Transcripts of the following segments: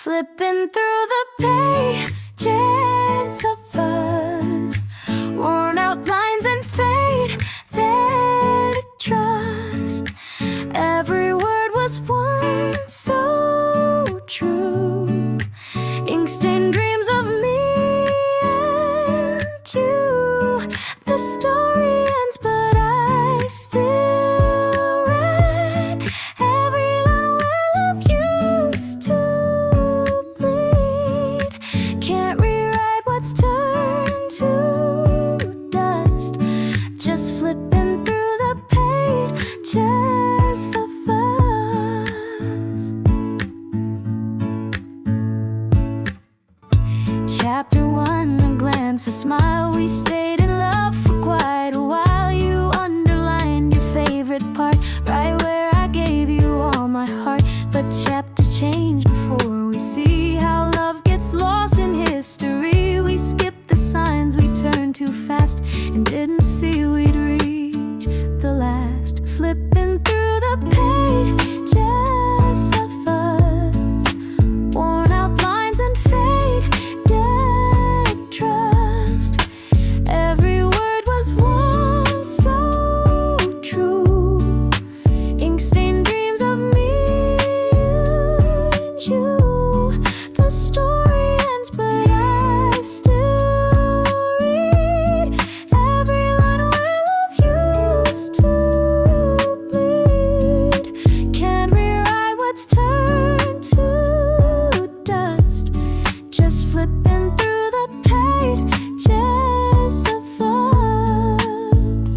Flipping through the pages of us, worn out lines and faded trust. Every word was once so true, ink-stained dreams of me and you. The story ends, but I still read every line where love used to bleed. Can't rewrite what's turned to dust, just flipping through the pages of us. Chapter 1, a glance, a smile. We stayed in love for quite a while. You underlined your favorite part, right where I gave you all my heart. But chapters change before we see how love gets lost in history. We skipped the signs, we turned too fast, and didn't see we'd reach the last. Flipping through the pages of us, worn out lines and faded trust. Every word was once so true, ink-stained dreams of me and you. The story ends, but I still read every line where love used to bleed. Can't rewrite what's turned to dust, just flipping through the pages of us.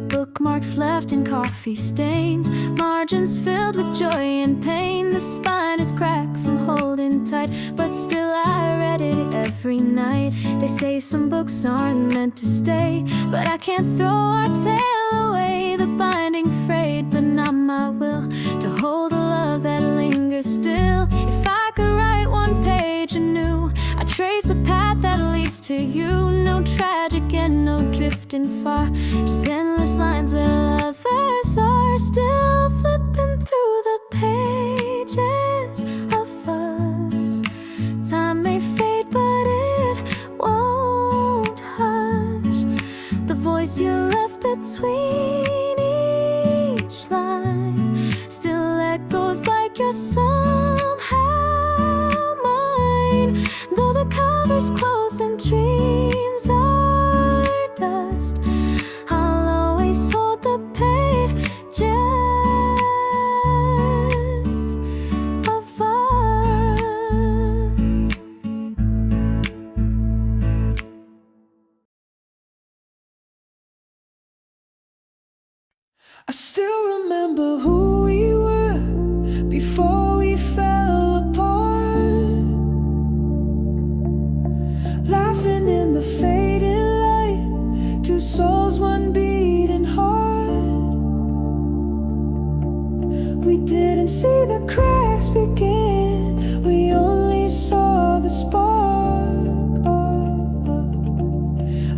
Bookmarks left in coffee stains, margins filled with joy and pain. The spine is cracked from holding tight, but still I read it every night. They say some books aren't meant to stay, but I can't throw our tale away. The binding frayed, but not my will to hold a love that lingers still. If I could write one page anew, I'd trace a path that leads to you. No tragic and no drifting far, just endless lines where lovers are still flipping through the pages of us. Time may fade, but it won't hush. The voice you left between each line still echoes like you're somehow mine. Though the cover's closed and dreams are dust, I'll always hold the pages of us. I still remember who we were before we fell apart, laughing in the fading light, two souls, one beating heart. We didn't see the cracks begin, we only saw the spark.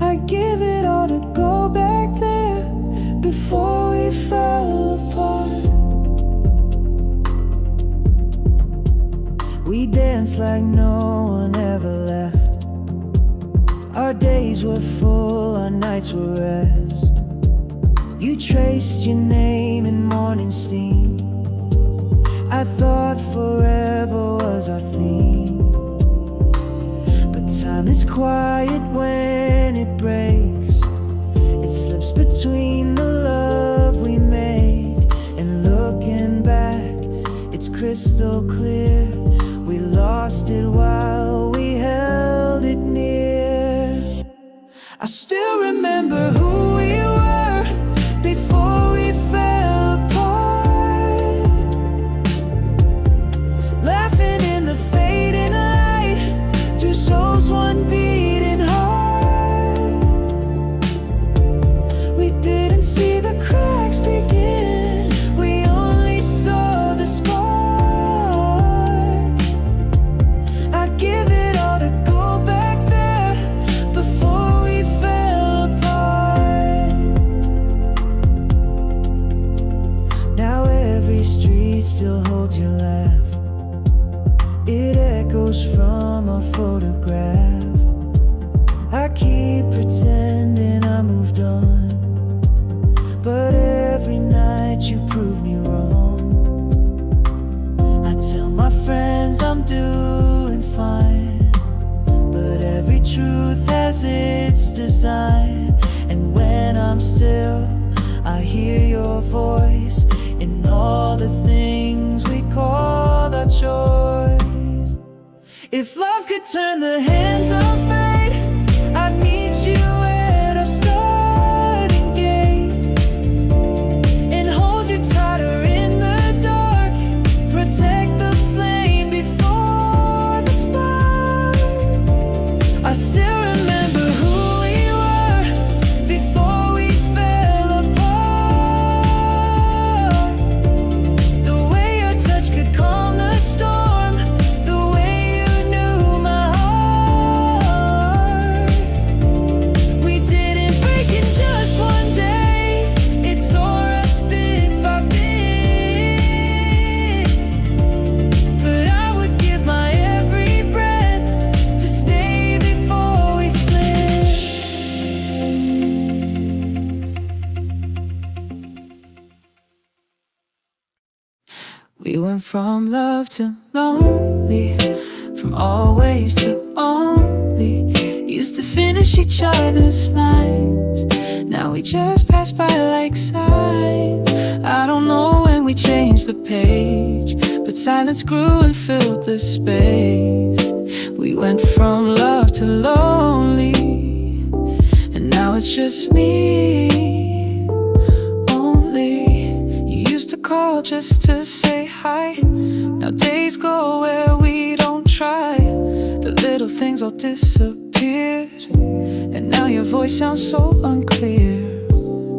I give it all to go back there before we fell apart. We danced like no one ever left. Our days were full, our nights were rest. You traced your name in morning steam. I thought forever was our theme, but time is quiet when it breaks. It slips between the love we made, and looking back, it's crystal clear. We lost it while we held it near. I still remember who we were before we fell apart, laughing in the fading light, two souls, one beating heart. We didn't see the cracks begin, we only saw the spark. every street still holds your laugh. It echoes from our photograph. I keep pretending I moved on, but every night you prove me wrong. I tell my friends I'm doing fine, but every truth has its design. And when I'm still, I hear your voice in all the things we call our joys. If love could turn the hands of fate, I'd meet you at our starting gate and hold you tighter in the dark, protect the flame before the spark. I still remember who we were before we fell apart. The way your touch could calm the storm, the way you knew my heart. We didn't break in just one day, it tore us bit by bit. But I would give my every breath to stay before we split. We went from love to lonely, from always to only. Used to finish each other's lines, now we just pass by like signs. I don't know when we changed the page, but silence grew and filled the space. We went from love to lonely, and now it's just me only. You used to call just to say hi, now days go where we don't try. The little things all disappeared, and now your voice sounds so unclear.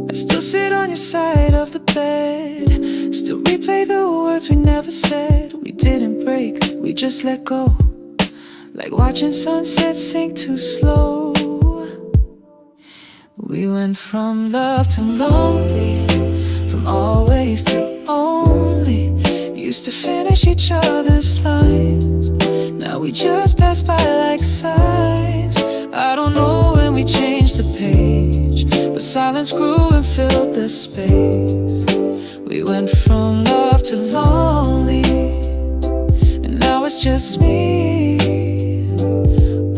I still sit on your side of the bed, still replay the words we never said. We didn't break, we just let go, like watching sunsets sink too slow. We went from love to lonely, from always to only. Used to finish each other's lines, now we just pass by like signs. I don't know when we changed the page, but silence grew and filled the space. We went from love to lonely, and now it's just me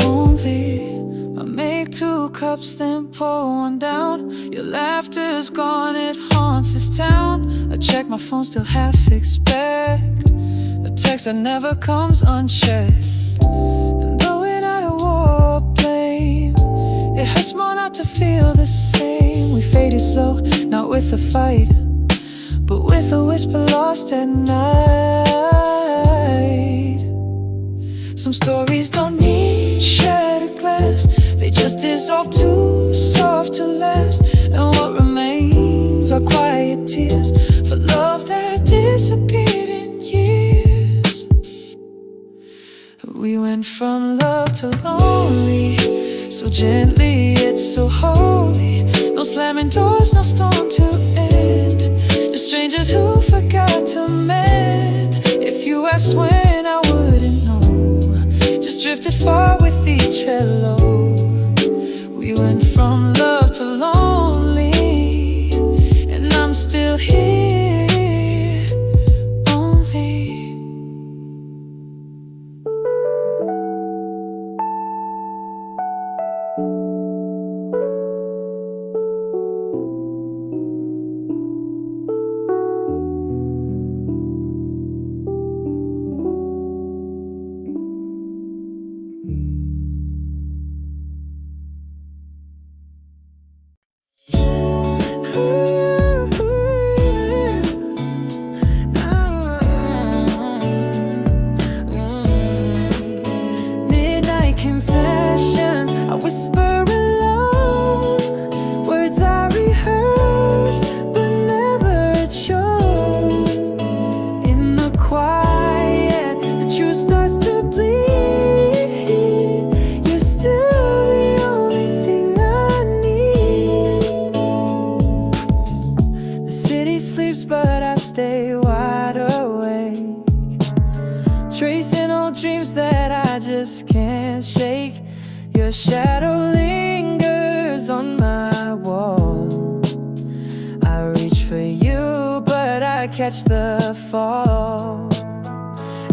only. I make 2 cups then pour one down. Your laughter's gone, it haunts this town. I check my phone, still half expect a text that never comes unchecked. And though we're not at war or blame, it hurts more not to feel the same. We faded slow, not with a fight, but with a whisper lost at night. Some stories don't need shattered glass, they just dissolve too soft to last. And what remains are quiet tears for love that disappeared in years. We went from love to lonely, so gently, it's so holy. No slamming doors, no storm to end, just strangers who forgot to mend. If you asked when, I wouldn't know, just drifted far with each hello. We went from love to lonely, and I'm still here only. Midnight confessions, I whisper alone, words I rehearsed but never had shown. In the quiet, the truth starts to bleed. You're still the only thing I need. The city sleeps but I stay wide. dreams that I just can't shake. Your shadow lingers on my wall. I reach for you, but I catch the fall.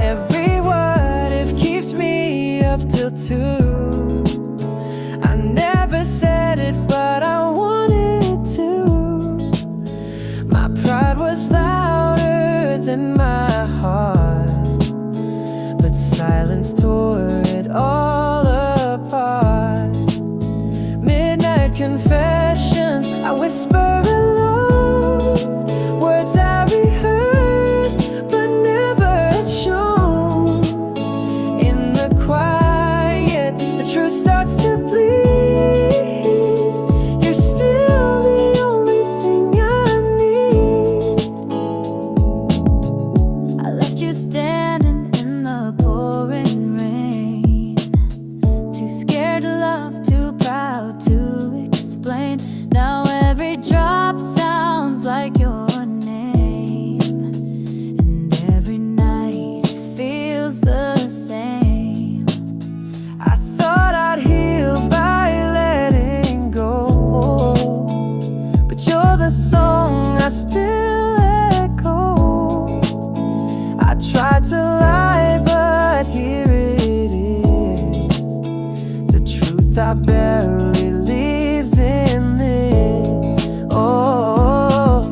Every what if keeps me up till 2. I never said it, but I wanted to. My pride was louder than my heart, but silence tore it all apart. Midnight confessions, I whisper alone, words I rehearsed but never had shown. In the quiet, the truth starts to bleed. You're still the only thing I need. I left you standing in the pouring rain, too scared to love, too proud to explain. Now every drop sounds like your name, and every night it feels the same. I thought I'd heal by letting go, but you're the song I still echo. I tried to lie, but here it is. The truth I bury lives in this. Oh,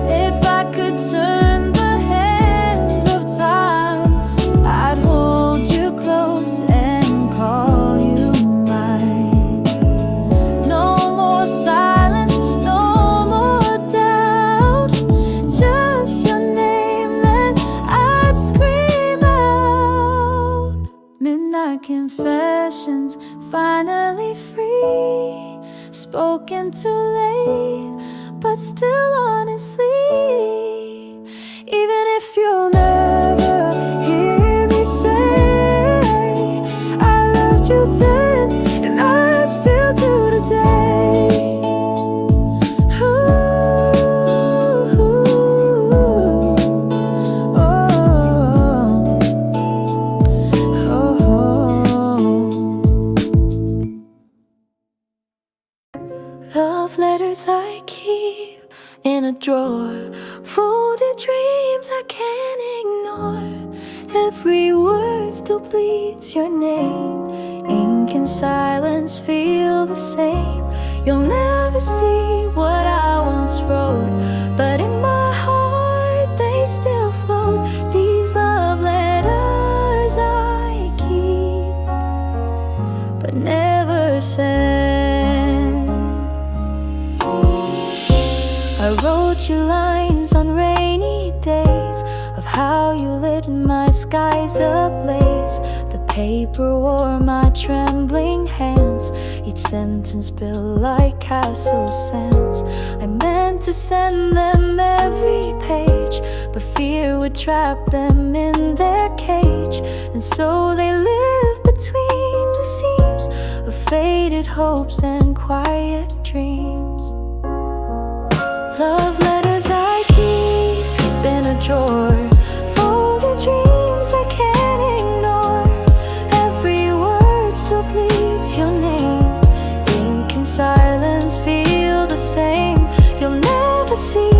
If I could turn the hands of time, I'd hold you close and call you mine. No more silence, no more doubt, just your name that I'd scream out. Midnight confessions, finally free, spoken too late, but still honestly. even if you'll never hear me say I loved you then, and I still do today. Ooh, Love letters I keep in a drawer, folded dreams I can't ignore. Every word still bleeds your name. Ink and silence feel the same. You'll never see what I once wrote, but in my heart they still float. These love letters I keep, but never send. I wrote you lines on rainy days of how you lit my skies ablaze. The paper wore my trembling hands, each sentence built like castle sands. I meant to send them every page, but fear would trap them in their cage, and so they live between the seams of faded hopes and quiet dreams. Love letters I keep in a drawer, folded dreams I can't ignore. Every word still bleeds your name. Ink and silence feel the same. You'll never see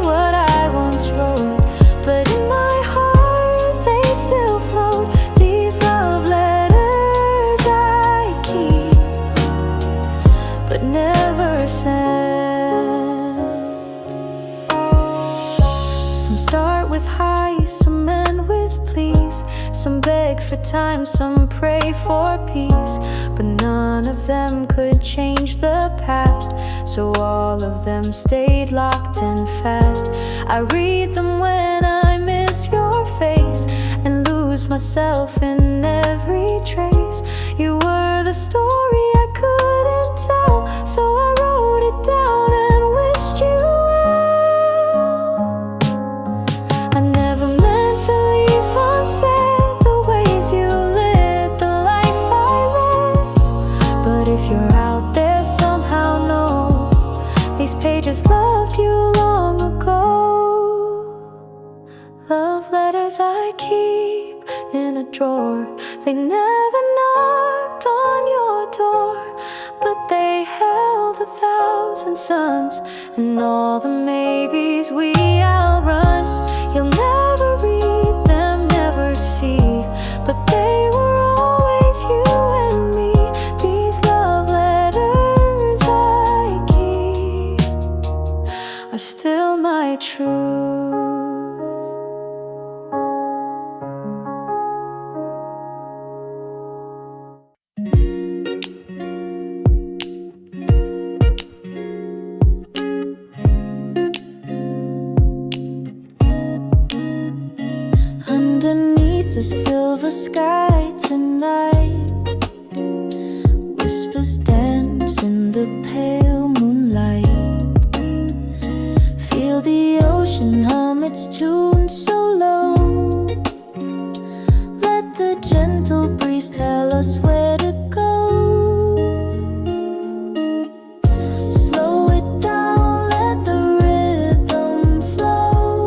what I once wrote, but in my heart they still float. These love letters I keep, but never send. Some start with hi, some end with please. Some beg for time, some pray for peace, but none of them could change the past, so all of them stayed locked and fast. I read them when I miss your face and lose myself in every trace. You were the story I couldn't tell, so I wrote it down and wished you well. I never meant to leave unsaid the ways you lit the life I love, but if you're out there somehow know these pages loved you long ago. Love letters I keep in a drawer. They never knocked on your door, but they held 1,000 suns and all the maybes we outrun. You'll never read them, never see, but they were always you and me. These love letters I keep are still my truth. Underneath the silver sky tonight, whispers dance in the pale moonlight. Feel the ocean hum its tune so low. Let the gentle breeze tell us where to go. Slow it down, let the rhythm flow.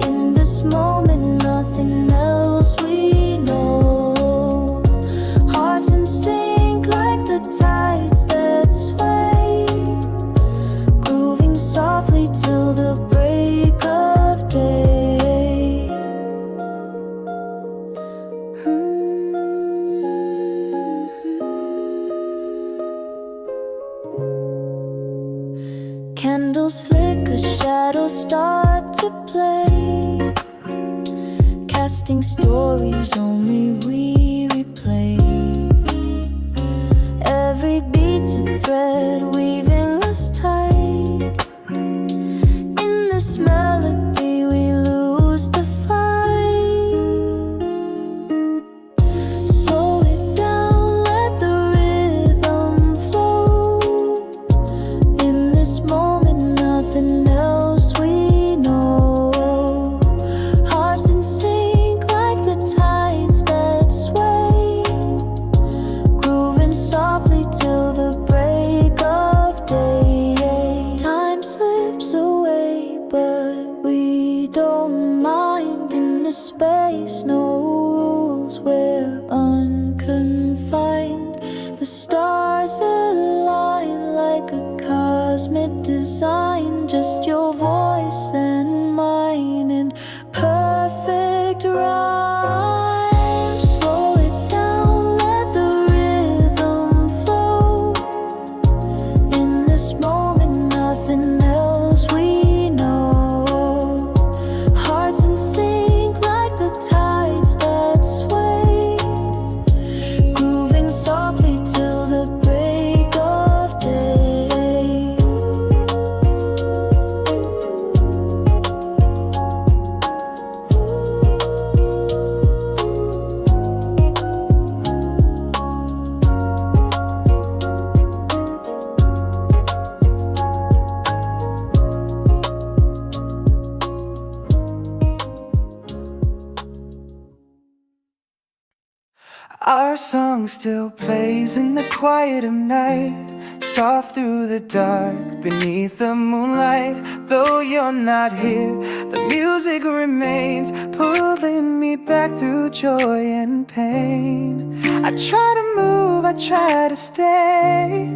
In this moment, nothing else we know. Hearts in sync like the tides that sway, grooving softly till the break of day. Candles flicker, shadows start to play, casting stories only we replay. Every beat's a thread weaving us tight. In this melody we lose the fight. Slow it down, let the rhythm flow. In this moment, nothing else we know. Hearts in sync like the tides that sway, grooving softly till the break of day. Time slips away, but we don't mind. In this space, no rules, we're unconfined. The stars align like a cosmic design, just your voice and mine in perfect rhyme. Slow it down, let the rhythm flow. In this moment, nothing else we know. Hearts in sync like the tides that sway, grooving softly till the break of day. Our song still plays in the quiet of night, soft through the dark, beneath the moonlight. Though you're not here, the music remains, pulling me back through joy and pain. I try to move, I try to stay,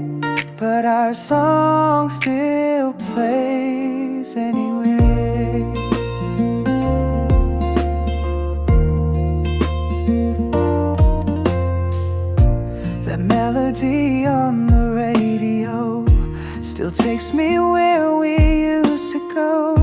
but our song still plays anyway. That melody on the radio still takes me where we used to go.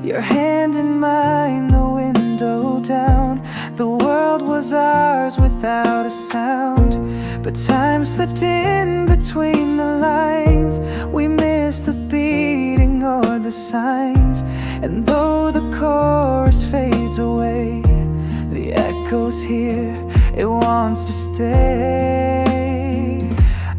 Your hand in mine, the window down. The world was ours without a sound, but time slipped in between the lines. We missed the beat, ignored the signs, and though the chorus fades away, the echo's here, it wants to stay.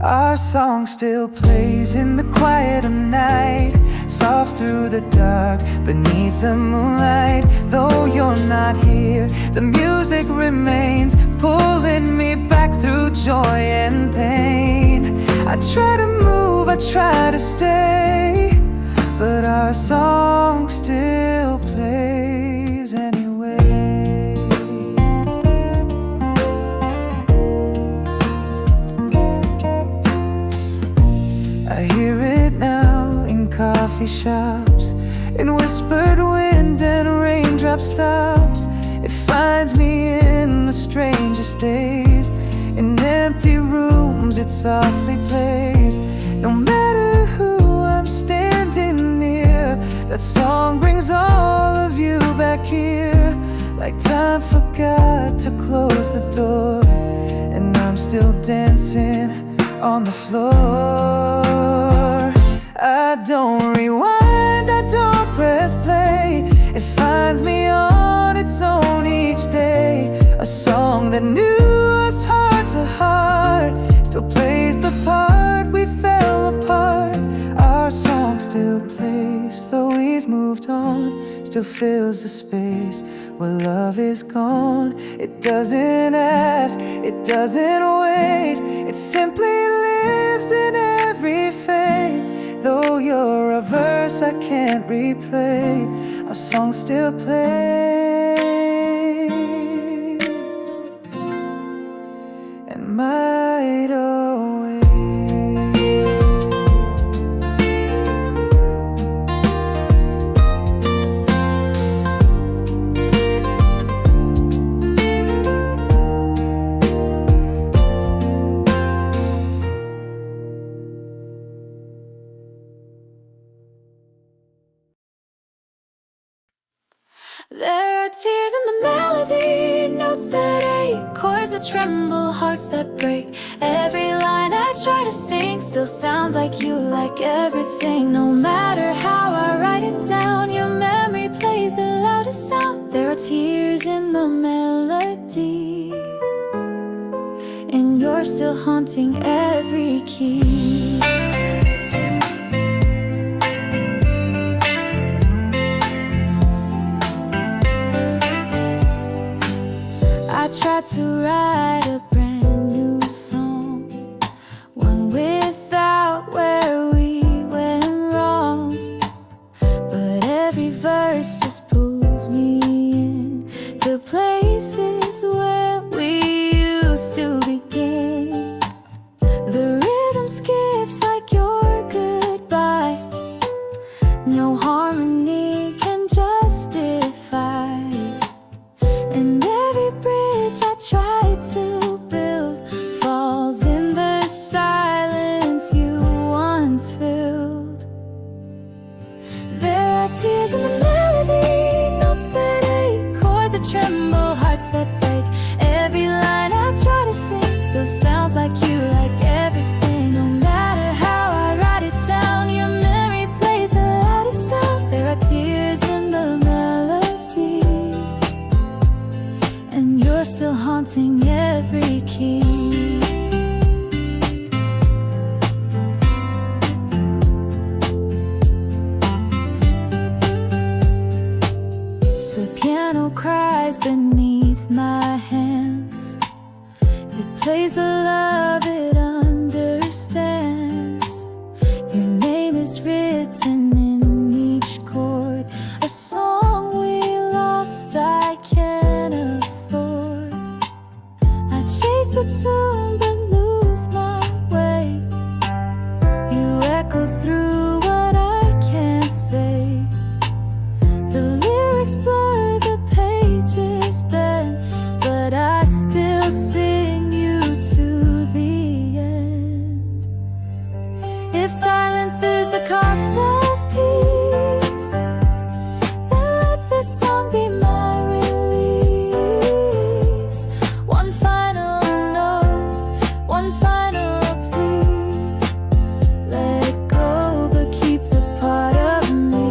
Our song still plays in the quiet of night, soft through the dark, beneath the moonlight. Though you're not here, the music remains, pulling me back through joy and pain. I try to move, I try to stay, but our song still plays. raindrop stops, it finds me in the strangest days. In empty rooms it softly plays. No matter who I'm standing near, that song brings all of you back here. Like time forgot to close the door, and I'm still dancing on the floor. I don't rewind, I don't press play. It finds me on its own each day. A song that knew us heart to heart still plays the part we fell apart. Our song still plays, though we've moved on. Still fills the space where love is gone. It doesn't ask, it doesn't wait. It simply lives in every fade. Though you're a verse I can't replay, our song still plays and might always. There are tears in the melody, notes that ache, chords that tremble, hearts that break. Every line I try to sing still sounds like you, like everything. No matter how I write it down, your memory plays the loudest sound. There are tears in the melody, and you're still haunting every key. I tried to write a brand new song, one without where we went wrong. But every verse just pulls me in to places where we used to begin. The rhythm skips like your goodbye. No harmony can justify. And every bridge I tried to build falls in the silence you once filled. There are tears in the melody, notes that ache, chords that tremble, hearts that break. Every line I try to sing still sounds like you, like everything. No matter how I write it down, your memory plays the loudest sound. There are tears in the melody, and you're still haunting every key. The piano cries beneath my hands. It plays the love it understands. Your name is written in each chord, a song we lost I can't afford. I chase the tune but lose my way. You echo through what I can't say. The lyrics blur, the pages bend, but I still sing you to the end. If silence is the cost of peace, then let this song be my release. One final note, one final plea. Let go but keep the part of me.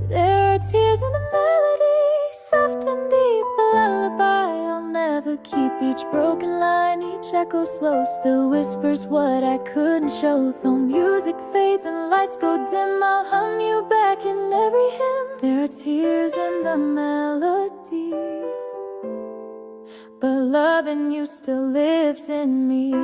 There are tears in the melody, soft and deep, a lullaby I'll never keep. Each broken line, each echo slow, still whispers what I couldn't show. Though music fades and lights go dim, I'll hum you back in every hymn. There are tears in the melody, but loving you still lives in me.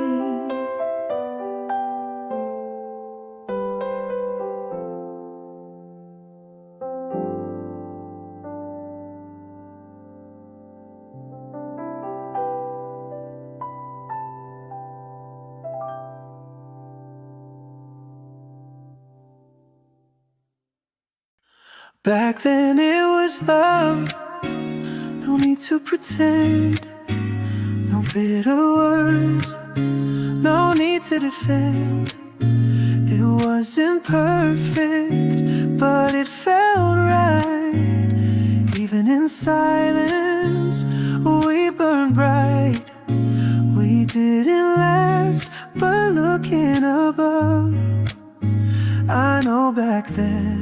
Back then it was love, no need to pretend. No bitter words, no need to defend. It wasn't perfect, but it felt right. Even in silence, we burned bright. We didn't last, but looking above, I know back then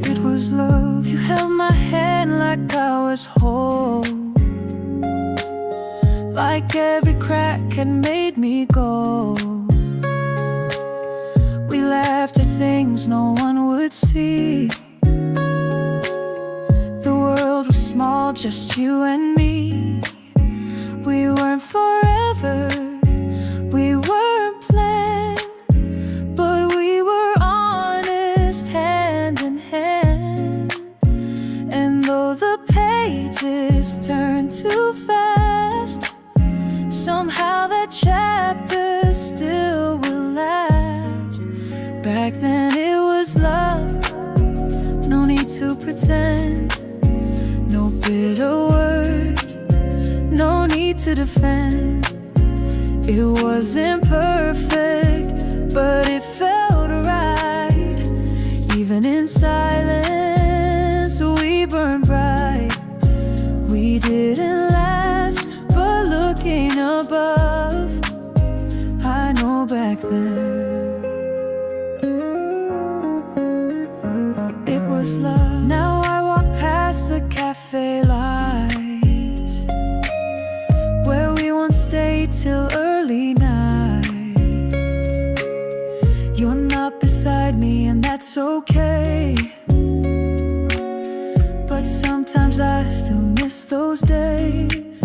it was love. You held my hand like I was whole, like every crack had made me go. We laughed at things no one would see. The world was small, just you and me. We weren't forever, we weren't planned, but we were honest, hand in hand. And though the pages turned too fast, somehow that chapter still will last. Back then it was love, no need to pretend. No bitter words, no need to defend. It wasn't perfect, but it felt right. Even in silence, we burned bright. We didn't last, but looking above, I know back then it was love. Now I walk past the cafe lights where we once stayed till early nights. You're not beside me and that's okay, but sometimes I still miss those days.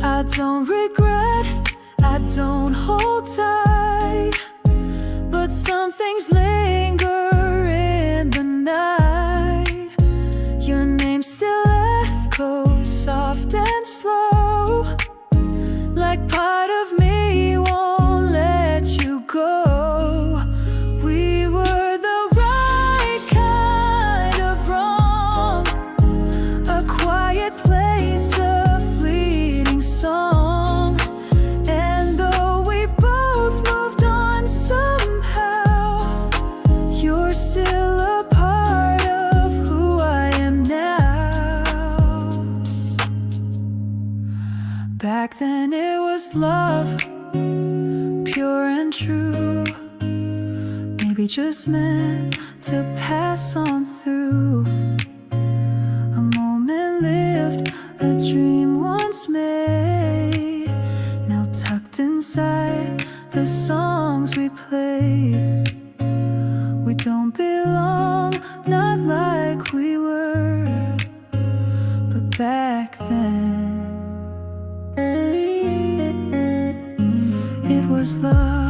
I don't regret, I don't hold tight, but some things linger in the night. Your name still echoes soft and slow, like part of me won't let you go. We were the right kind of wrong, a quiet place, a fleeting song. And though we both moved on somehow, you're still a part of who I am now. Back then it was love, pure and true, maybe just meant to pass on through. A moment lived, a dream once made, now tucked inside the songs we played. We don't belong, not like we were, but back then it was love.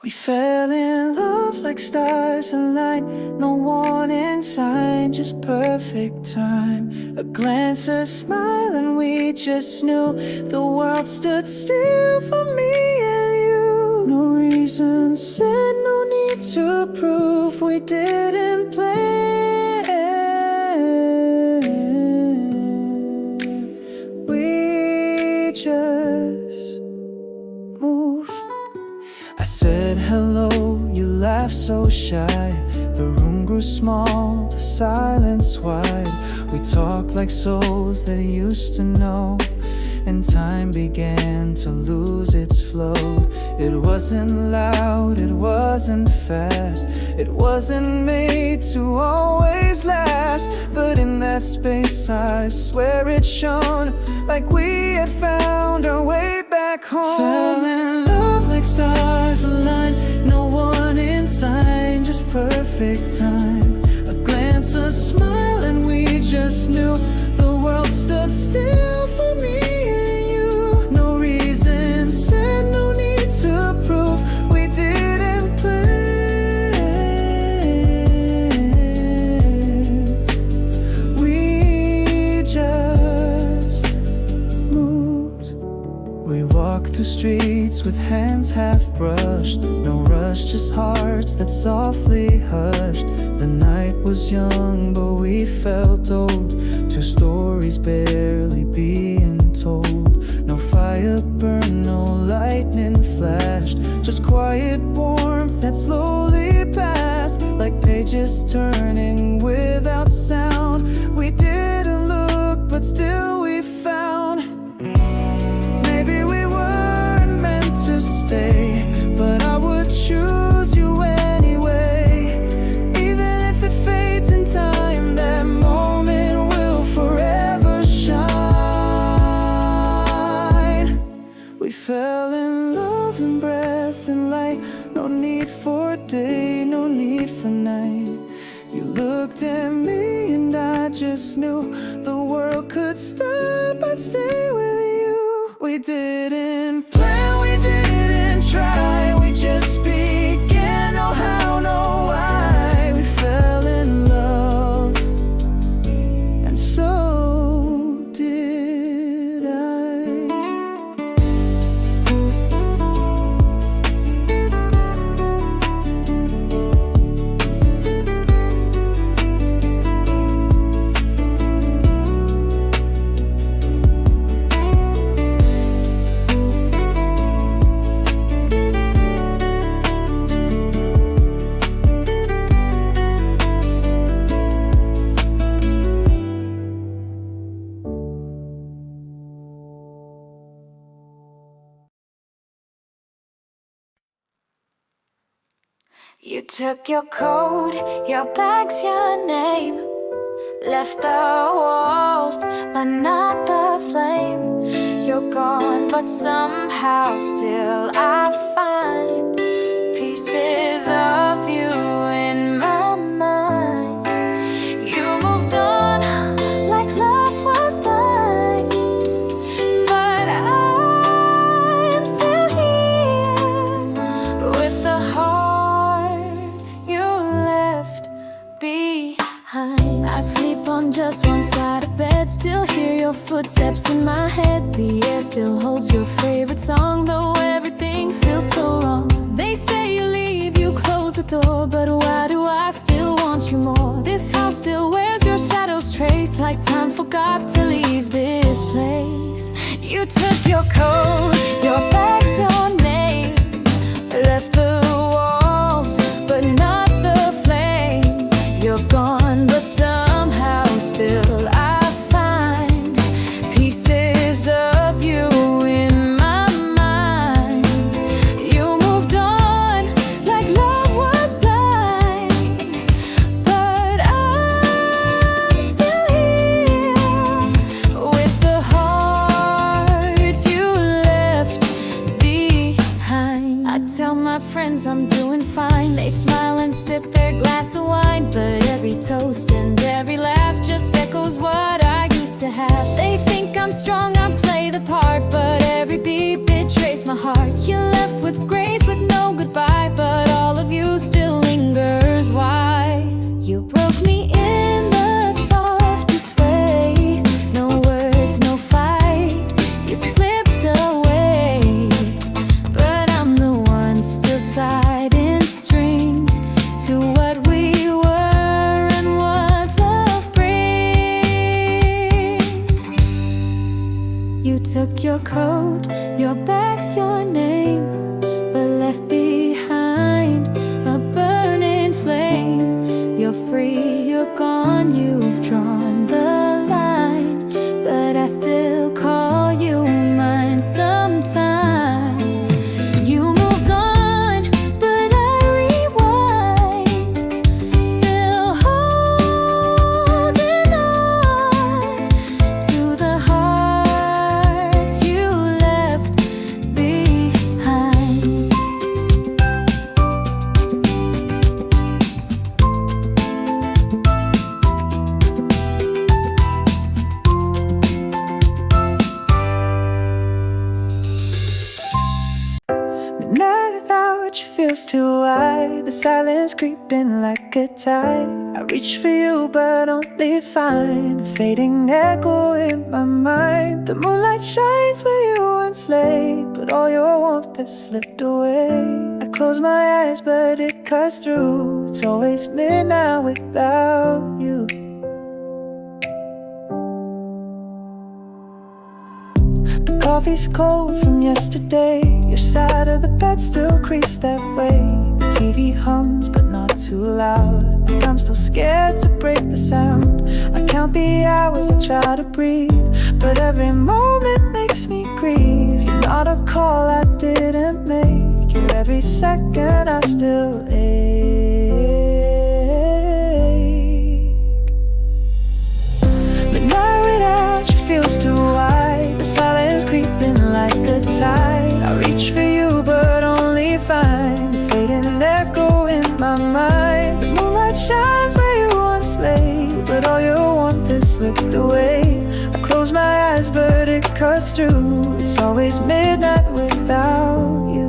We fell in love like stars align, no warning sign, just perfect time. A glance, a smile, and we just knew the world stood still for me and you. No reason said, no need to prove, we didn't plan. We just moved. I said hello, you laughed so shy. The room grew small, the silence wide. We talked like souls that used to know, and time began to lose its flow. It wasn't loud, it wasn't fast, it wasn't made to always last. But in that space I swear it shone, like we had found our way back home. Fell in love like stars aligned, no warning sign, just perfect time. A glance, a smile, and we just knew the world stood still for me and you. No reason said, no need to prove, we didn't plan. hands half brushed. No rush, just hearts that softly hushed. The night was young, but we felt old. Two stories barely being told. No fire burned, no lightning flashed. Just quiet warmth that slowly passed. Like pages turning without sound. We didn't look, but still we found. Maybe we weren't meant to stay, but I would choose you anyway. Even if it fades in time, that moment will forever shine. We fell in love and breath and light. No need for day, no need for night. You looked at me and I just knew the world could stop, I'd stay with you. We didn't plan, we didn't try. We just began, no how, no why. We fell in love, and so did I. You took your coat, your bags, your name. Left the walls, but not the flame. You're gone, but somehow still I find pieces of you in my mind. You moved on like love was blind, but I'm still here with the heart you left behind. I sleep on just one side of bed, still hear your footsteps in my head. The air still holds your favorite song, though everything feels so wrong. They say you leave, you close the door, but why do I still want you more? This house still wears your shadow's trace, like time forgot to leave this place. You took your coat, your bags, your name. Left the walls, but not the flame. You're gone, but somehow still I find pieces of you in my mind. You moved on like love was blind, but I'm still here with the heart you left behind. I tell my friends I'm doing fine. They smile and sip their glass of wine, but every toast and every laugh just echoes what I used to have. They think I'm strong, I play the part, but every beat betrays my heart. You left with grace, with no goodbye, but all of you still lingers. Why? You broke me in the softest way. No words, no fight. You slipped away, but I'm the one still tied in strings to what we were and what love brings. You took your coat, your bags, your name, but left behind a burning flame. You're free, you're gone, you've drawn the line, but I still call you mine sometimes. You moved on, but I rewind, still holding on to the heart you left behind. Midnight without you feels too wide. The silence creeping like a tide. I reach for you but only find a fading echo in my mind. The moonlight shines where you once lay, but all your warmth has slipped away. I close my eyes but it cuts through. It's always midnight without you. The coffee's cold from yesterday. Your side of the bed still creaks that way. The TV hums but not too loud, like I'm still scared to break the sound. I count the hours, I try to breathe, but every moment makes me grieve. You're not a call I didn't make. You're every second I still ache. Midnight without you feels too wide. The silence creeping like a tide. I reach for you but only find a fading echo in my mind. The moonlight shines where you once lay, but all your warmth has slipped away. I close my eyes but it cuts through. It's always midnight without you.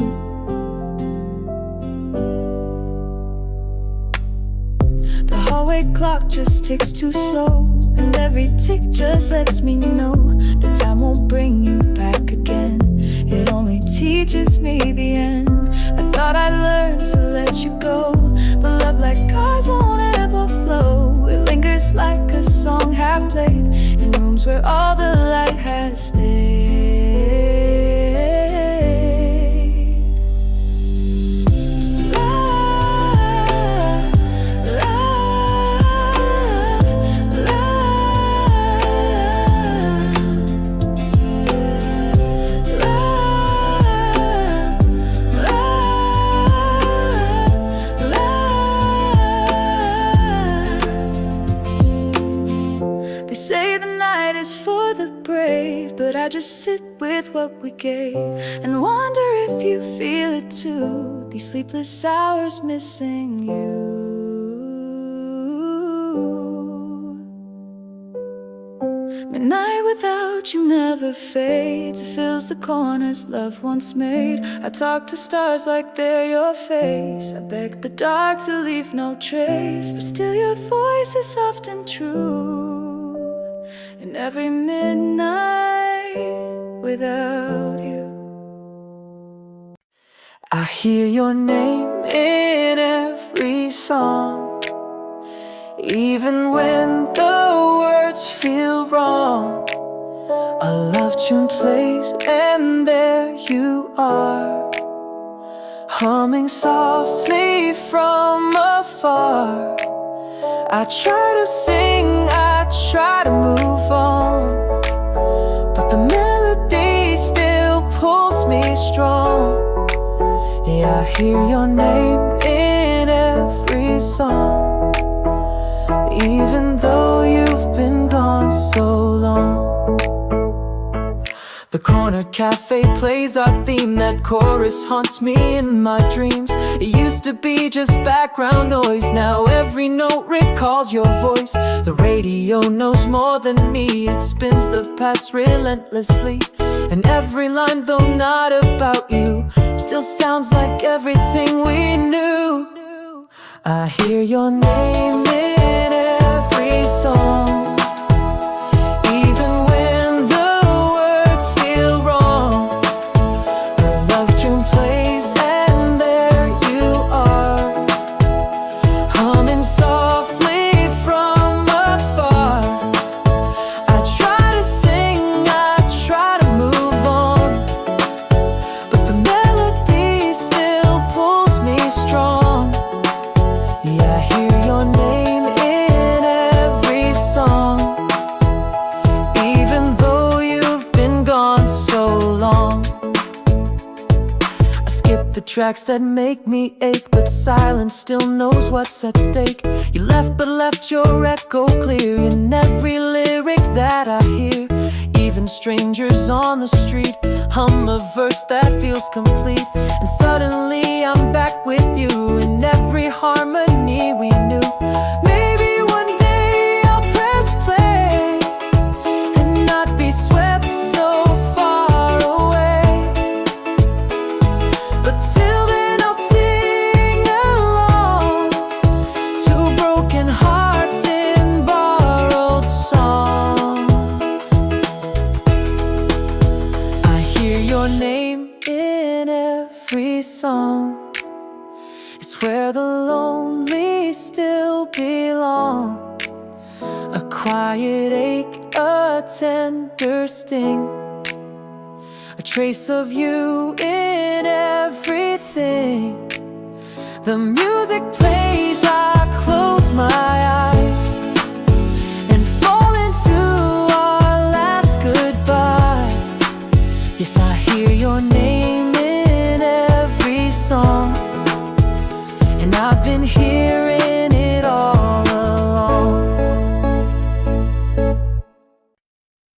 The hallway clock just ticks too slow, and every tick just lets me know that time won't bring you back again. It only teaches me the end. I thought I'd learn to let you go, but love like cars won't ebb or flow. It lingers like a song half played in rooms where all the light has stayed. They say the night is for the brave, but I just sit with what we gave and wonder if you feel it too. These sleepless hours missing you. Midnight without you never fades. It fills the corners love once made. I talk to stars like they're your face. I beg the dark to leave no trace, but still your voice is soft and true. And every midnight without you, I hear your name in every song, even when the words feel wrong. A love tune plays and there you are, humming softly from afar. I try to sing, I try to move on, but the melody still pulls me strong. Yeah, I hear your name in every song, even though you've been gone so long. The corner cafe plays our theme. That chorus haunts me in my dreams. It used to be just background noise. Now every note recalls your voice. The radio knows more than me. It spins the past relentlessly, and every line, though not about you, still sounds like everything we knew. I hear your name in every song, tracks that make me ache, but silence still knows what's at stake. You left but left your echo clear in every lyric that I hear. Even strangers on the street hum a verse that feels complete, and suddenly I'm back with you in every harmony we knew. Maybe one day I'll press play and not be swept so far away, but till then I'll sing along to broken hearts you belong. A quiet ache, a tender sting, a trace of you in everything. The music plays, I close my eyes and fall into our last goodbye. Yes, I hear your name in every song, and I've been hearing it all along.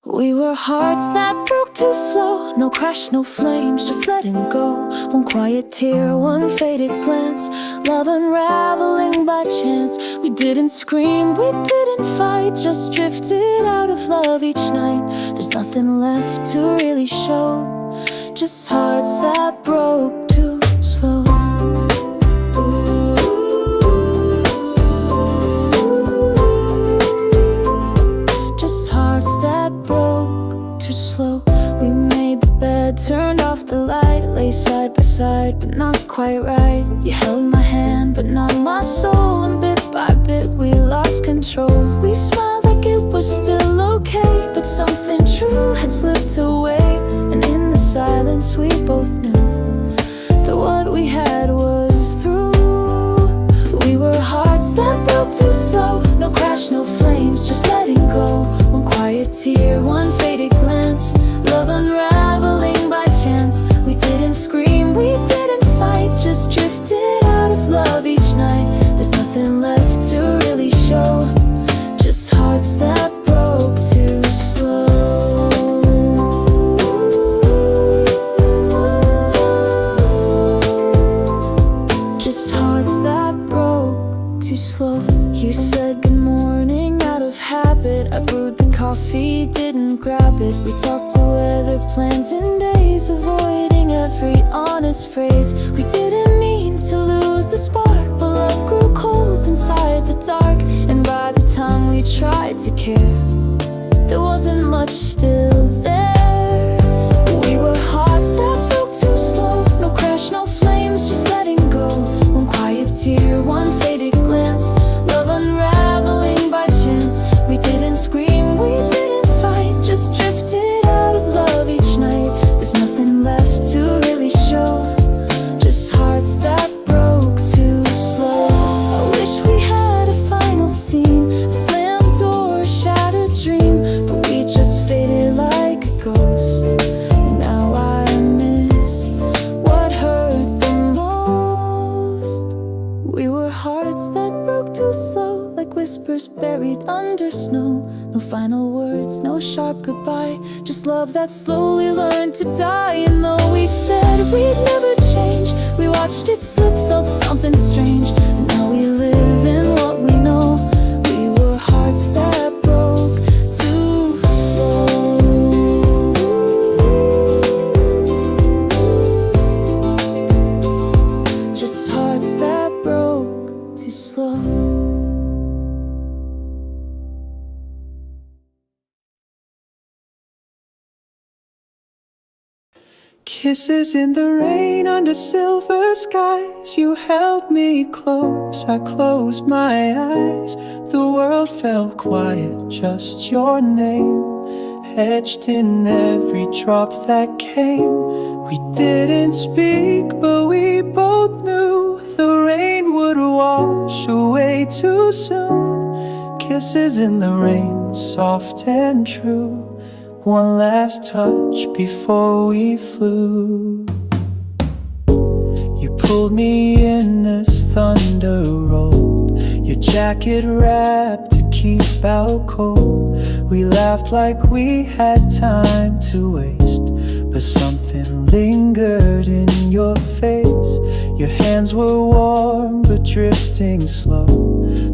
We were hearts that broke too slow. No crash, no flames, just letting go. One quiet tear, one faded glance, love unraveling by chance. We didn't scream, we didn't fight, just drifted out of love each night. There's nothing left to really show, just hearts that broke too slow. Just hearts that broke too slow. We made the bed, turned off the light, lay side by side, but not quite right. You held my hand, but not my soul, and bit by bit we lost control. We smiled like it was still okay, but something true had slipped away. And in the silence we both knew that what we had was through. We were hearts that broke too slow. No crash, no flames, just letting go. One quiet tear, one faded glance, love unraveling by chance. We didn't scream, we didn't fight, just drifted out of love each night. There's nothing left to really show, just hearts that broke too slow. Just hearts that broke too slow. You said good morning out of habit. I brewed the coffee, didn't grab it. We talked to weather plans and days, avoiding every honest phrase. We didn't mean to lose the spark, but love grew cold inside the dark. And by the time we tried to care, there wasn't much still there. We were hearts that broke too slow. No crash, no flames, just letting go. One quiet tear, one faded glance, love unraveling by chance. We didn't scream, we didn't fight, just drifted out of love each night. There's nothing left to really show, just hearts that broke too slow. I wish we had a final scene, a slammed door, a shattered dream, but we just faded like a ghost. And now I miss what hurt the most. We were hearts that broke too slow, like whispers buried under snow. No final words, no sharp goodbye, just love that slowly learned to die. And though we said we'd never change, we watched it slip, felt something strange. And now we live in what we know. We were hearts that broke too slow. Just hearts that broke too slow. Kisses in the rain under silver skies. You held me close, I closed my eyes. The world fell quiet, just your name etched in every drop that came. We didn't speak, but we both knew the rain would wash away too soon. Kisses in the rain, soft and true. One last touch before we flew. You pulled me in as thunder rolled, your jacket wrapped to keep out cold. We laughed like we had time to waste, but something lingered in your face. Your hands were warm but drifting slow,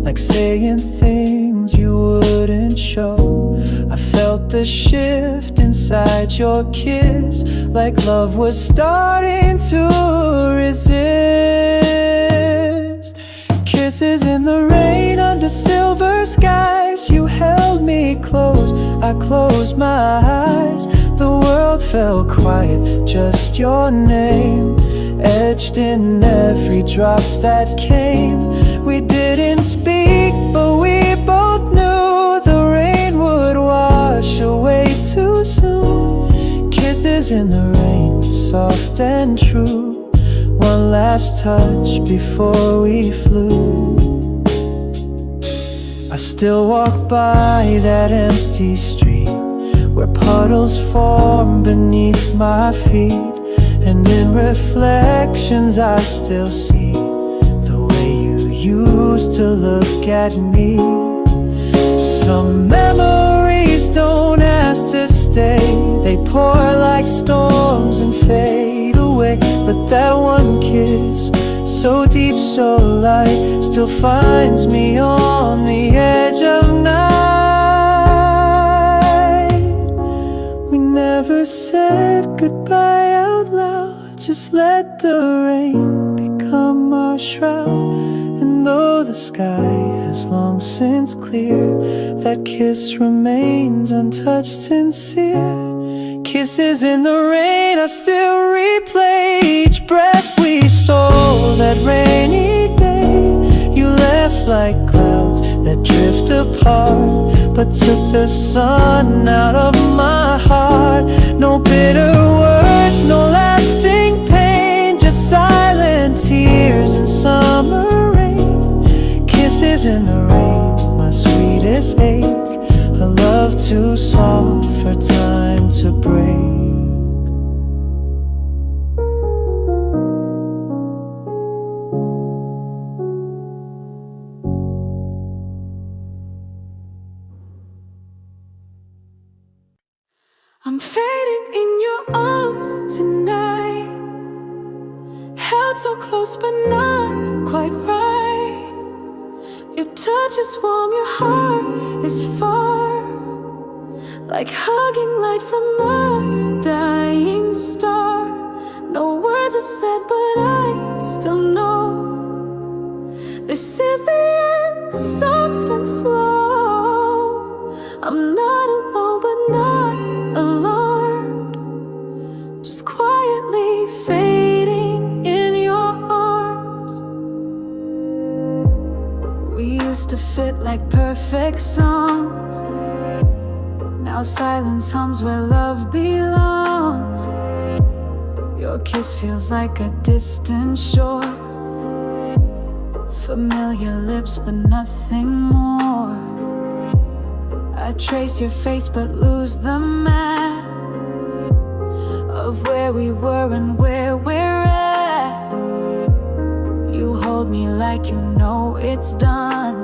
like saying things you wouldn't show. I felt the shift inside your kiss, like love was starting to resist. Kisses in the rain under silver skies. You held me close, I closed my eyes. The world fell quiet, just your name etched in every drop that came. We didn't speak, Kisses in the rain, soft and true. One last touch before we flew. I still walk by that empty street where puddles form beneath my feet. And in reflections I still see the way you used to look at me. Some memories don't ask to stay. They pour like storms and fade away. But that one kiss, so deep, so light, still finds me on the edge of night. We never said goodbye out loud, just let the rain become our shroud. And though the sky has long since cleared, that kiss remains untouched, sincere. Kisses in the rain, I still replay each breath we stole that rainy day. You left like clouds that drift apart, but took the sun out of my heart. No bitter words, no lasting pain, just silent tears and summer rain. Kisses in the rain, my sweetest ache. A love too soft for time to break. I'm fading in your arms tonight, held so close but not quite right. Your touch is warm, your heart is far, like hugging light from a dying star. No words are said, but I still know this is the end, soft and slow. I'm not alone, but not alarmed, just quietly fading in your arms. We used to fit like perfect songs. Now silence hums where love belongs. Your kiss feels like a distant shore, familiar lips but nothing more. I trace your face but lose the map of where we were and where we're at. You hold me like you know it's done,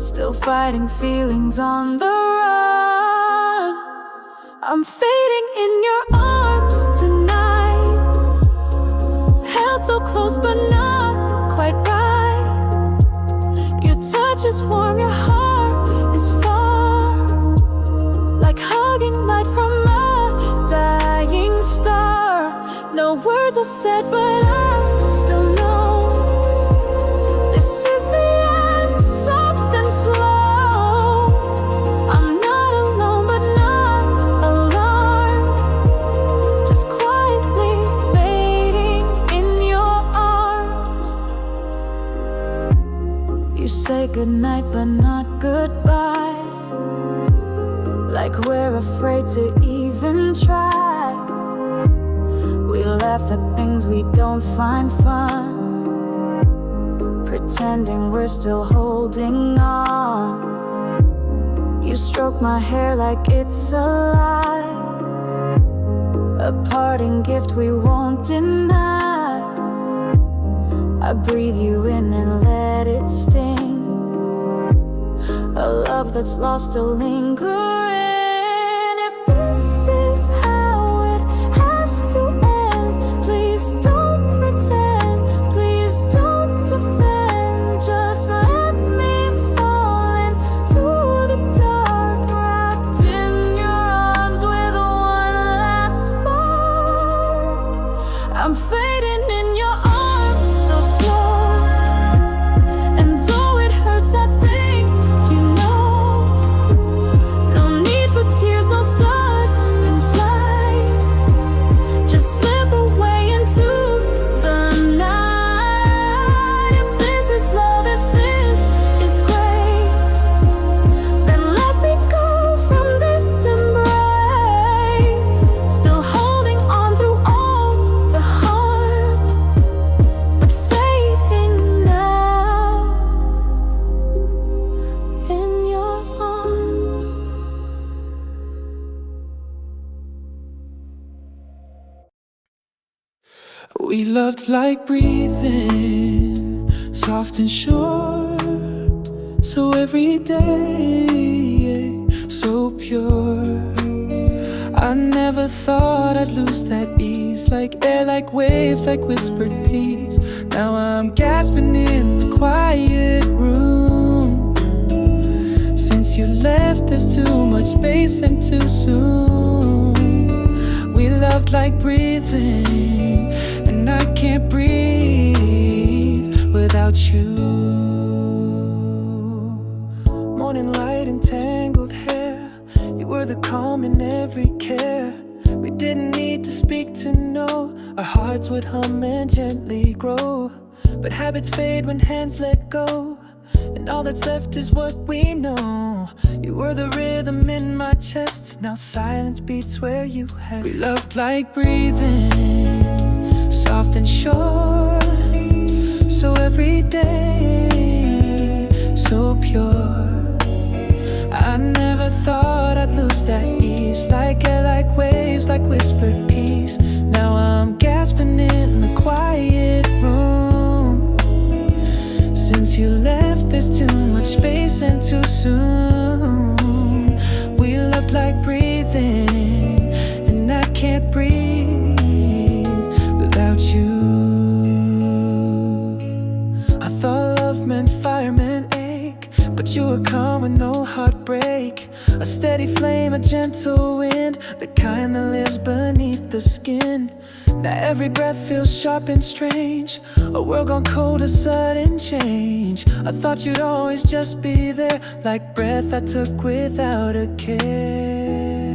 still fighting feelings on the run. I'm fading in your arms tonight, held so close but not quite right. Your touch is warm, your heart is far, like hugging light from a dying star. No words are said, but I still know this is the end, soft and slow. I'm not alone, but not alarmed, just quietly fading in your arms. You say goodnight, but not goodbye, like we're afraid to even try. We laugh at things we don't find fun, pretending we're still holding on. You stroke my hair like it's alive, a parting gift we won't deny. I breathe you in and let it sting, a love that's lost still lingering. If this is how it has to end, please don't pretend, please don't defend. Just let me fall into the dark, wrapped in your arms with one last spark. I'm fading in your arms so slow, and though it hurts I think you know, no We loved like breathing, soft and sure. So every day, so pure. I never thought I'd lose that ease. Like air, like waves, like whispered peace. Now I'm gasping in the quiet room. Since you left, there's too much space and too soon. We loved like breathing, and I can't breathe without you. Morning light and tangled hair, you were the calm in every care. We didn't need to speak to know, our hearts would hum and gently grow. But habits fade when hands let go, and all that's left is what we know. You were the rhythm in my chest, now silence beats where you had. We loved like breathing, soft and sure. So every day, so pure. I never thought I'd lose that ease. Like air, like waves, like whispered peace. Now I'm gasping in the quiet room. Since you left, there's too much space and too soon. We loved like breathing, and I can't breathe without you. I thought love meant fire, meant ache, but you were calm with no heartbreak. A steady flame, a gentle wind, the kind that lives beneath the skin. Now every breath feels sharp and strange, a world gone cold, a sudden change. I thought you'd always just be there, like breath I took without a care.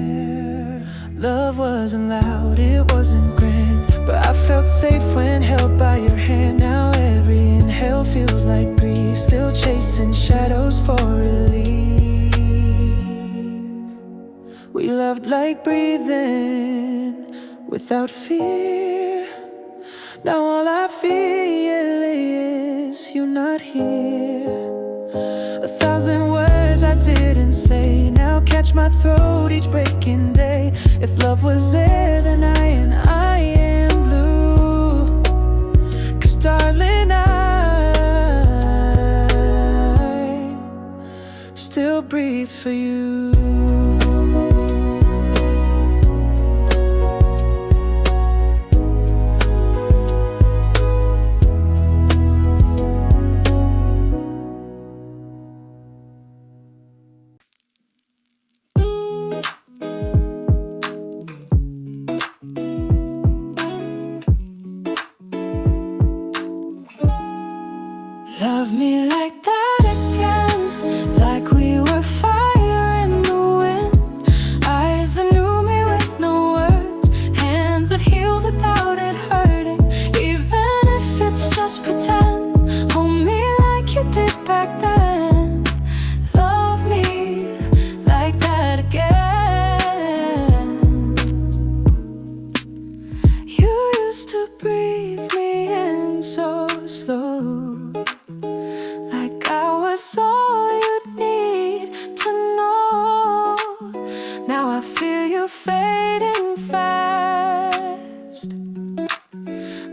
Love wasn't loud, it wasn't grand, but I felt safe when held by your hand. Now every inhale feels like grief, still chasing shadows for relief. We loved like breathing, without fear. Now all I feel is you not here. 1,000 words I didn't say now catch my throat each breaking day. If love was there, then I am blue. 'Cause darling, I still breathe for you. Love me like that again, like we were fire in the wind. Eyes that knew me with no words, hands that healed without it hurting. Even if it's just pretend, hold me like you did back then. Love me like that again. You used to breathe me in so slow, like I was all you'd need to know. Now I feel you fading fast,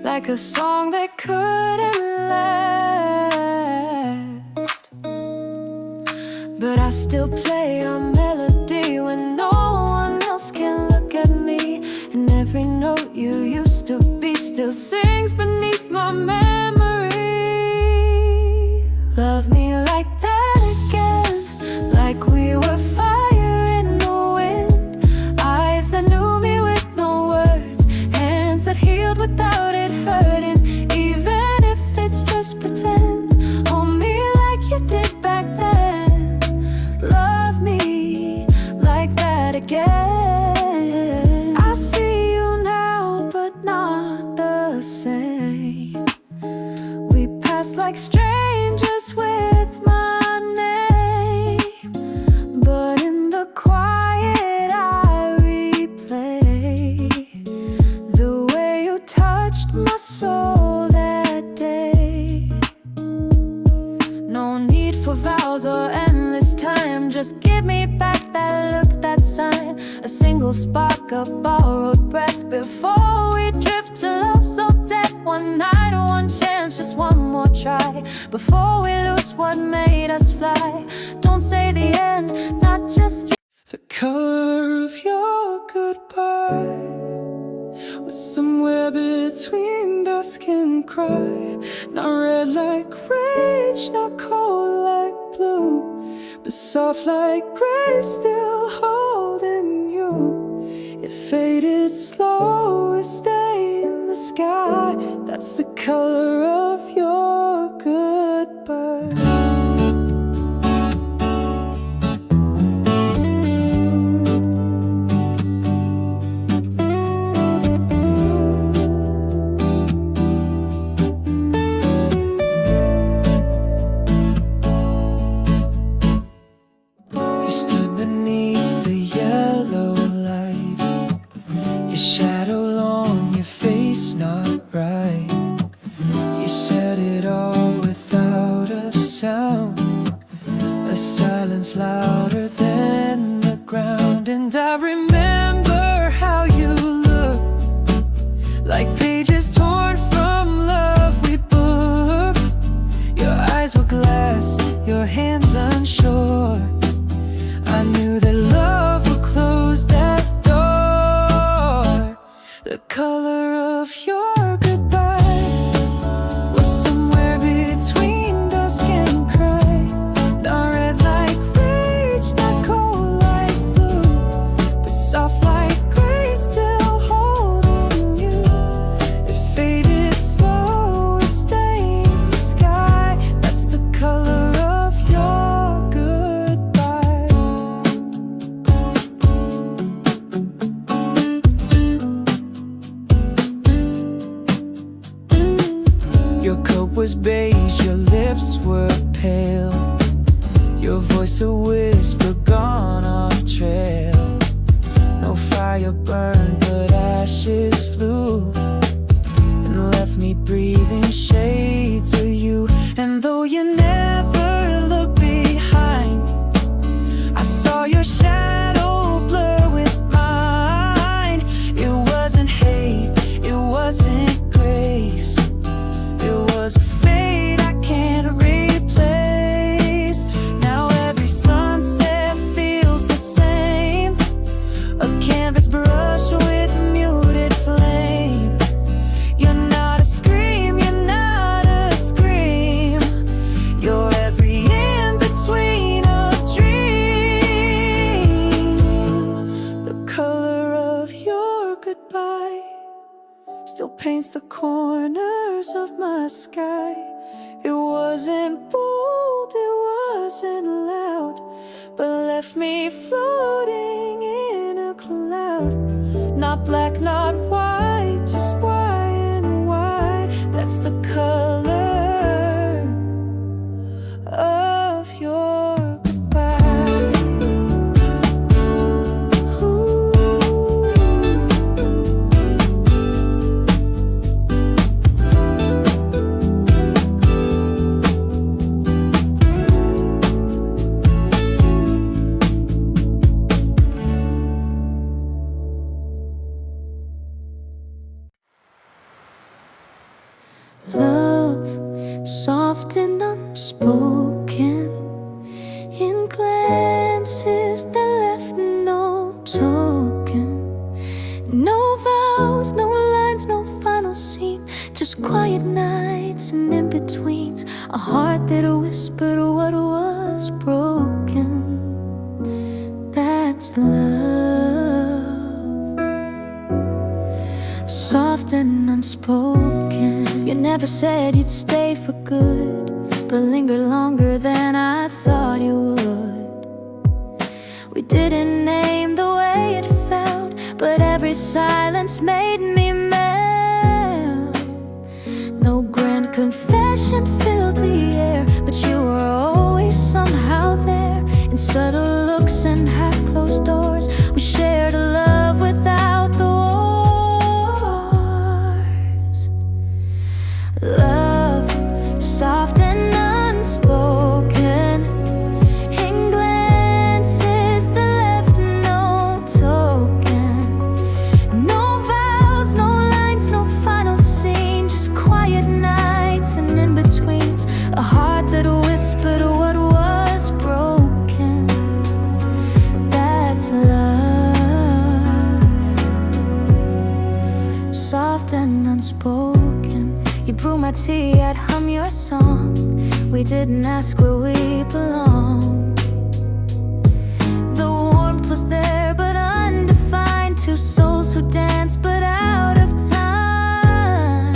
like a song that couldn't last. But I still play your melody when no one else can look at me. And every note you used to be still sings beneath my memory. Love me like that again, like we were fire in the wind. Eyes that knew me with no words, hands that healed without it hurting. Even if it's just pretend, hold me like you did back then. Love me like that again. I see you now, but not the same. We passed like strangers with my name, but in the quiet I replay the way you touched my soul that day. No need for vows or endless time, just give me back that look, that sign. A single spark, a borrowed breath before we drift to love so dead. One night, one chance, just one more try before we lose what made us fly. Don't say the end, not just yet. The color of your goodbye was somewhere between dusk and cry. Not red like rage, not cold like blue, but soft like gray, still holding you. It faded slow, it stayed in the sky. That's the color of your goodbye. Louder than the ground, and I remember how you look, like pages torn from love we booked. Your eyes were glass, your hands unsure. I knew that love would close that door. The color of your goodbye was somewhere between dusk and cry. Not red like not cold like blue, but soft like gray, still holding you. It faded slow, it stayed in the sky. That's the color of your goodbye. Your coat was beige, your lips were pale, your voice a whisper gone off trail. No fire burned, but ashes flew and left me breathing shades of you. And though you never looked behind, I saw your shadow blur with mine. It wasn't hate, it wasn't grace, it was a fate I can't replace. Now every sunset feels the same, a canvas brush with a muted flame. You're not a scream, you're not a scream, you're every in-between of dream. The color of your goodbye still paints the corners of my sky. It wasn't bold, it wasn't loud, but left me floating in a cloud. Not black, not white, just white and white. That's the color of your goodbye. Ooh. Love, soft and unspoken, in glances that left no token. No vows, no lines, no final scene, just quiet nights and in-betweens. A heart that whispered what was broken. That's love, soft and unspoken. You never said you'd stay for good, but lingered longer than I thought you would. We didn't name the way it felt, but every silence made me melt. No grand confession filled the air, but you were always somehow there. In subtle looks and half-closed doors, we shared a love without the wars. Love, soft and unspoken, in glances tea, I'd hum your song. We didn't ask where we belonged. The warmth was there but undefined. Two souls who danced but out of time.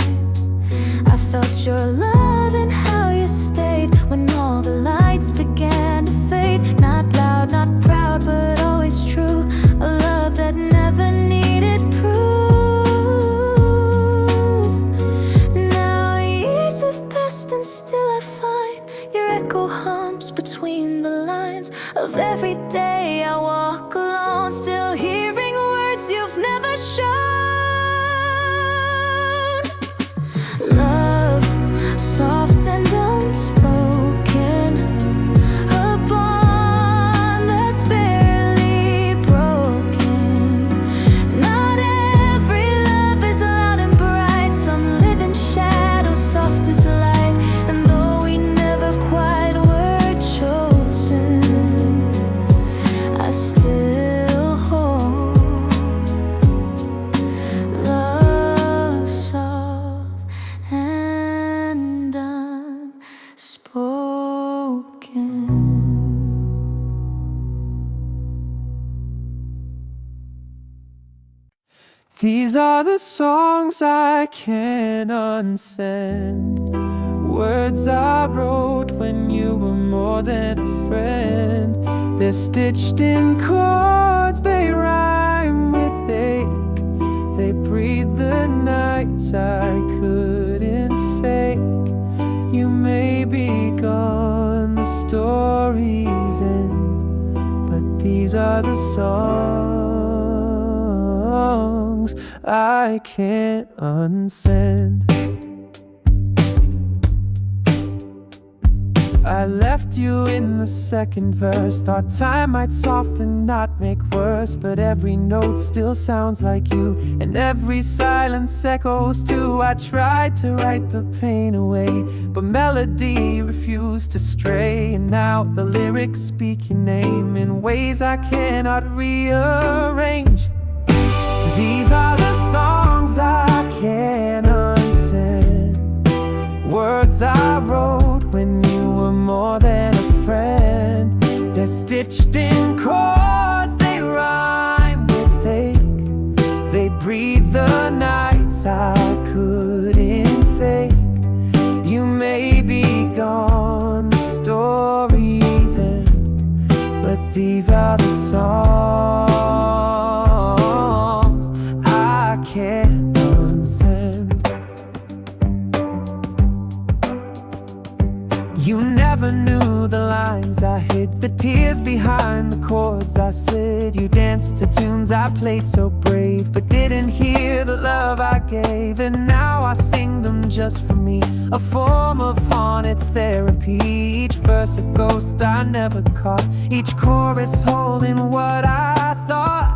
I felt your love and how you stayed when all the lights began to fade. Not loud, not proud, but always true. A love that never needed proof. Now years have passed and still I find your echo hums between the lines of every day I walk alone, still hearing words you've never shown. Love, soft and unspoken, a bond that's barely broken. Not every love is loud and bright. Some live in shadow, soft as light. And though we never quite were chosen, I still hold love soft and unspoken. These are the songs I can't unsend. Words I wrote when you were more than a friend. They're stitched in chords, they rhyme with ache. They breathe the nights I couldn't fake. You may be gone, the story's end, but these are the songs I can't unsend. I left you in the second verse. Thought time might soften, not make worse. But every note still sounds like you, and every silence echoes too. I tried to write the pain away, but melody refused to stray. And now the lyrics speak your name in ways I cannot rearrange. These are the songs I can't unsend. Words I wrote when you were more than a friend. They're stitched in chords, they rhyme with ache. They breathe the nights I couldn't fake. You may be gone, the story's end, but these are the songs I can't unsend. You never knew the lines I hid, the tears behind the chords I slid. You danced to tunes I played so brave, but didn't hear the love I gave. And now I sing them just for me, a form of haunted therapy. Each verse a ghost I never caught, each chorus holding what I thought.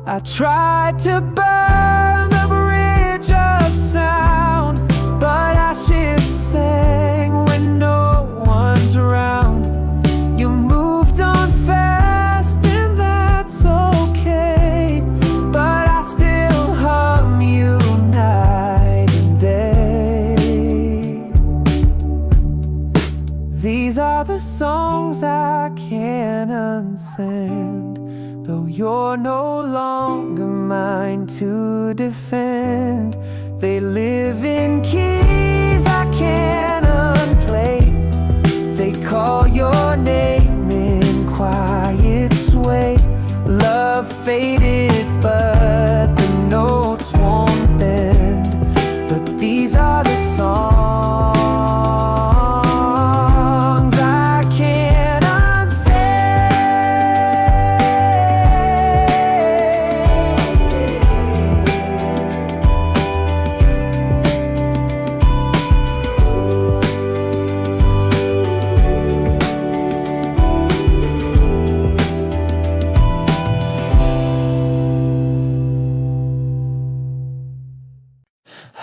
I tried to burn the bridge of sound, but ashes sang when no one's around. You moved on fast and that's okay, but I still hum you night and day. These are the songs I can't unsend, though you're no longer mine to defend. They live in keys I can't unplay. They call your name in quiet sway. Love faded, but the notes won't bend. But these are the songs I can't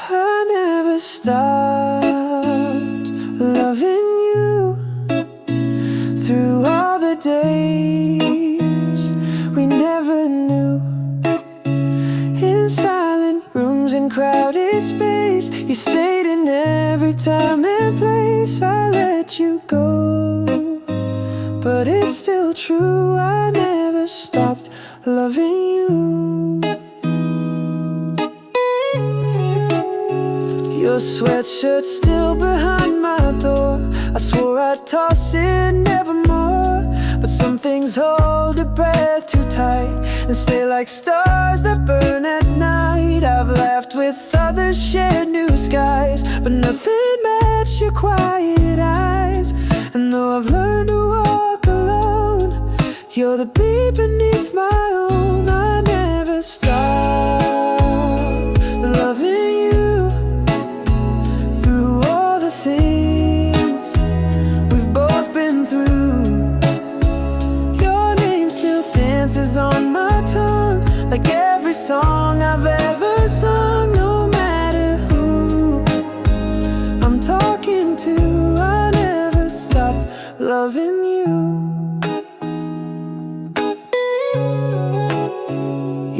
I never stopped loving you through all the days we never knew. In silent rooms and crowded space, you stayed in every but it's still true. I never stopped loving you. Your sweatshirt's still behind my door. I swore I'd toss it nevermore, but some things hold a breath too tight and stay like stars that burn at night. I've laughed with others, shared new skies, but nothing matched your quiet eyes. And though I've learned to walk alone, you're the beat beneath my own. I never stop loving you through all the things we've both been through. Your name still dances on my tongue, like every song I've ever sung. No matter who I'm talking to, I never stop loving you.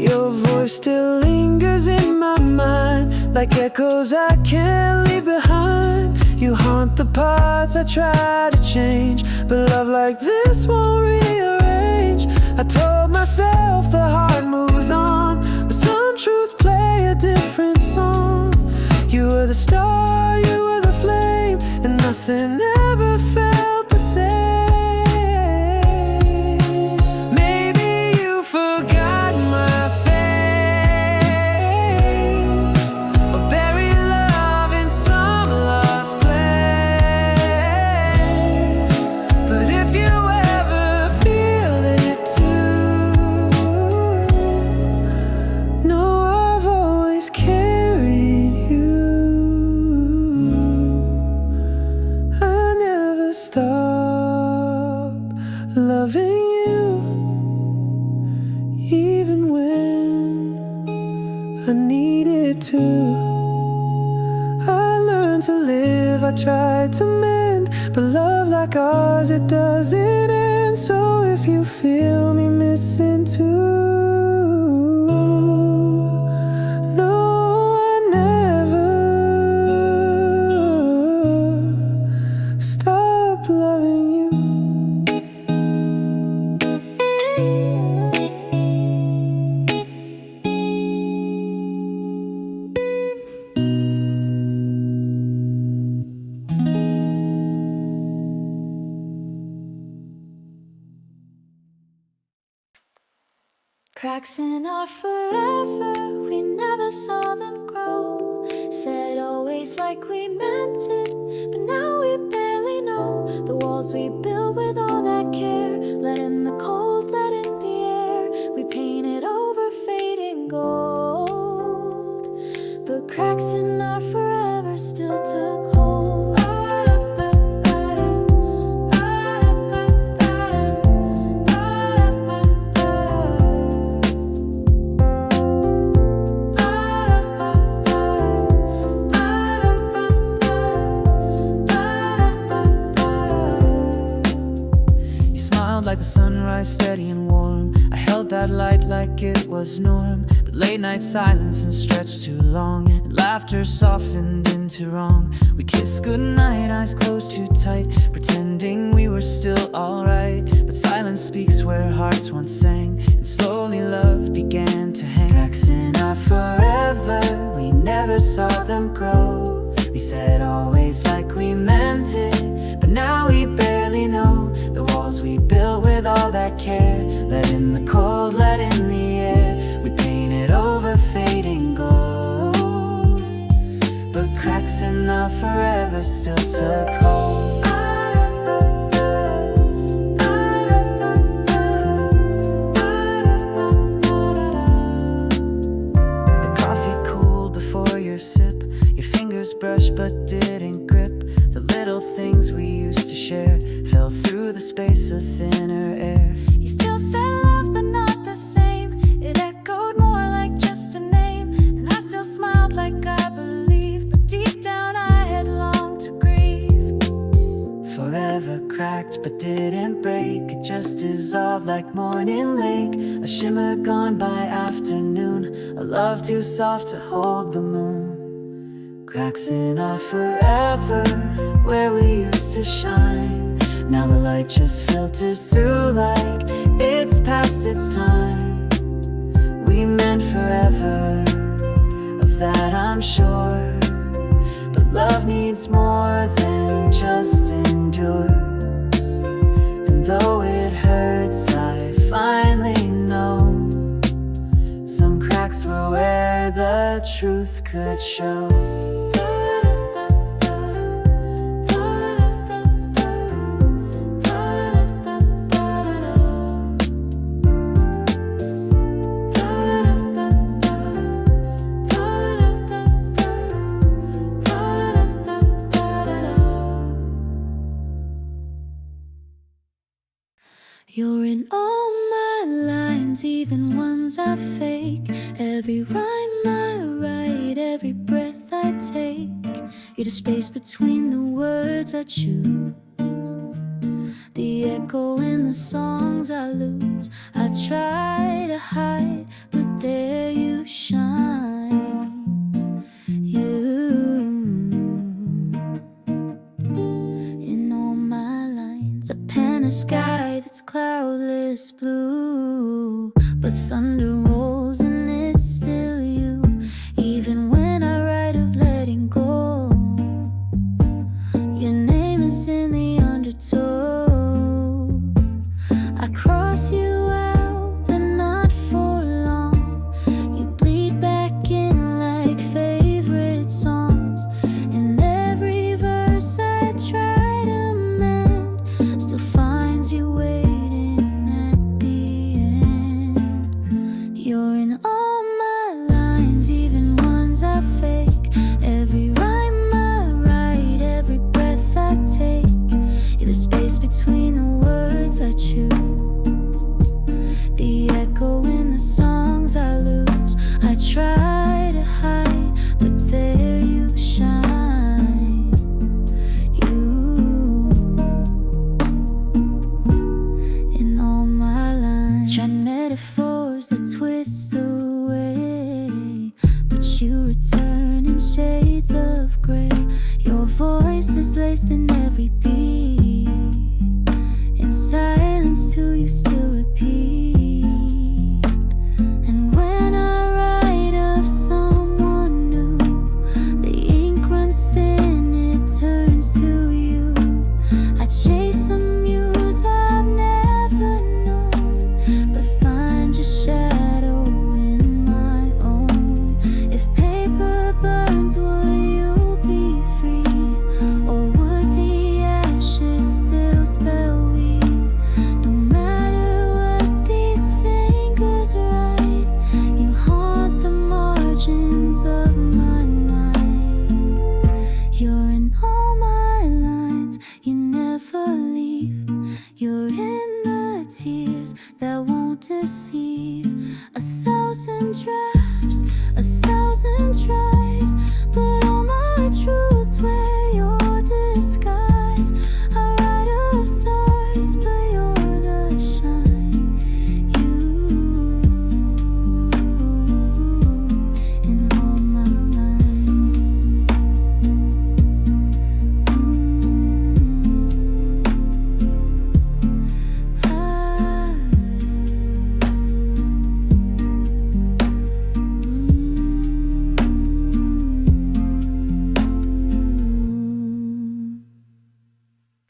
Your voice still lingers in my mind, like echoes I can't leave behind. You haunt the parts I try to change, but love like this won't rearrange. I told myself the heart moves on, but some truths play a different song. You were the star, you were the flame, and nothing ever felt the same. Maybe you forgot my face, or buried love in some lost place. But if you ever feel it too, know I've always carried you. I never stop loving you, even when I needed to. I learned to live, I tried to mend, but love like ours, it doesn't end. So if you feel me missing too, no, I never stop loving you. Cracks in our forever, we never saw them grow. Said always like we meant it, but now we barely know. The walls we built with all that care, let in the cold, let in the air. We painted over fading gold, but cracks in our forever still took hold. Like the sunrise, steady and warm. I held that light like it was norm, but late night silence and stretched too long, and laughter softened into wrong. We kissed goodnight, eyes closed too tight, pretending we were still alright. But silence speaks where hearts once sang, and slowly love began to hang. Cracks in our forever, we never saw them grow. We said always like we meant it, but now we barely know. The walls we built with all that care, let in the cold, let in the air. We painted over fading gold, but cracks in our forever still took hold. The coffee cooled before your sip, your fingers brushed but didn't grip. The little things we used to share fell through the space of thinner air. You still said love, but not the same. It echoed more like just a name, and I still smiled like I believed, but deep down I had longed to grieve. Forever cracked but didn't break, it just dissolved like morning lake. A shimmer gone by afternoon, a love too soft to hold the moon. Cracks in our forever, where we used to shine, Now the light just filters through like it's past its time. We meant forever, of that I'm sure. But love needs more than just endure. And though it hurts, I finally know some cracks were where the truth could show. You're in all my lines, even ones I fake. Every rhyme I write, every breath I take. You're the space between the words I choose, the echo in the songs I lose. I try to hide, but there you shine. You in all my lines, a pen, a sky that's cloudless blue, but thunder rolls and it's still you. Even when I write of letting go, your name is in the undertow. I cross you out, but not for long. You bleed back in like favorite songs, and every verse I try to mend still finds you waiting at the end. You're in all my lines, even ones I fake. Every rhyme I write, every breath I take. You're the space between the words I choose, the echo in the songs I lose. I try to hide, but there you shine. You in all my lines. Try metaphors that twist away, but you return in shades of gray. Your voice is laced in every beat. In silence too, you still repeat. And when I write of someone new, the ink runs thin, it turns to you. I chase a muse I've never known, but find your shadow in my own. If paper burns, will you be free? Or would the ashes still spell we? No matter what these fingers write, you haunt the margins of my night. You're in all my lines, you never leave. You're in the tears that won't deceive. 1,000 drafts, 1,000 tries, but all my truths wear your disguise. I write of stars, but you're the shine. You in all my lines.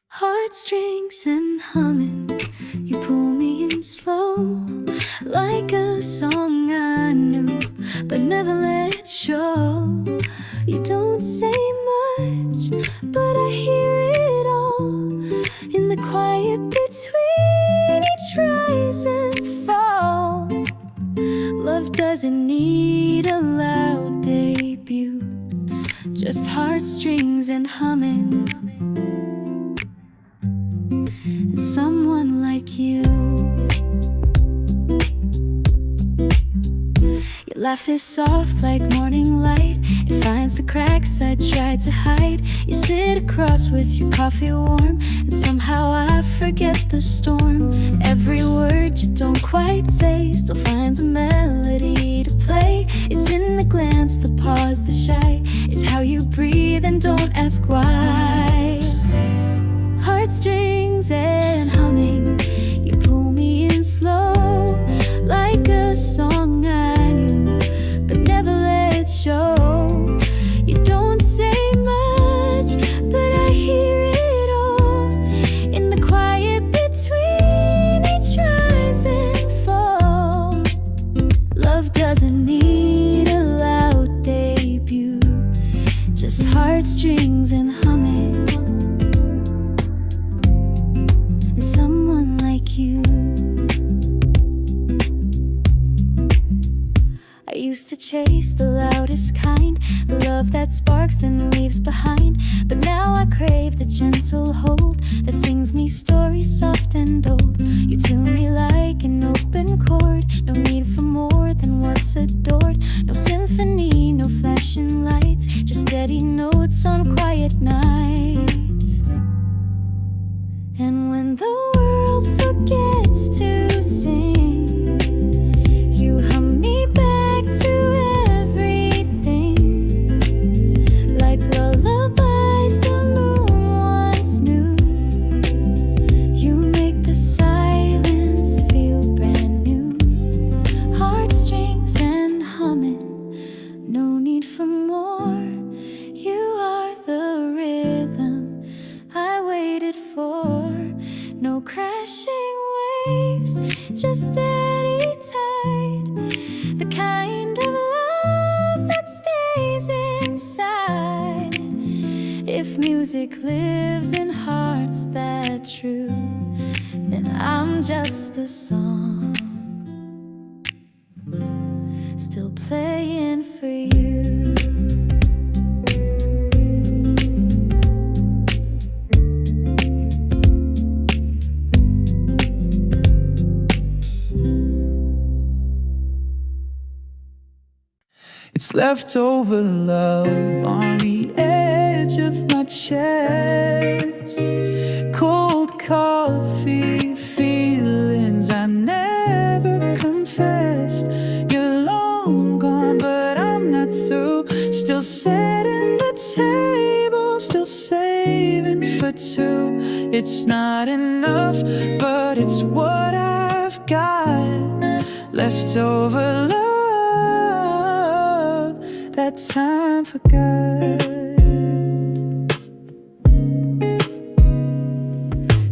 Heartstrings and humming, you pull me in slow, like a song I knew but never let show. You don't say much, but I hear it all in the quiet between each rise and fall. Love doesn't need a loud debut, just heartstrings and humming, and someone like you. Your laugh is soft like morning light, it finds the cracks I tried to hide. You sit across with your coffee warm, and somehow I forget the storm. Every word you don't quite say still finds a melody to play. It's in the glance, the pause, the shy. It's how you breathe and don't ask why. heartstrings and humming. You pull me in slow, like a song I knew, but never let show. You don't say much, but I hear it all in the quiet between each rise and fall. Love doesn't need a loud debut, just heartstrings and humming, and someone like you. I used to chase the loudest kind, the love that sparks then leaves behind. But now I crave the gentle hold that sings me stories soft and old. You tune me like an open chord, no need for more than what's adored. No symphony, no flashing lights, just steady notes on quiet nights. And when the world forgets to sing, you hum me back to everything, like lullabies the moon once knew. You make the silence feel brand new. Heartstrings and humming, no need for more. You are the rhythm I waited for. No crashing waves, just steady tide, the kind of love that stays inside. If music lives in hearts that true, then I'm just a song, still playing for you. It's leftover love on the edge of my chest. Cold coffee feelings I never confessed. You're long gone, but I'm not through. Still setting the table, still saving for two. It's not enough, but it's what I've got. Leftover love that time forgot.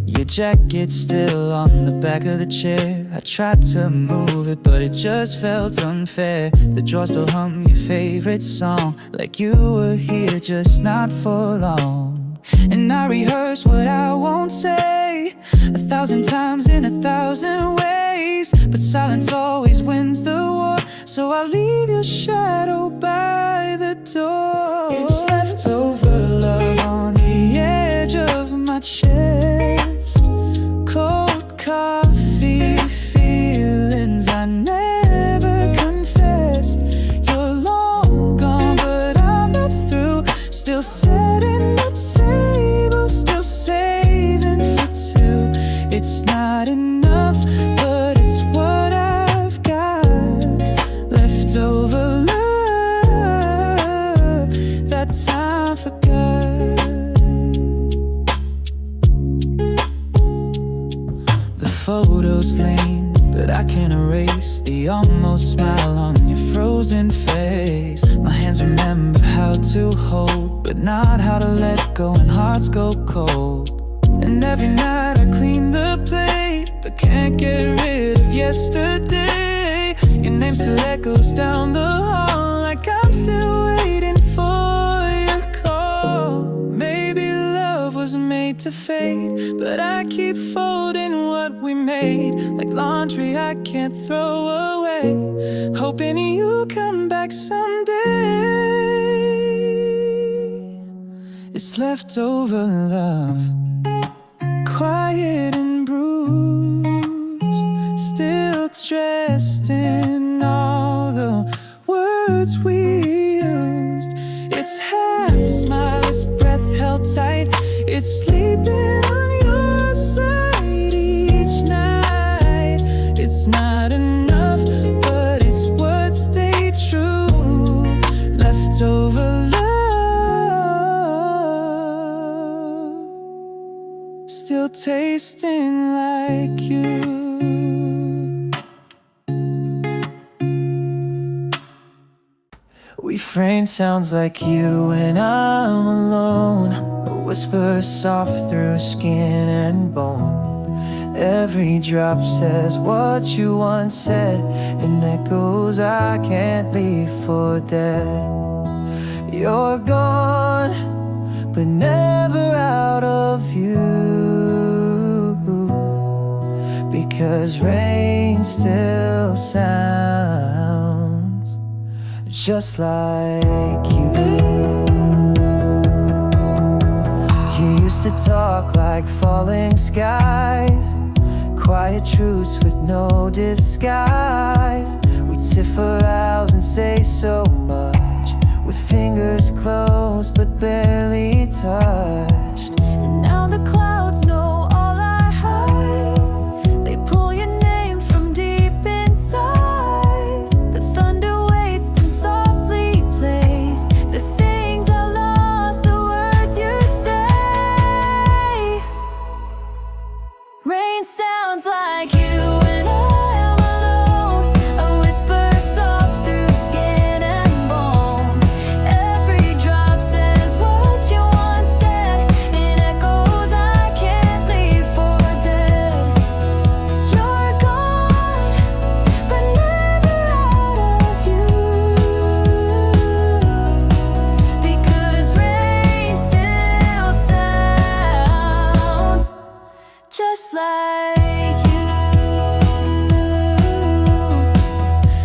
Your jacket's still on the back of the chair. I tried to move it, but it just felt unfair. The drawers still hum your favorite song, like you were here, just not for long. And I rehearse what I won't say 1,000 times in 1,000 ways, but silence always wins the war. So I'll leave your shadow by the door. It's leftover love on the edge of my chest. Cold coffee feelings I never confessed. You're long gone, but I'm not through. Still setting the table, still saving for two. It's not enough, but it's what I've got. Leftover love that time forgot. The photos lame, but I can't erase the almost smile on your frozen face. My hands remember how to hold, but not how to let go, and hearts go cold. And every night I clean the plate, but can't get rid of yesterday. Your name still echoes down the hall, like I'm still waiting for your call. Maybe love was made to fade, but I keep folding what we made, like laundry I can't throw away, hoping you come back someday. It's leftover love, quiet and bruised, still dressed in all the words we used. It's half a smile, it's breath held tight, it's sleeping on your side each night. It's not enough, but it's what stayed true. Leftover love, still tasting like you. Refrain sounds like you when I'm alone. A whisper soft through skin and bone. Every drop says what you once said, and echoes I can't leave for dead. You're gone, but never out of view, because rain still sounds just like you. You used to talk like falling skies, quiet truths with no disguise. We'd sit for hours and say so much, with fingers closed but barely touched. And now the clouds know all I hide. They pull your name from deep inside. The thunder waits, then softly plays the things I lost, the words you'd say. Rain sounds like you and I am alone. A whisper soft through skin and bone. Every drop says what you once said, in echoes I can't leave for dead. You're gone, but never out of view, because rain still sounds just like you.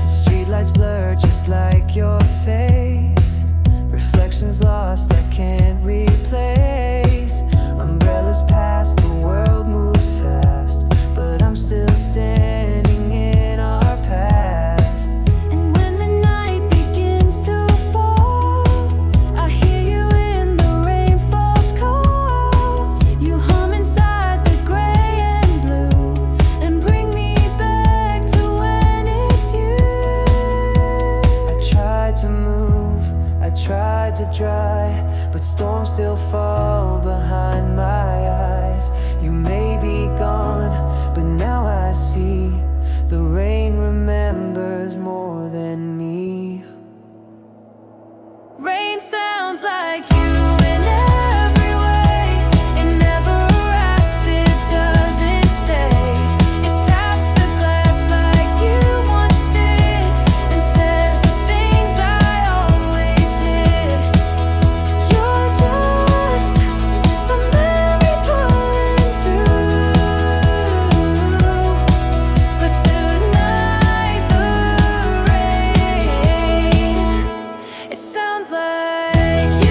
Streetlights blur just like your face. Reflections lost I can't replace. Umbrellas pass, the world moves fast, but I'm still standing in our past. And when the night begins to fall, I hear you in the rain falls cold. You hum inside the gray and blue, and bring me back to when it's you. I tried to move, I tried to dry, but storms still fall behind my eyes. You may be gone, but now I see the rain remembers more than me. Rain sounds like you in every way. It never asks, it doesn't stay. It taps the glass like you once did, and says the things I always hid. You're just a memory pulling through, but tonight the rain, it sounds like you.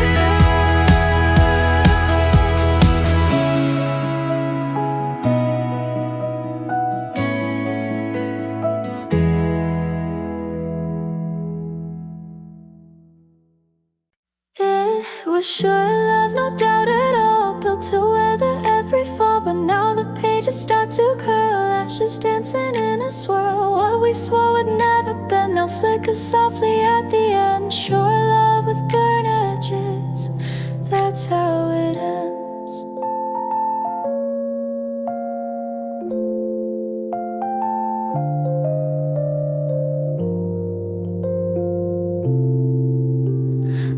It was sure love, no doubt at all, built to weather every fall. But now the pages start to curl, ashes dancing in a swirl. What we swore would never bend, now flickers softly at the end. Sure love with burnt edges, that's how it ends.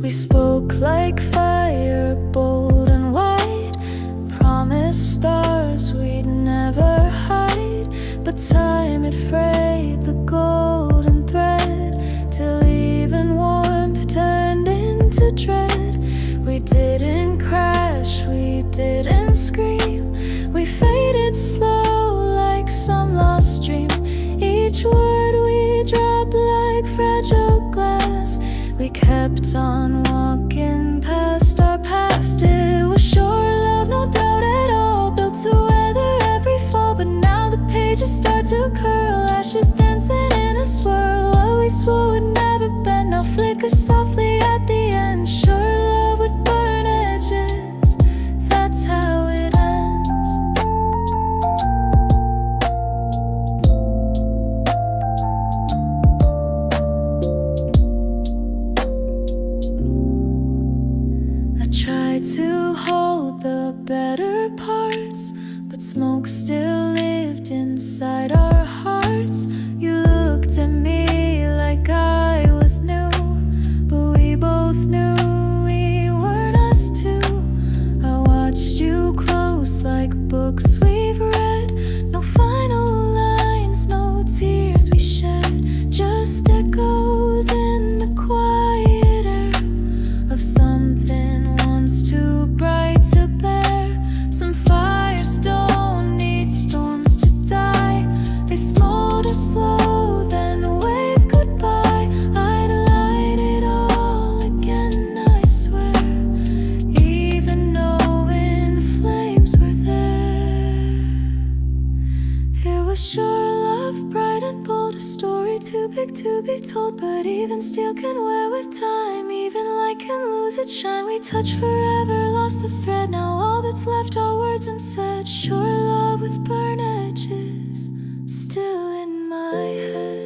We spoke like fire, bold and white, promised stars we'd never hide. But time had frayed the golden thread, till even warmth turned into dread. We didn't crash, we didn't scream, we faded slow like some lost dream. Each word we dropped like fragile glass. We kept on walking past our past. It was sure love, no doubt at all, built to weather every fall. But now the pages start to curl, ashes dancing in a swirl. What we swore would never bend, now flickers softly at the end. Sure love with burnt edges, that's how it ends. I tried to hold the better parts, but still lived inside our hearts. You looked at me like I was new, but we both knew we weren't us two. I watched you close like books we've read. No final lines, no tears we shed, just echoes in the quiet air of something once too bright to bear. Some fires don't need storms to die. They smolder slow, then wave goodbye. I'd light it all again, I swear, even knowing flames were there. It was sure love, bright and bold, a story too big to be told. But even steel can wear with time, even light can lose its shine. We touched forever, lost the thread, now all that's left are words unsaid. Sure love with burnt edges, still in my head.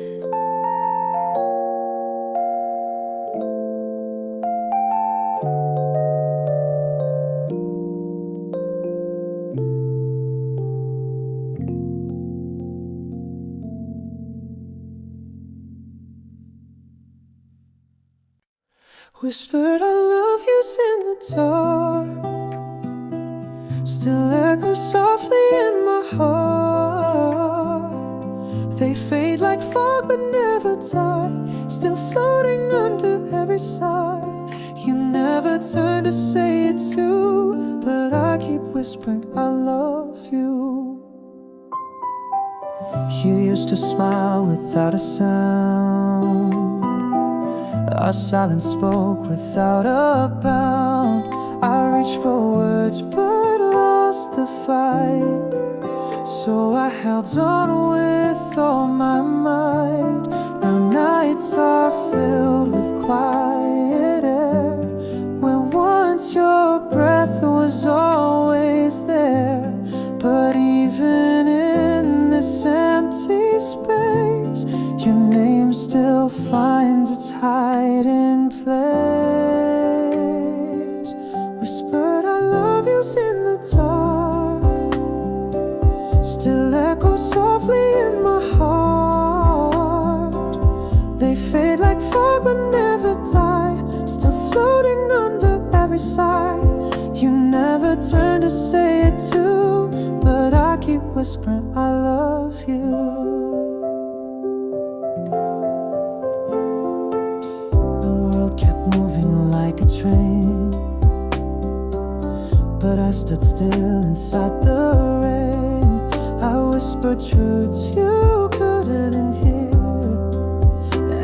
Whispered I love yous in the dark, still echo softly in my heart. They fade like fog but never die, still floating under every sigh. You never turn to say it too, but I keep whispering I love you. You used to smile without a sound, our silence spoke without a bound. I reached for words but lost the fight, so I held on with all my might. Now nights are filled with quiet air, where once your breath was always there. But even in this empty space, your name still finds its hiding place. Whispered I love yous in the dark, still echo softly in my heart. They fade like fog but never die, still floating under every sigh. You never turn to say it too, but I keep whispering I love you. Like a train, but I stood still inside the rain. I whispered truths you couldn't hear,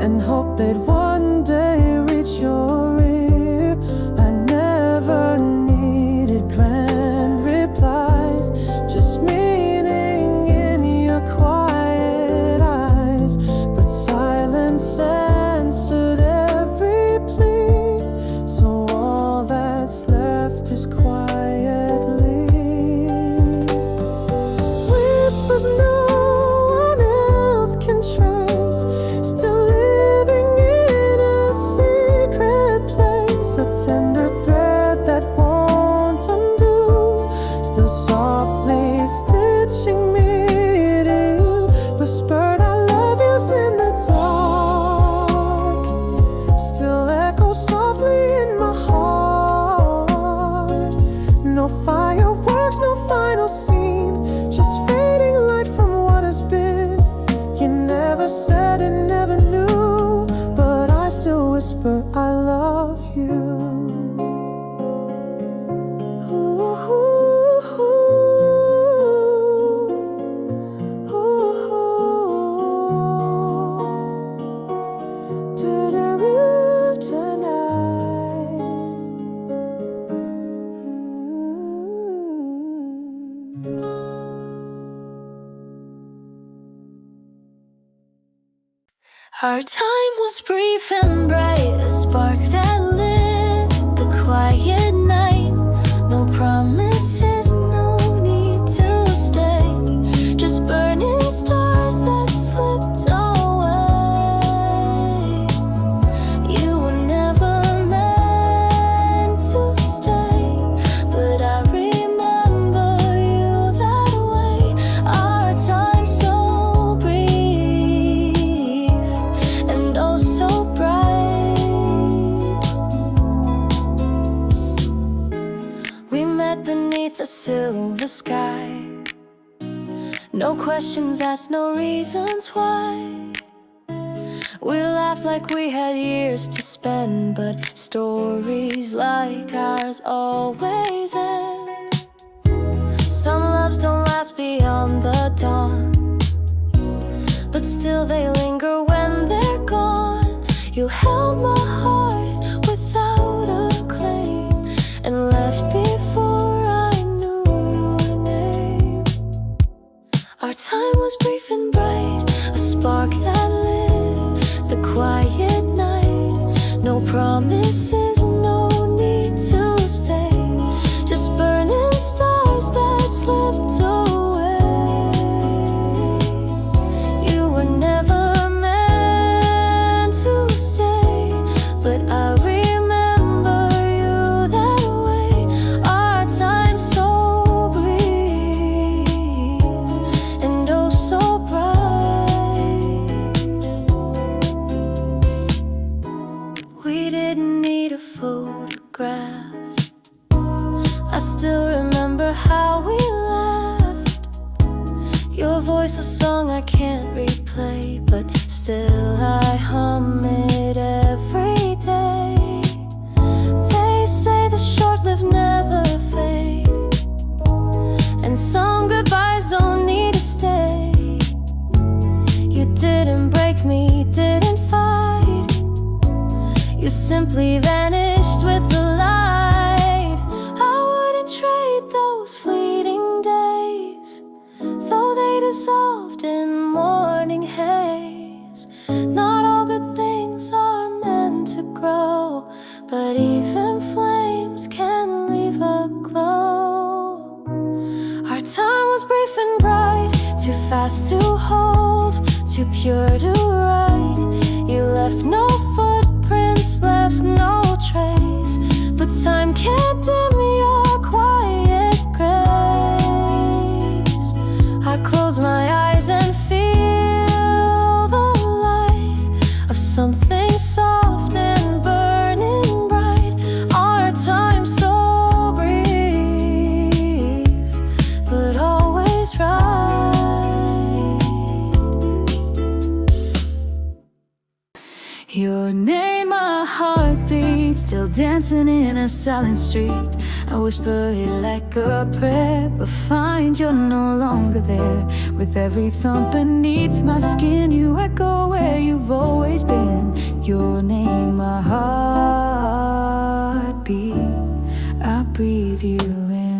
and hoped they'd one day reach your ear. I never needed grand replies, just meaning in your quiet eyes. But silence answered every plea, so all that's left is quietly whispers no one else can trace, still living in a secret place. A tender thread that won't undo, still softly stitching me to you. Whispered I love yous in the dark, still echo softly in my heart. No fireworks, no final scene, just fading light from what has been. You never said it, never knew, but I still whisper I love you. Ooh, ooh, ooh, ooh. Do-do-do tonight. Our time was brief and bright, a spark that lit the quiet night. No promises, no need to stay, just burning stars that slipped away. You were never meant to stay, but I remember you that way. No questions asked, no reasons why. We laugh like we had years to spend, but stories like ours always end. Some loves don't last beyond the dawn, but still they linger when they're gone. You held my heart without a claim and left before I knew your name. Our time was brief and bright, a spark that lit the quiet night. No promises, no need to stay, just burning stars that slipped away. You were never meant to stay, but I remember you that way. Our time so brief and oh so bright. We didn't need a photograph. I still remember how we laughed. Your voice a song I can't replay, but still I hum it every day. They say the short-lived never fade, and some goodbyes don't need to stay. You didn't break me, didn't fight. You simply vanished with the light. I wouldn't trade those fleeting days, though they dissolved in morning haze. Not all good things are meant to grow, but even flames can leave a glow. Our time was brief and bright, too fast to hold, too pure to write. You left no footprints, left no trace, but time can't dim your quiet grace. I close my eyes and feel the light of something soft and burning bright. Our time so brief, but always right. Your name, my heartbeat, still dancing in a silent street. I whisper it like a prayer, but find you're no longer there. With every thump beneath my skin, you echo where you've always been. Your name, my heartbeat, I breathe you in.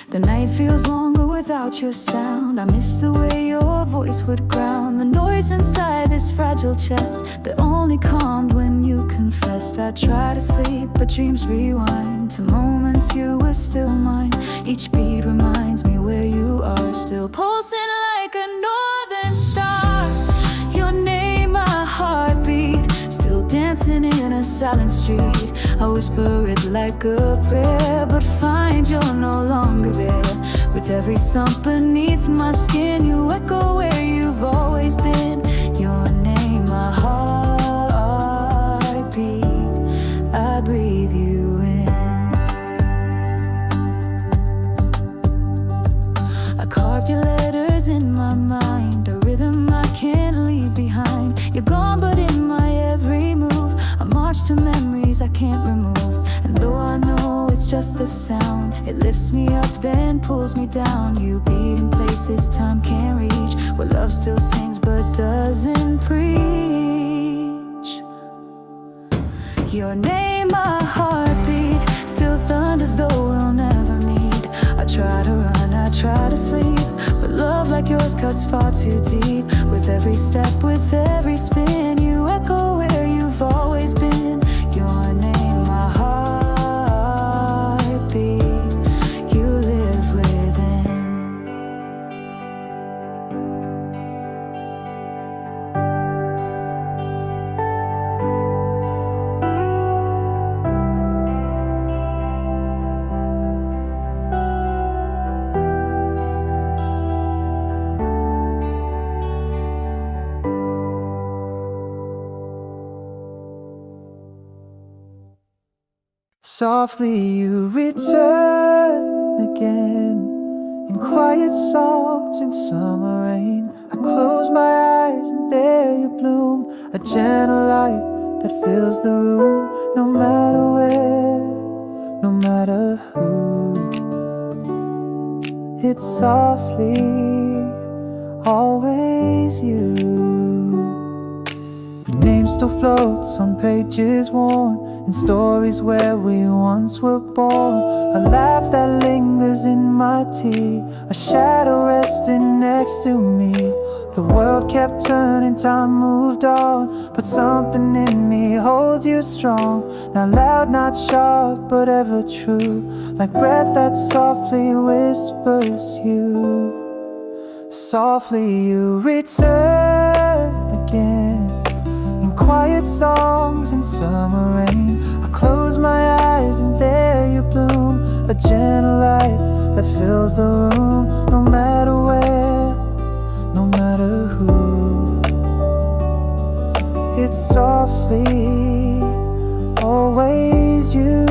The night feels longer without your sound. I miss the way your voice would ground the noise inside this fragile chest that only calmed when you confessed. I try to sleep, but dreams rewind to moments you were still mine. Each beat reminds me where you are, still pulsing like a northern star. Your name, my heartbeat, still dancing in a silent street. I whisper it like a prayer, but find you're no longer there. With every thump beneath my skin, you echo where you've always been. Your name, my heartbeat, I breathe you in. I carved your letters in my mind, a rhythm I can't leave behind. You're gone, but in my every move, I march to memories I can't remove. And though I know it's just a sound, it lifts me up then pulls me down. You beat in places time can't reach, where love still sings but doesn't preach. Your name, my heartbeat, still thunders though we'll never meet. I try to run, I try to sleep, but love like yours cuts far too deep. With every step, with every spin, you echo where you've always been. Your name, my heartbeat, you live within. Softly you return again, in quiet songs in summer rain. I close my eyes and there you bloom, a gentle light that fills the room. No matter where, no matter who, it's softly, always you. Your name still floats on pages worn, in stories where we once were born. A laugh that lingers in my tea, a shadow resting next to me. The world kept turning, time moved on, but something in me holds you strong. Not loud, not sharp, but ever true, like breath that softly whispers you. Softly you return again, in quiet songs in summer rain. I close my eyes and there you bloom, a gentle light that fills the room. No matter where, no matter who, it's softly, always you.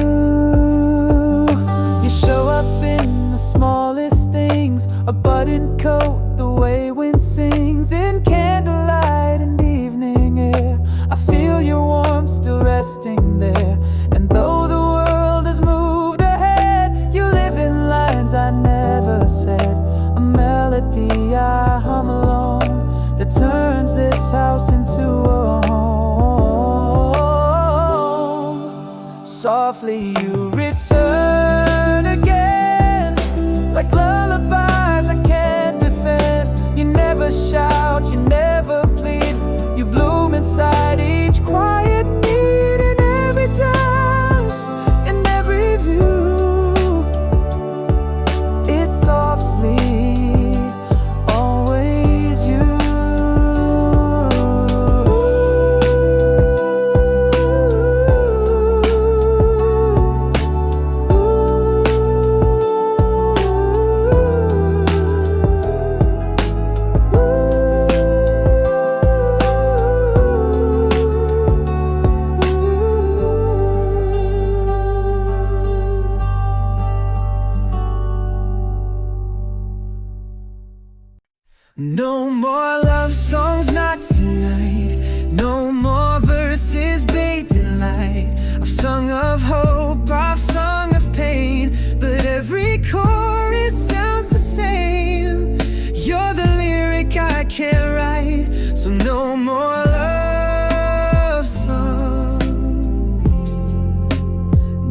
You show up in the smallest things, a button coat, the way wind sings, in candlelight and evening air. I feel your warmth still resting there, and though the world has moved ahead, you live in lines I never said, a melody I hum alone that turns this house into a home. Softly you return again, like lullabies I can't defend. You never shout, you never plead, you bloom inside each quiet need, in every dance, in every view. It's softly, always you. No more love songs, not tonight. No more verses bathed in light. I've sung of hope, I've sung of pain, but every chorus sounds the same. You're the lyric I can't write, so no more love songs,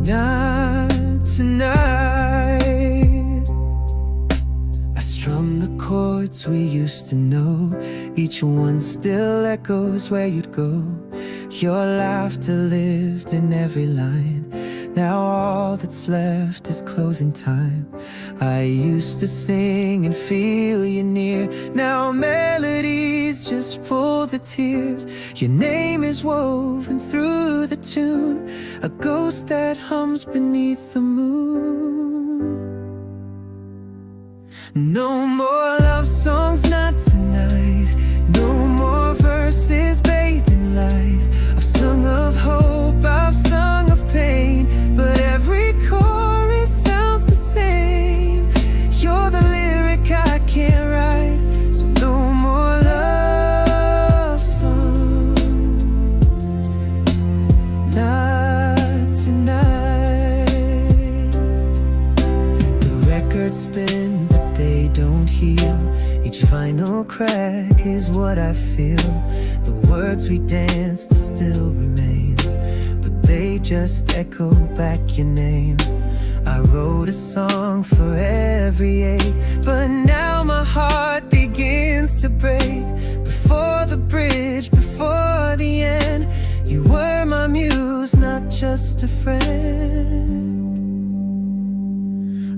not tonight. I strum the chords we used to know, each one still echoes where you'd go. Your laughter lived in every line, now all that's left is closing time. I used to sing and feel you near, now melodies just pull the tears. Your name is woven through the tune, a ghost that hums beneath the moon. No more love songs, not tonight. No more verses bathed in light. I've sung of hope, I've sung of pain, but every chorus sounds the same. You're the lyric I can't write, so no more love songs, not tonight. The records spin, they don't heal. Each vinyl crack is what I feel. The words we danced still remain, but they just echo back your name. I wrote a song for every ache, but now my heart begins to break. Before the bridge, before the end, you were my muse, not just a friend.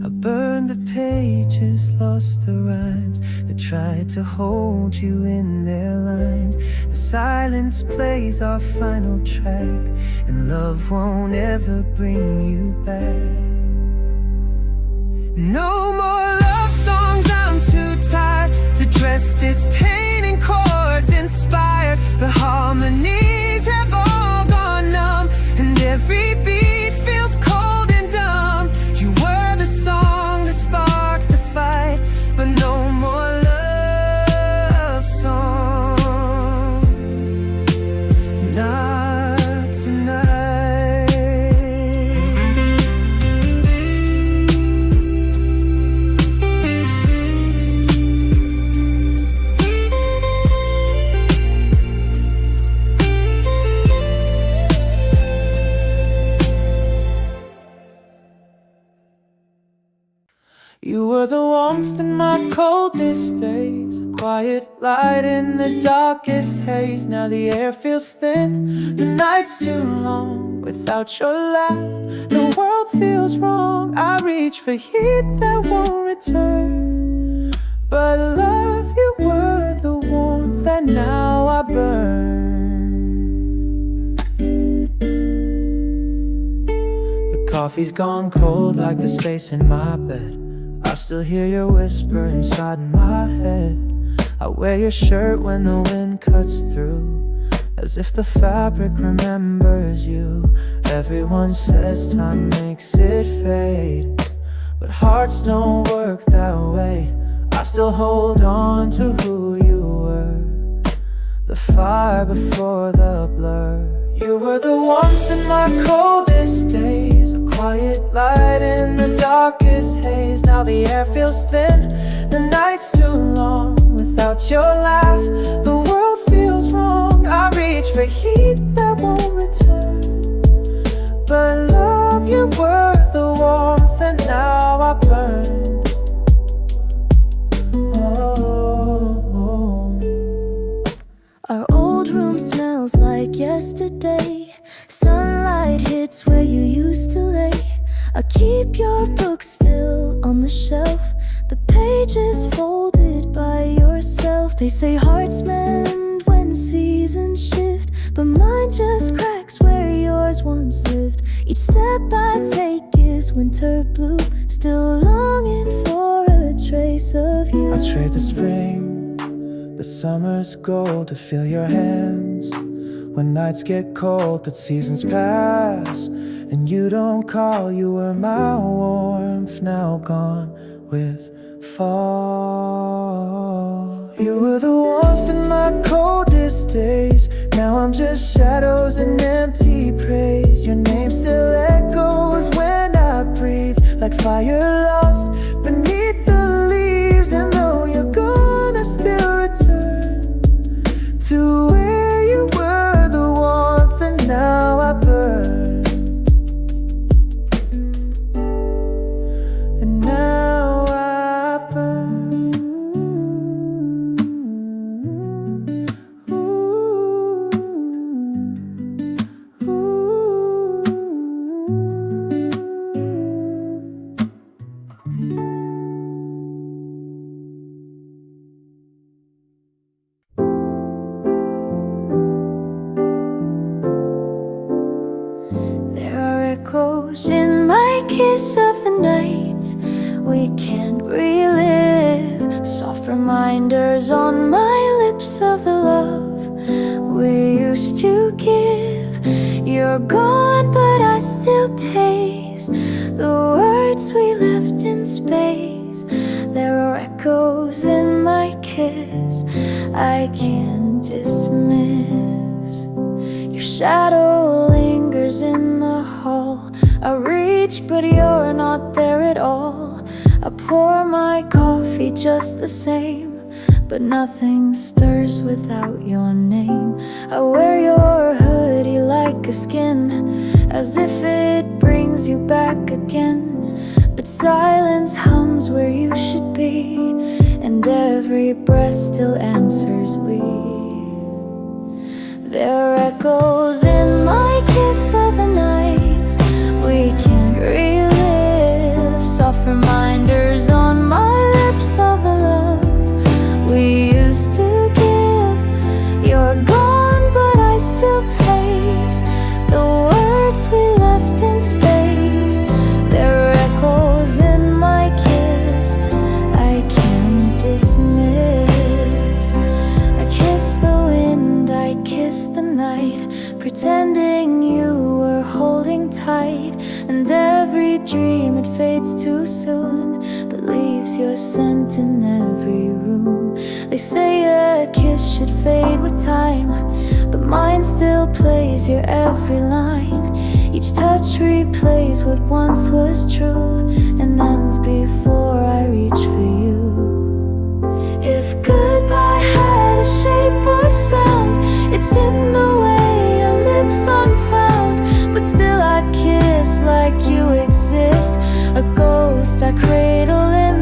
I burned the pages, lost the rhymes that tried to hold you in their lines. The silence plays our final track, and love won't ever bring you back. No more love songs, I'm too tired to dress this pain in chords inspired. The harmonies have all gone numb, and every beat feels cold. You were the warmth in my coldest days, a quiet light in the darkest haze. Now the air feels thin, the night's too long without your laugh. The world feels wrong, I reach for heat that won't return. But love, you were the warmth and now I burn. The coffee's gone cold like the space in my bed. I still hear your whisper inside my head. I wear your shirt when the wind cuts through, as if the fabric remembers you. Everyone says time makes it fade, but hearts don't work that way. I still hold on to who you were, the fire before the blur. You were the warmth in my coldest days, a quiet light in the darkest haze. Now the air feels thin, the night's too long without your laugh. The world feels wrong, I reach for heat that won't return. But love, you were the warmth and now I burn. Our old room smells like yesterday. Sunlight hits where you used to lay. I keep your books still on the shelf, the pages folded by yourself. They say hearts mend when seasons shift, but mine just cracks where yours once lived. Each step I take is winter blue, still longing for a trace of you. I trade the spring, the summer's gold to feel your hands. When nights get cold but seasons pass and you don't call, you were my warmth, now gone with fall. You were the warmth in my coldest days, now I'm just shadows and empty praise. Your name still echoes when I breathe, like fire lost beneath the leaves. And though you're gone, I still return to where you were, the warmth, and now I burn. And now I burn. Ooh, ooh. There are echoes in my kiss of the night we can't relive, soft reminders on my lips of the love we used to give. You're gone, but I still taste the words we left in space. There are echoes in my kiss I can't dismiss. Your shadow lingers in the hall. I reach, but you're not there at all. I pour my coffee just the same, but nothing stirs without your name. I wear your hoodie like a skin, as if it brings you back again. But silence hums where you should be, and every breath still answers we. There are echoes in my kiss of the nights we can't relive, soft reminders on my lips of the love we used to give. You're gone, but I still taste the words we left in space. There are echoes in my kiss I can't dismiss. I kiss the wind, I kiss the night, pretending you were holding tight. And every dream, it fades too soon, but leaves your scent in every room. They say a kiss should fade with time, but mine still plays your every line. Each touch replays what once was true, and ends before I reach for you. If goodbye had a shape or sound, it's in the way your lips unfound. But still I kiss like you exist, a ghost I cradle in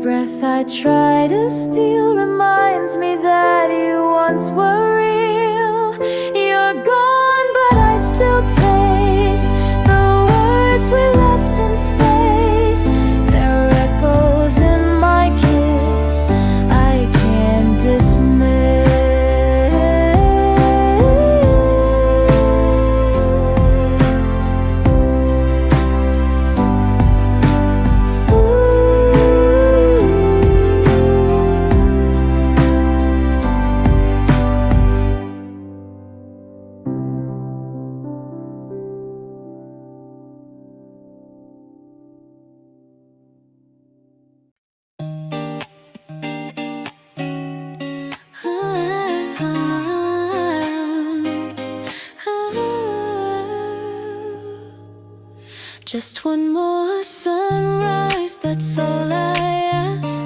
breath I try to steal reminds me that you once were real. You're gone, but I still taste the words we left in space. There are echoes in my kiss I can't dismiss. Just one more sunrise, that's all I ask,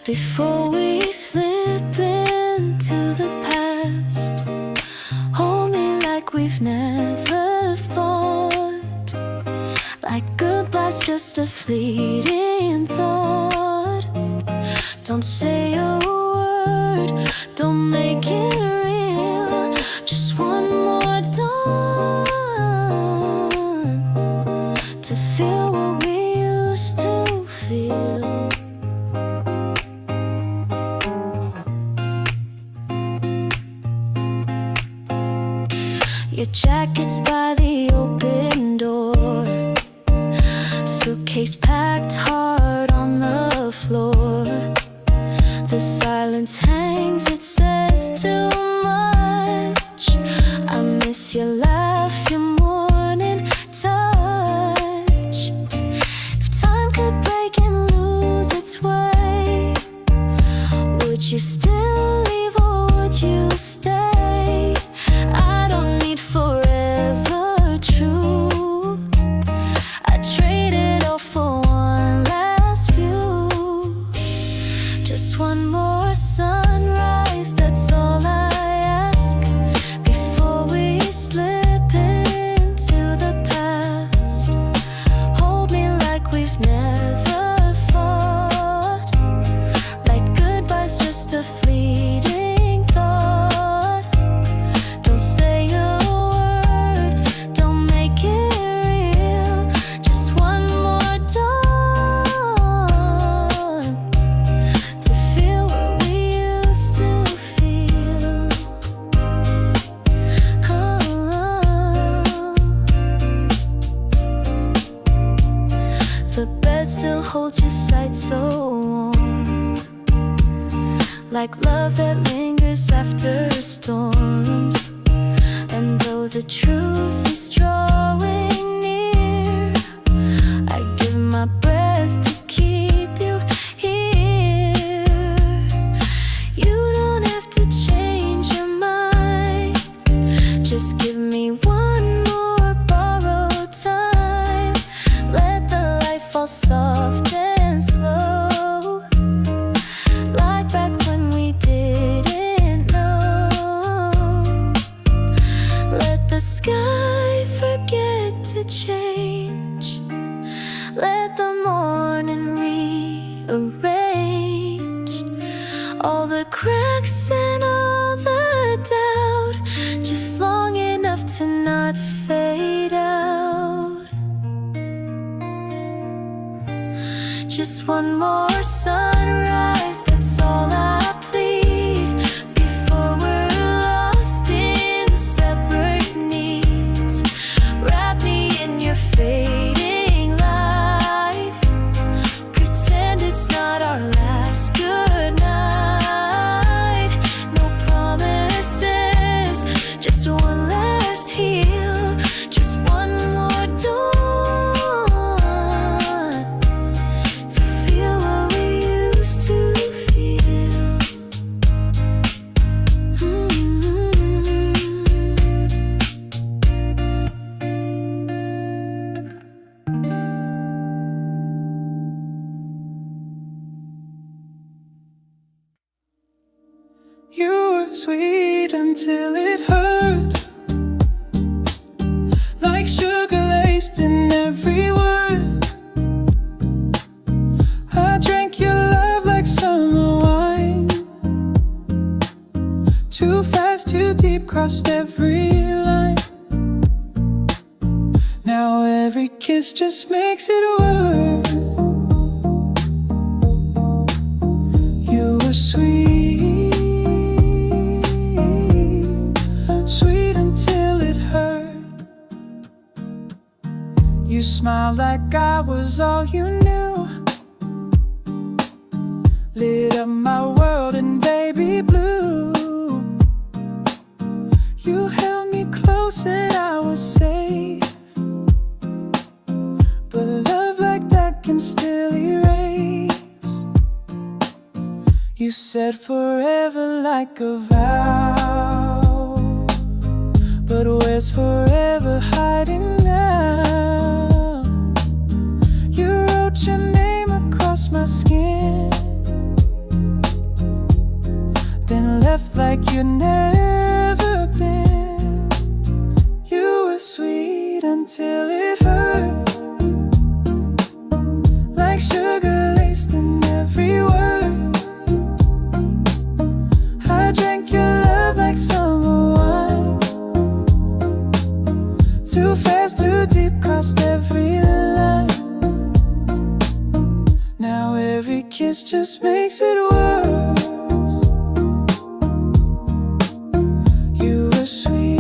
before we slip into the past. Hold me like we've never fought, like goodbye's just a fleeting thought. Don't say a word, don't make it real. Just one more dawn to feel what we used to feel. Your jacket's by the open door, suitcase packed hard on the floor. The silence hangs, it says too much. I miss your laugh, your morning touch. If time could break and lose its way, would you still leave or would you stay? I don't need forever true. I trade it all for one last view. Just one more sunrise, that's all I ask, before we slip into the past. Hold me like we've never fought, like goodbye's just a fleeting thought. Don't say a word, don't make it real. Just one more dawn to feel what we used to feel. The bed still holds your sight so warm, like love that lingers after storms. And though the truth is drawing near, I give my breath to keep you here. You don't have to change your mind, just give me one more borrowed time. Let the light fall soft and slow, like back when we didn't know. Let the sky forget to change, let the morning rearrange all the cracks and all the doubt, just long enough to not fade out. Just one more sunrise, that's all I plead, before we're lost in separate needs. Wrap me in your fading light, pretend it's not our last good night. No promises, just one last heal. Just one more dawn to feel what we used to feel. You were sweet until it hurt, like sugar laced in every word. I drank your love Too fast, too deep, crossed every line. Now every kiss just makes it worse. You were sweet, sweet until it hurt. You smiled like I was all you knew, lit up my world in baby blue. You held me close and I was safe, but love like that can still erase. You said forever like a vow, but where's forever hiding now? You wrote your name across my skin, then left like you'd never been. You were sweet until it hurt, like sugar laced in every word. I drank your love like summer wine. Too fast, too deep, crossed every line. Now every kiss just makes it worse. You were sweet,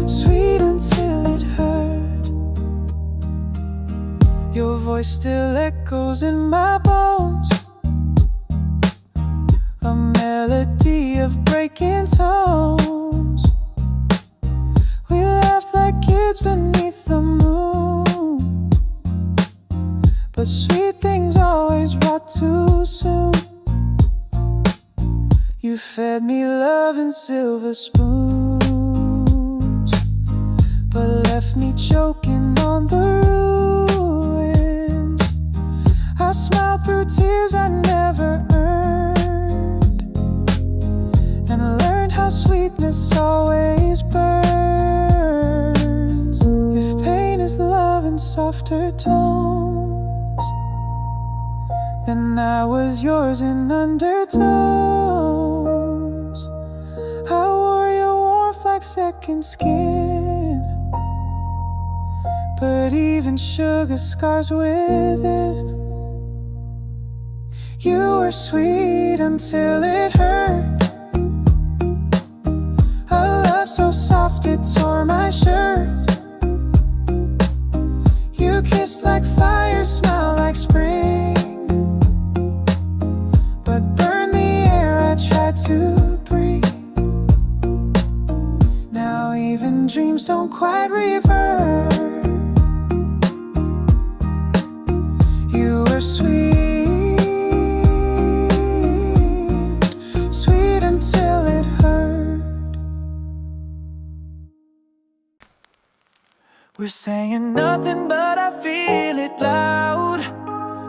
sweet until it hurt. Your voice still echoes in my bones, a melody of breaking tones. We laughed like kids beneath the moon, but sweet things always rot too soon. You fed me love in silver spoons, but left me choking on the ruins. I smiled through tears I never earned, and learned how sweetness always burns. If pain is love in softer tones, then I was yours in undertones. I wore your warmth like second skin, but even sugar scars within. You were sweet until it hurt, a love so soft it tore my shirt. You kissed like fire, smile like spring, but burned the air I tried to breathe. Now even dreams don't quite revert. You were sweet, sweet until it hurt. We're saying nothing but I feel it loud.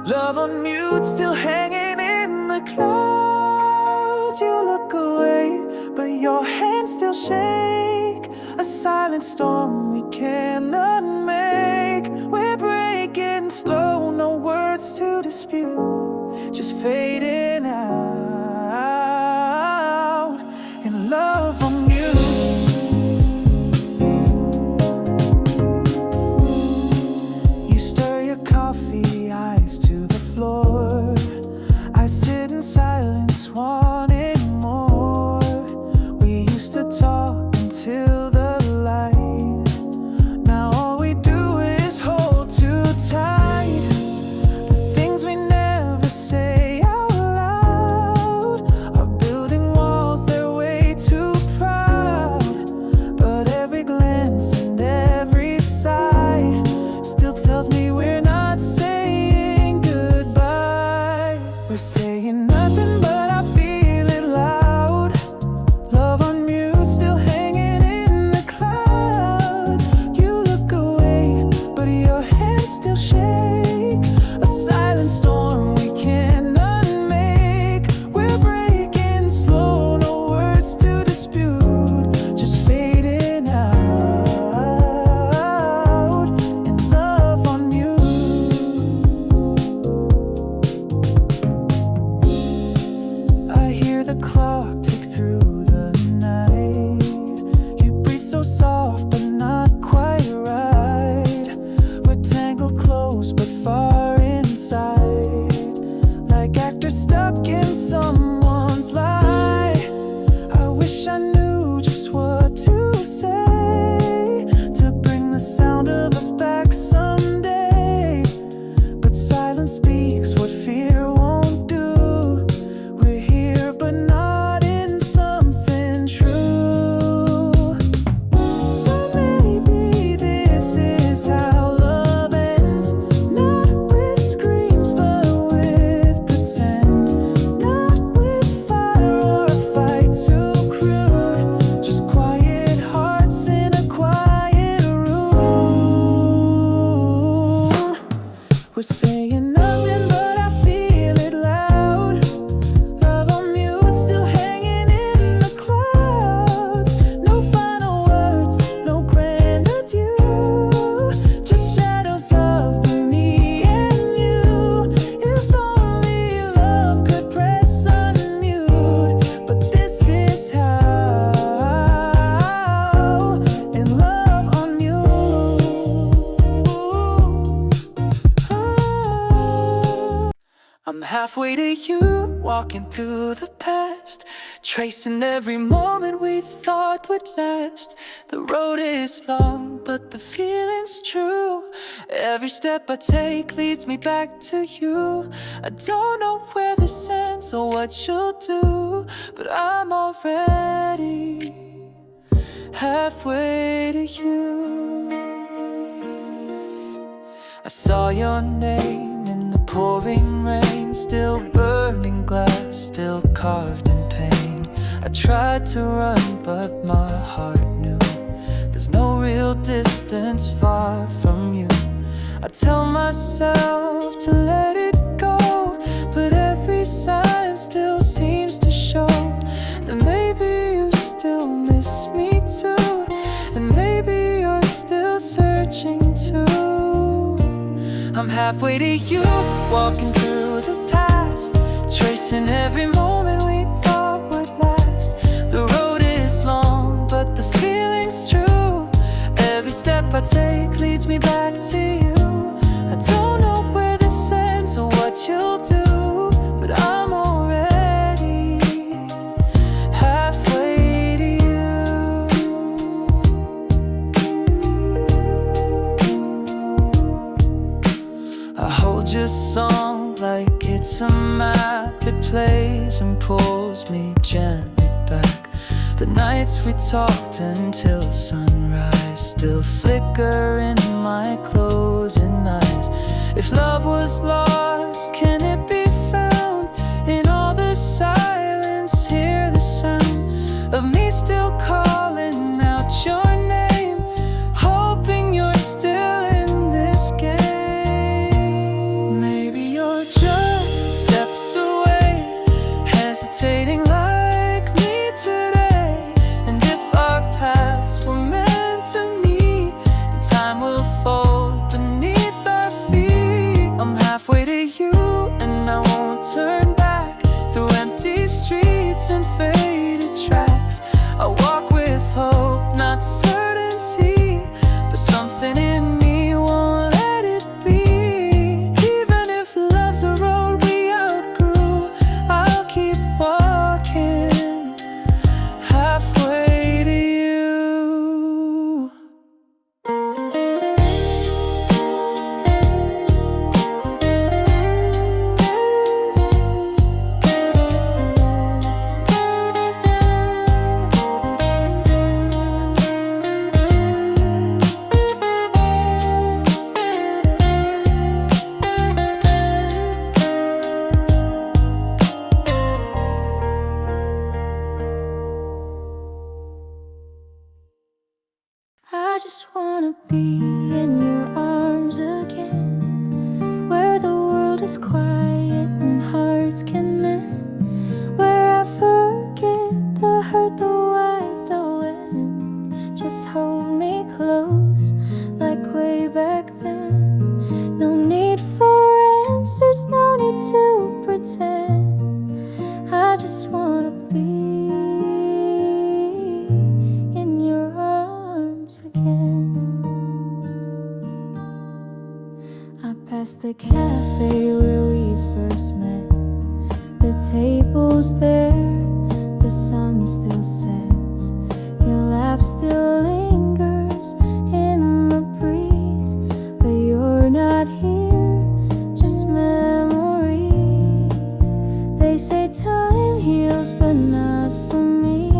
Love on mute, still hanging in the clouds. You look away, but your hands still shake. A silent storm we cannot make. We're breaking slow, no words to dispute, just fading out in love on mute. You stir your coffee, eyes to the floor. I sit in silence, wanting more. We used to talk until the light. Now all we do is hold too tight. The things we never say out loud are building walls, they're way too proud. But every glance and every sigh still tells me we're not saying goodbye. We're saying nothing but I feel the clock tick through the night. You breathe so soft but not quite right. We're tangled close but far inside, like actors stuck in someone's lie. I wish I knew just what to say to bring the sound of us back someday, but silence speaks what fear won't do. We're here but not in something true. So maybe this is how love ends, not with screams but with pretend, not with fire or a fight too crude, just quiet hearts in a quiet room. We're saying nothing but I feel it loud. Love on mute, still hanging in the clouds. No final words, no grand adieu, just shadows of the me and you. If only love could press unmute, but this is how, in love on mute. I'm halfway to you, walking through the past, tracing every moment we thought would last. The road is long, but the feeling's true. Every step I take leads me back to you. I don't know where this ends or what you'll do, but I'm already halfway to you. I saw your name in the pouring rain, still burning glass, still carved in pain. I tried to run, but my heart knew there's no real distance far from you. I tell myself to let it go, but every sign still seems to show that maybe you still miss me too, and maybe you're still searching too. I'm halfway to you, walking through the past, tracing every moment we thought would last. The road is long, but the feeling's true. Every step I take leads me back to you. I don't know where this ends or what you'll do, but I'm already halfway to you. I hold your song like it's a map. It plays and pulls me gently back. The nights we talked until sunrise still flicker in my closing eyes. If love was lost, can it be found? In all the silence, hear the sound of me still calling out your name, hoping you're still in this game. Maybe you're just steps away, hesitating like me today. And if our paths were meant to meet, then time will fold beneath our feet. I'm halfway to you, and I won't turn back. Through empty streets and faded tracks, I walk with hope, not certainty, but something in me won't let it be. Even if love's a road we outgrew, I'll keep walking halfway to you. I just wanna be in your arms again, where the world is quiet and hearts can mend, where I forget the hurt, the why, the when. Just hold me close like way back then. No need for answers, no need to pretend. I just wanna be in your arms again. I passed the cafe where we first met. The table's there, the sun still sets. Your laugh still lingers in the breeze, but you're not here, just memory. They say time heals, but not for me.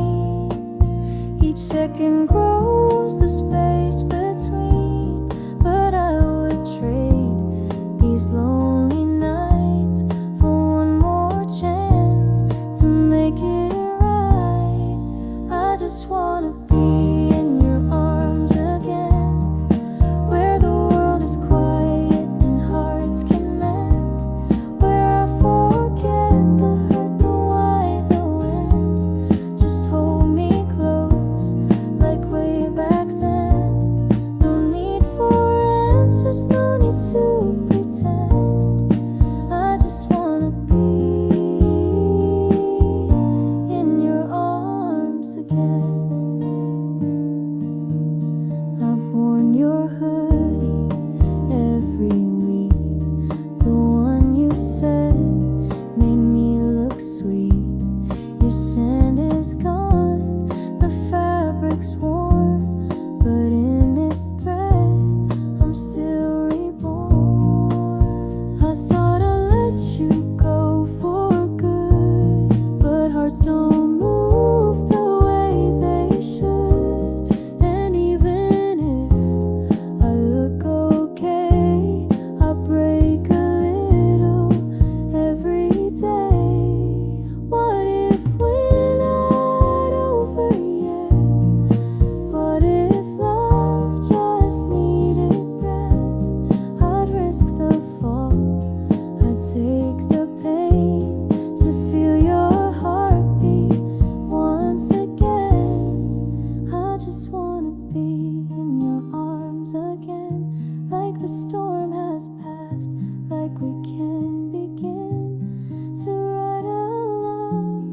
Each second grows the space between, but I would trade these lonely nights for one more chance to make it right. I just wanna be in your arms again, where the world is quiet and hearts can mend, where I forget the hurt, the why, the when. Just hold me close, like way back then. No need for answers, no need to pretend. I just wanna be in your arms again. I've worn your hoodie every week, the one you said made me look sweet. Your scent is gone, the fabric's worn, but in its thread I'm still reborn. I thought I let you go for good, but hearts don't move the way they should. And even if I look okay, I break a little every day. What if we're not over yet? What if love just needed breath? I'd risk the fall, I'd take the pain to feel your heartbeat once again. I just wanna be in your arms again, like the storm has passed, like we can begin to write a love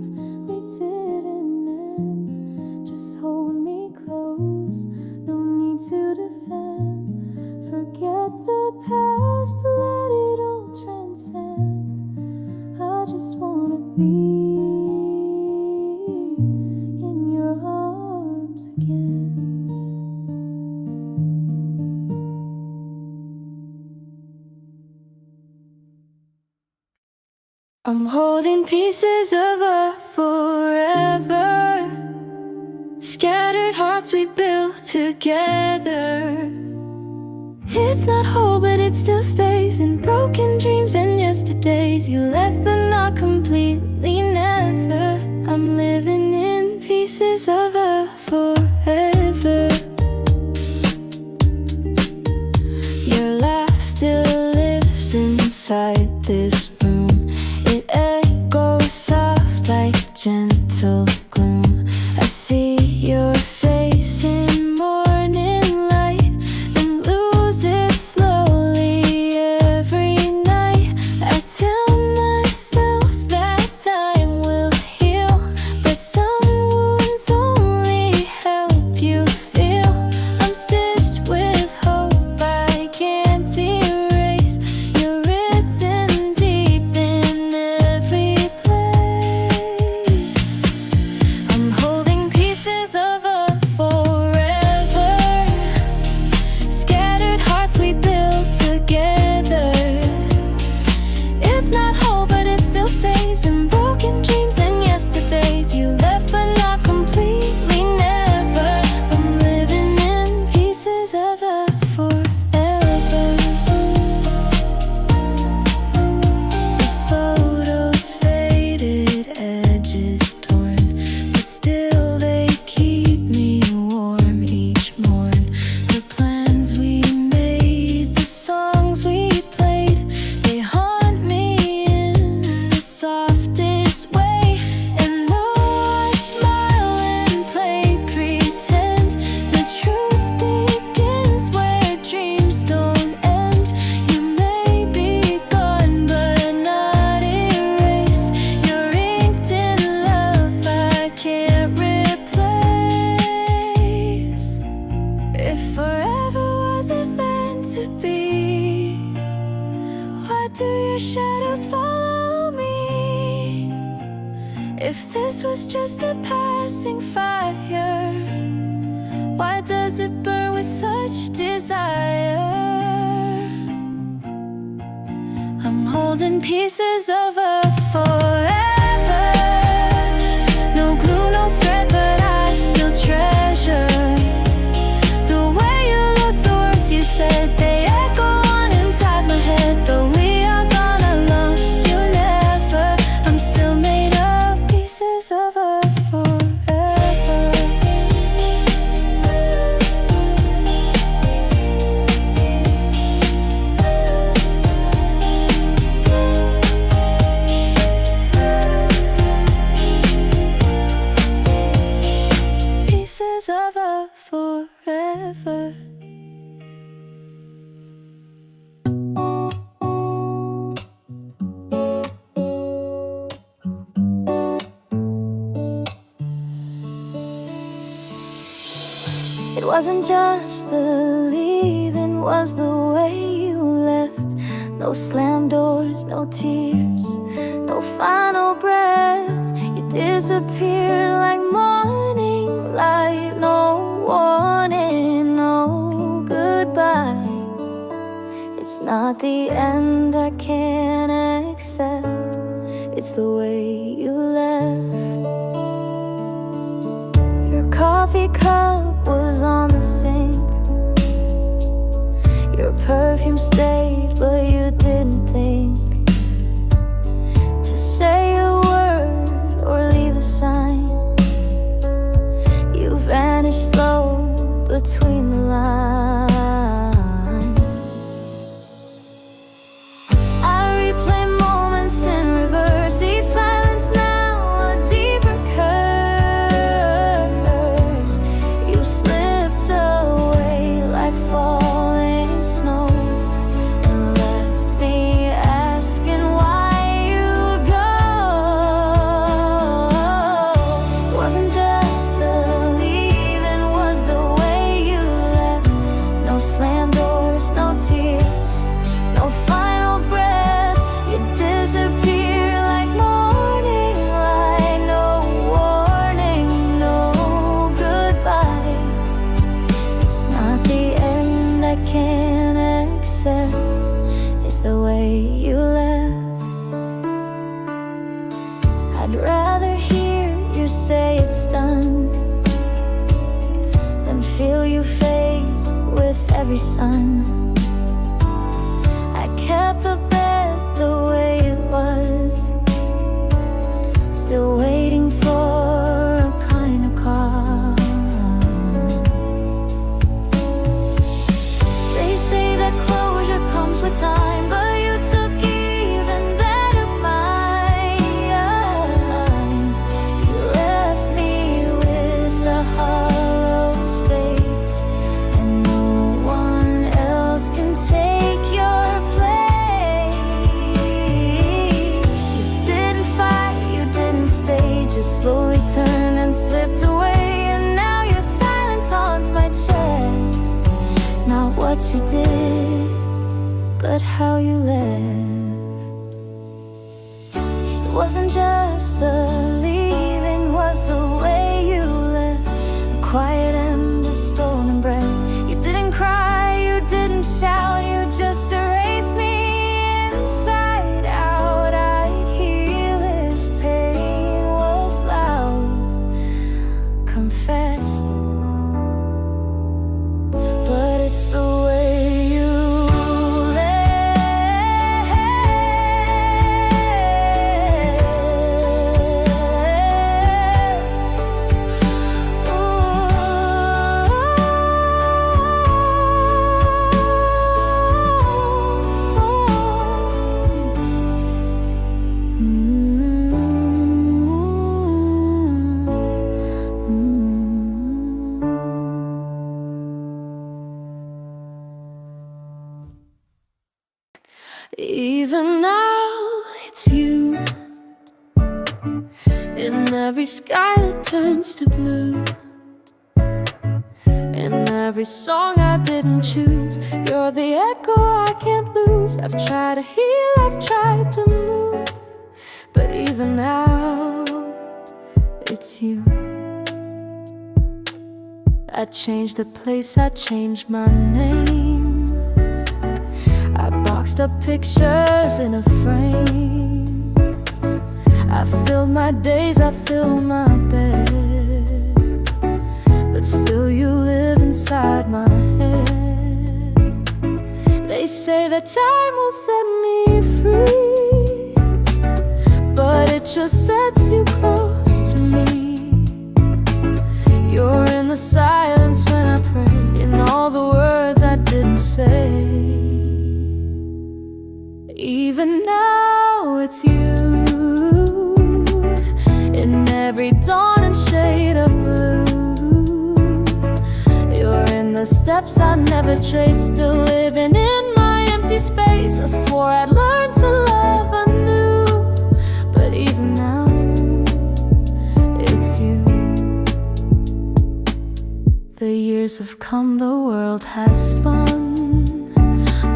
we didn't end. Just hold me close, no need to defend. Forget the past, let it all transcend. I just wanna be in your arms again. I'm holding pieces of a forever, scattered hearts we built together. It's not whole, but it still stays in broken dreams and yesterdays. You left, but not completely, never. I'm living in pieces of a forever. Your laugh still lives inside this room. It echoes soft like gentle gloom. I see your face in morning light, then lose it slowly every night. I tell myself that time will heal, but some wounds only help you feel. I'm stitched with hope I can't erase. You're written deep in every place. If this was just a passing fire, why does it burn with such desire? I'm holding pieces of a forever. No glue, no thread, but I still treasure the way you look, the words you said. They echo on inside my head. Though we are gone, I lost you never. I'm still made of pieces of a forever. Pieces of a forever. It wasn't just the leaving, was the way you left. No slam doors, no tears, no final breath. You disappear like morning light. No warning, no goodbye. It's not the end I can't accept. It's the way you left. Your coffee cup was on the sink. Your perfume stayed, but you didn't think to say a word or leave a sign. You vanished slow between the lines. I replay moments in reverse, each silence now a deeper curse. You slipped away like falling snow and left me asking why you'd go. It wasn't just the leaving, was the way you left. No slam doors, no tears, no final breath. You disappear like morning light. No warning, no goodbye. It's not the end I can't accept. It's the way you left. I'd rather hear you say it's done than feel you fade with every sun. I kept the bed the way it was, still waiting for a kind of cause. They say that closure comes with time, but you took even that of mine. You left me with a hollow space, and no one else can take your place. You didn't fight, you didn't stay, just slowly turned and slipped away. And now your silence haunts my chest. Not what you did, but how you left. It wasn't just the leaving, was the way you left. A quiet and a stolen breath. You didn't cry, you didn't shout, you just erased me inside out. I'd heal if pain was loud, confessed, but it's the way you even now, it's you in every sky that turns to blue, in every song I didn't choose. You're the echo I can't lose. I've tried to heal, I've tried to move, but even now, it's you. I changed the place, I changed my name. I boxed up pictures in a frame. I filled my days, I filled my bed, but still you live inside my head. They say that time will set me free, but it just sets you close to me. You're in the silence when I pray, in all the words I didn't say. Even now it's you, in every dawn and shade of blue. You're in the steps I never traced, still living in my empty space. I swore I'd learn to love anew, but even now it's you. The years have come, the world has spun,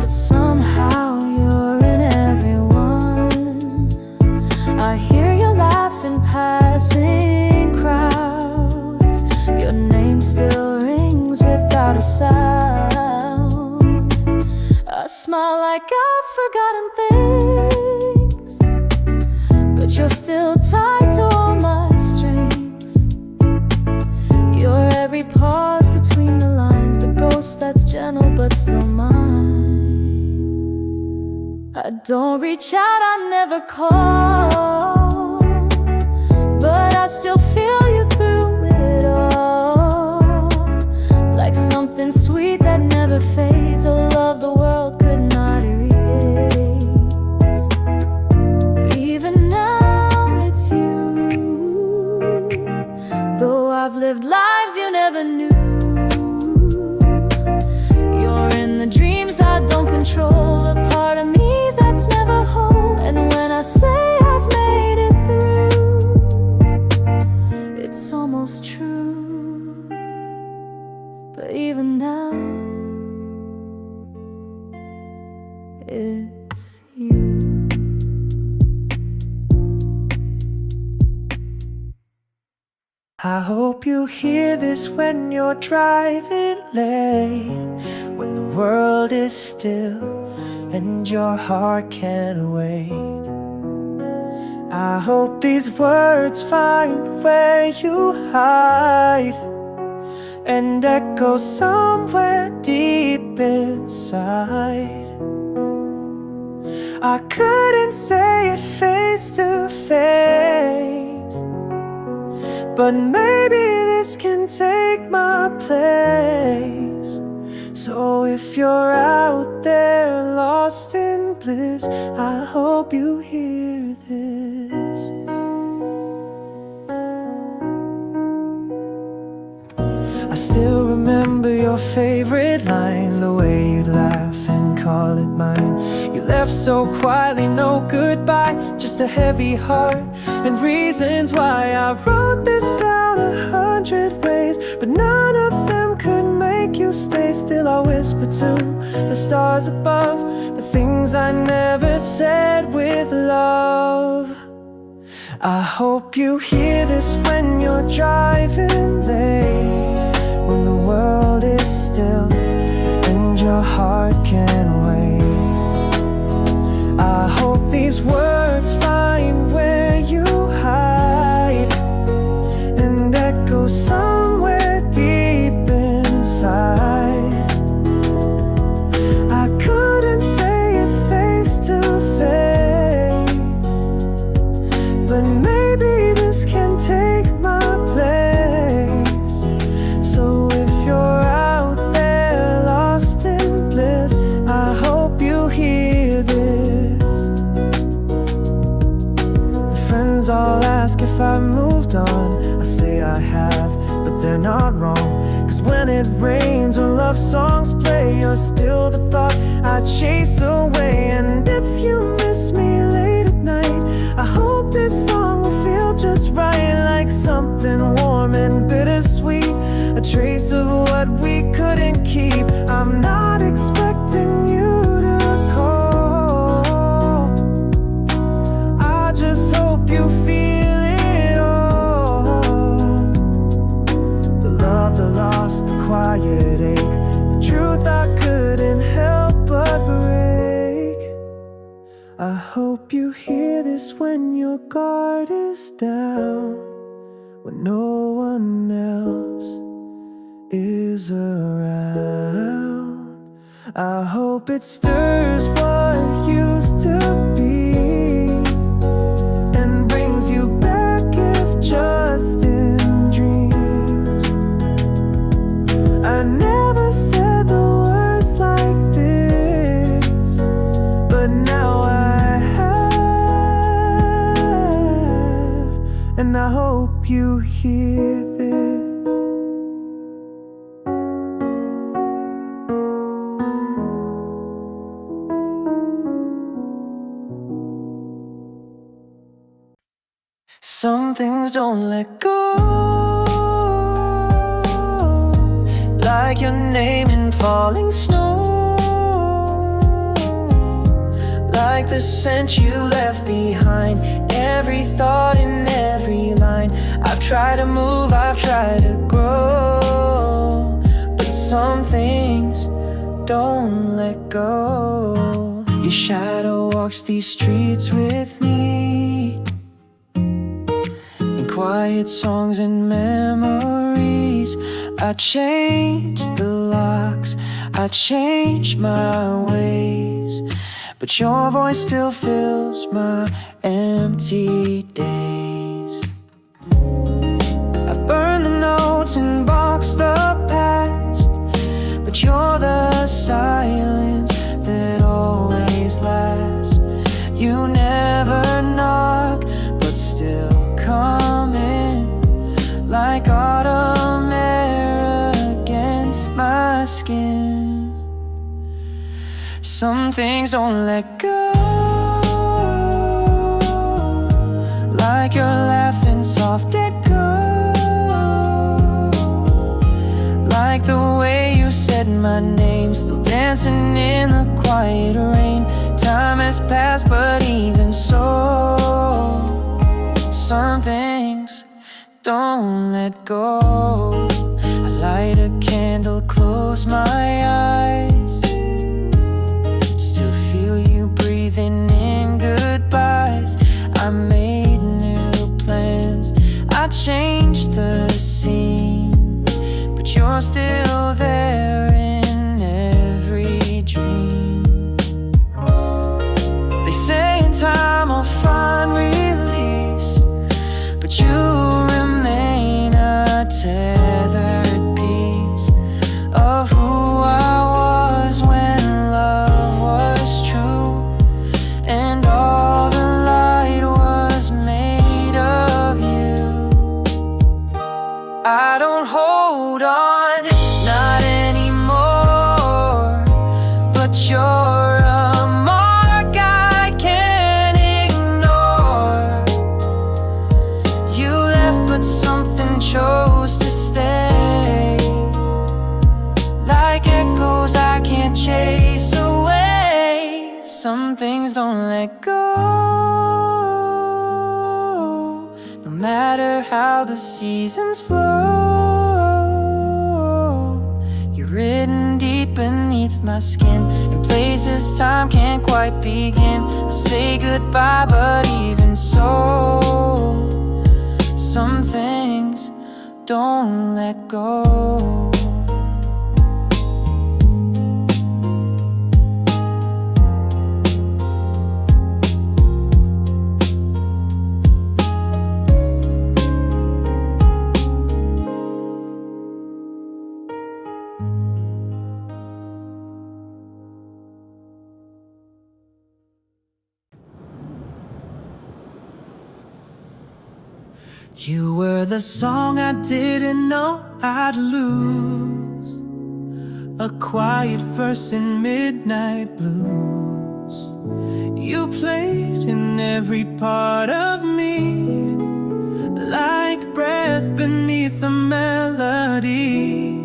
but somehow you're in everyone. I hear you laugh in passing crowds. Your name still rings without a sound. I smile like I've forgotten things, but you're still tied to all my strings. You're every pause between the lines, the ghost that's gentle but still mine. I don't reach out, I never call, but I still feel you through it all. Like something sweet that never fades, a love the world could not erase. Even now it's you, though I've lived lives you never knew. You're in the dreams I don't control, a part of me that's never whole. And when I say I've made it through, it's almost true. But even now, it's you. I hope you hear this when you're driving late, when the world is still and your heart can't wait. I hope these words find where you hide and echo somewhere deep inside. I couldn't say it face to face, but maybe this can take my place. So if you're out there lost in bliss, I hope you hear this. I still remember your favorite line, the way you'd laugh and call it mine. You left so quietly, no goodbye, just a heavy heart and reasons why. I wrote this down 100 ways, but none of them could make you stay. Still I whisper to the stars above the things I never said with love. I hope you hear this when you're driving late, when the world is still and your heart can't wait. I hope these words find where you hide and echo somewhere deep inside. I couldn't say it face to face, but maybe this can take my place. So if you're out there lost in bliss, I hope you hear this. Friends all ask if I've moved on. I say I have, but they're not wrong. Cause when it rains or love songs play, you're still the thought I chase away. And if you miss me late at night, I hope this song will feel just right, like something warm and bittersweet, a trace of what we couldn't keep. I'm not expecting you to call, I just hope you feel it all. guard is down when no one else is around. I hope it stirs what used to be and brings you back, if just in dreams. I never said the words like this, but now I have, and I hope you hear this. Some things don't let go, like your name in falling snow, like the scent you left behind, every thought in every line. I've tried to move, I've tried to grow, but some things don't let go. Your shadow walks these streets with me, quiet songs and memories. I changed the locks, I changed my ways, but your voice still fills my empty days. I've burned the notes and boxed the past, but you're the silence that always lasts. You never knock, but still come in like autumn air against my skin. Some things don't let go, like your laughing soft echo, like the way you said my name, still dancing in the quiet rain. Time has passed, but even so, some things don't let go. I light a candle, close my eyes, still feel you breathing in goodbyes. I made new plans, I changed the scene, but you're still there in every dream. They say in time I'll find release, but you remain a tethered piece of who I was when love was true, and all the light was made of you. I don't hold on, not anymore, but you're a mark I can't ignore. You left, but something chose to stay, like echoes I can't chase away. Some things don't let go, no matter how the seasons flow. You're written deep beneath my skin, in places time can't quite begin. I say goodbye, but even so, some things don't let go. You were the song I didn't know I'd lose, a quiet verse in midnight blues. You played in every part of me, like breath beneath a melody.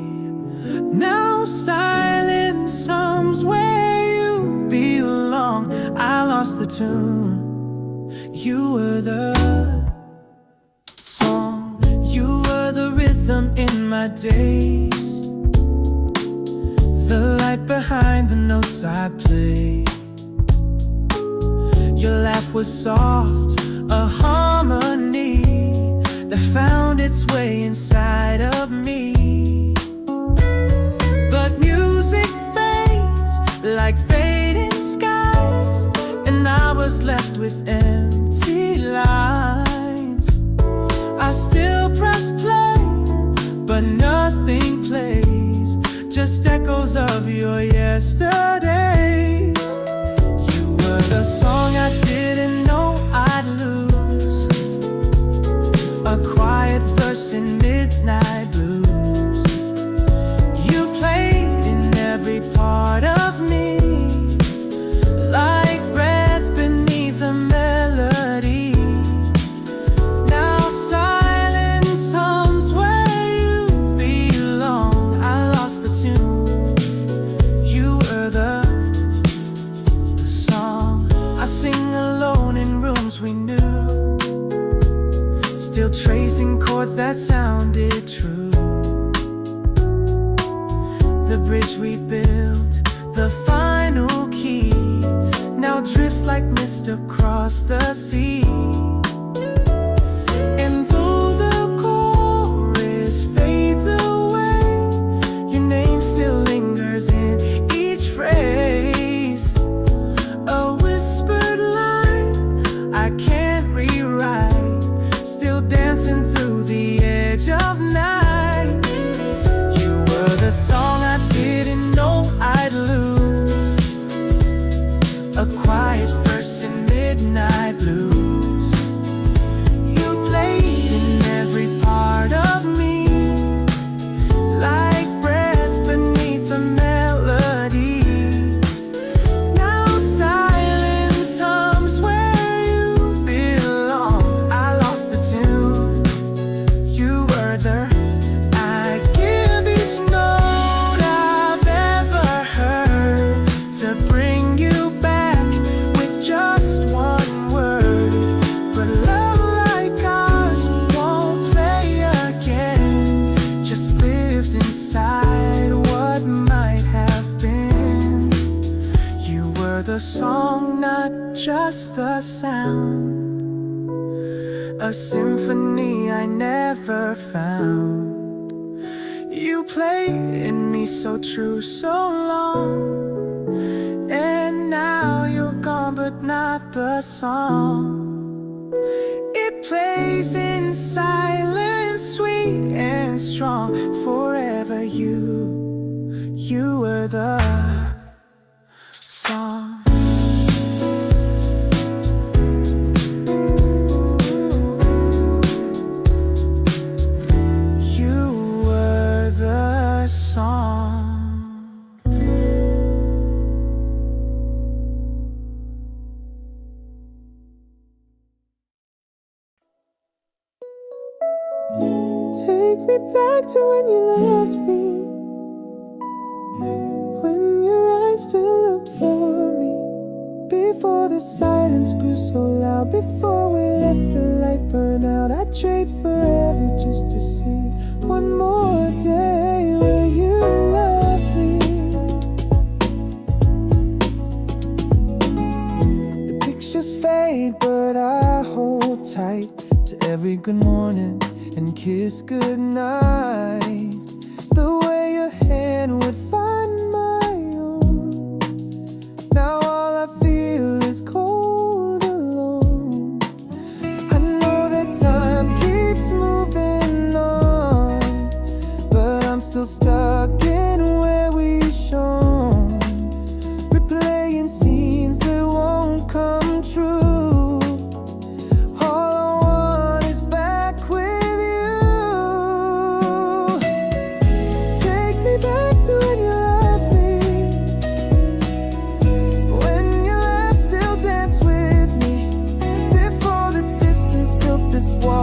Now silence hums where you belong. I lost the tune. You were the song, you were the rhythm in my days, the light behind the notes I played. Your laugh was soft, a harmony that found its way inside of me. But music fades like fading skies, and I was left with empty lines. I still press play, but nothing plays, just echoes of your yesterdays. You were the song I didn't know I'd lose, a quiet verse in midnight blues. You played in every part of me, like breath beneath a melody. Now silence hums where you belong. I lost the tune. You were the song I sing alone in rooms we knew, still tracing chords that sounded true. The bridge we built, the final key, now drifts like mist across the sea. And though the chorus fades away, your name still lingers in each phrase. A whispered line I can't rewrite, still dancing through the edge of night. You were the song I didn't know I'd lose, a quiet verse in midnight blues. You played in every part of me, like breath beneath a melody. Now silence hums where you belong. I lost the tune. You were the I give each note I've ever heard to bring you back with just one word. But love like ours won't play again, just lives inside what might have been. You were the song, not just the sound, a symphony I never found. You played in me so true, so long, and now you're gone, but not the song. It plays in silence, sweet and strong. Forever you were the song. You were the song. Take me back to when you loved me, when your eyes still looked for me, before the silence grew so loud, before we let the light burn out. I'd trade forever just to see one more day where you loved me. The pictures fade, but I hold tight to every good morning and kiss goodnight. The way your hand would find my own. Now all I feel is cold alone. I know that time keeps moving on, but I'm still stuck in where we shone, replaying scenes that won't come true.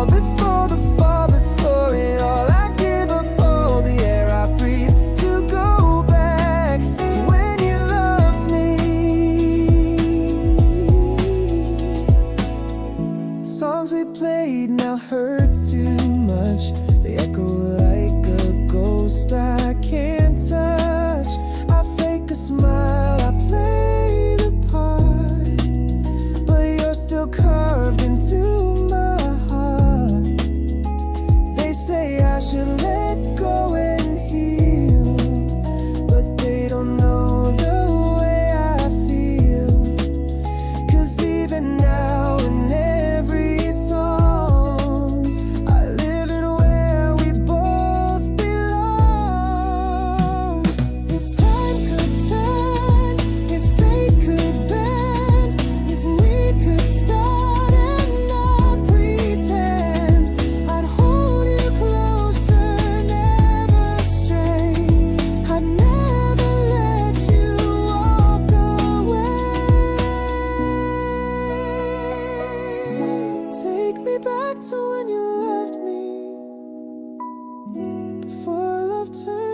Before the fall, before it all, I give up all the air I breathe to go back to when you loved me. The songs we played now hurt too much. They echo like a ghost I can't touch. I fake a smile, I play the part, but you're still carved into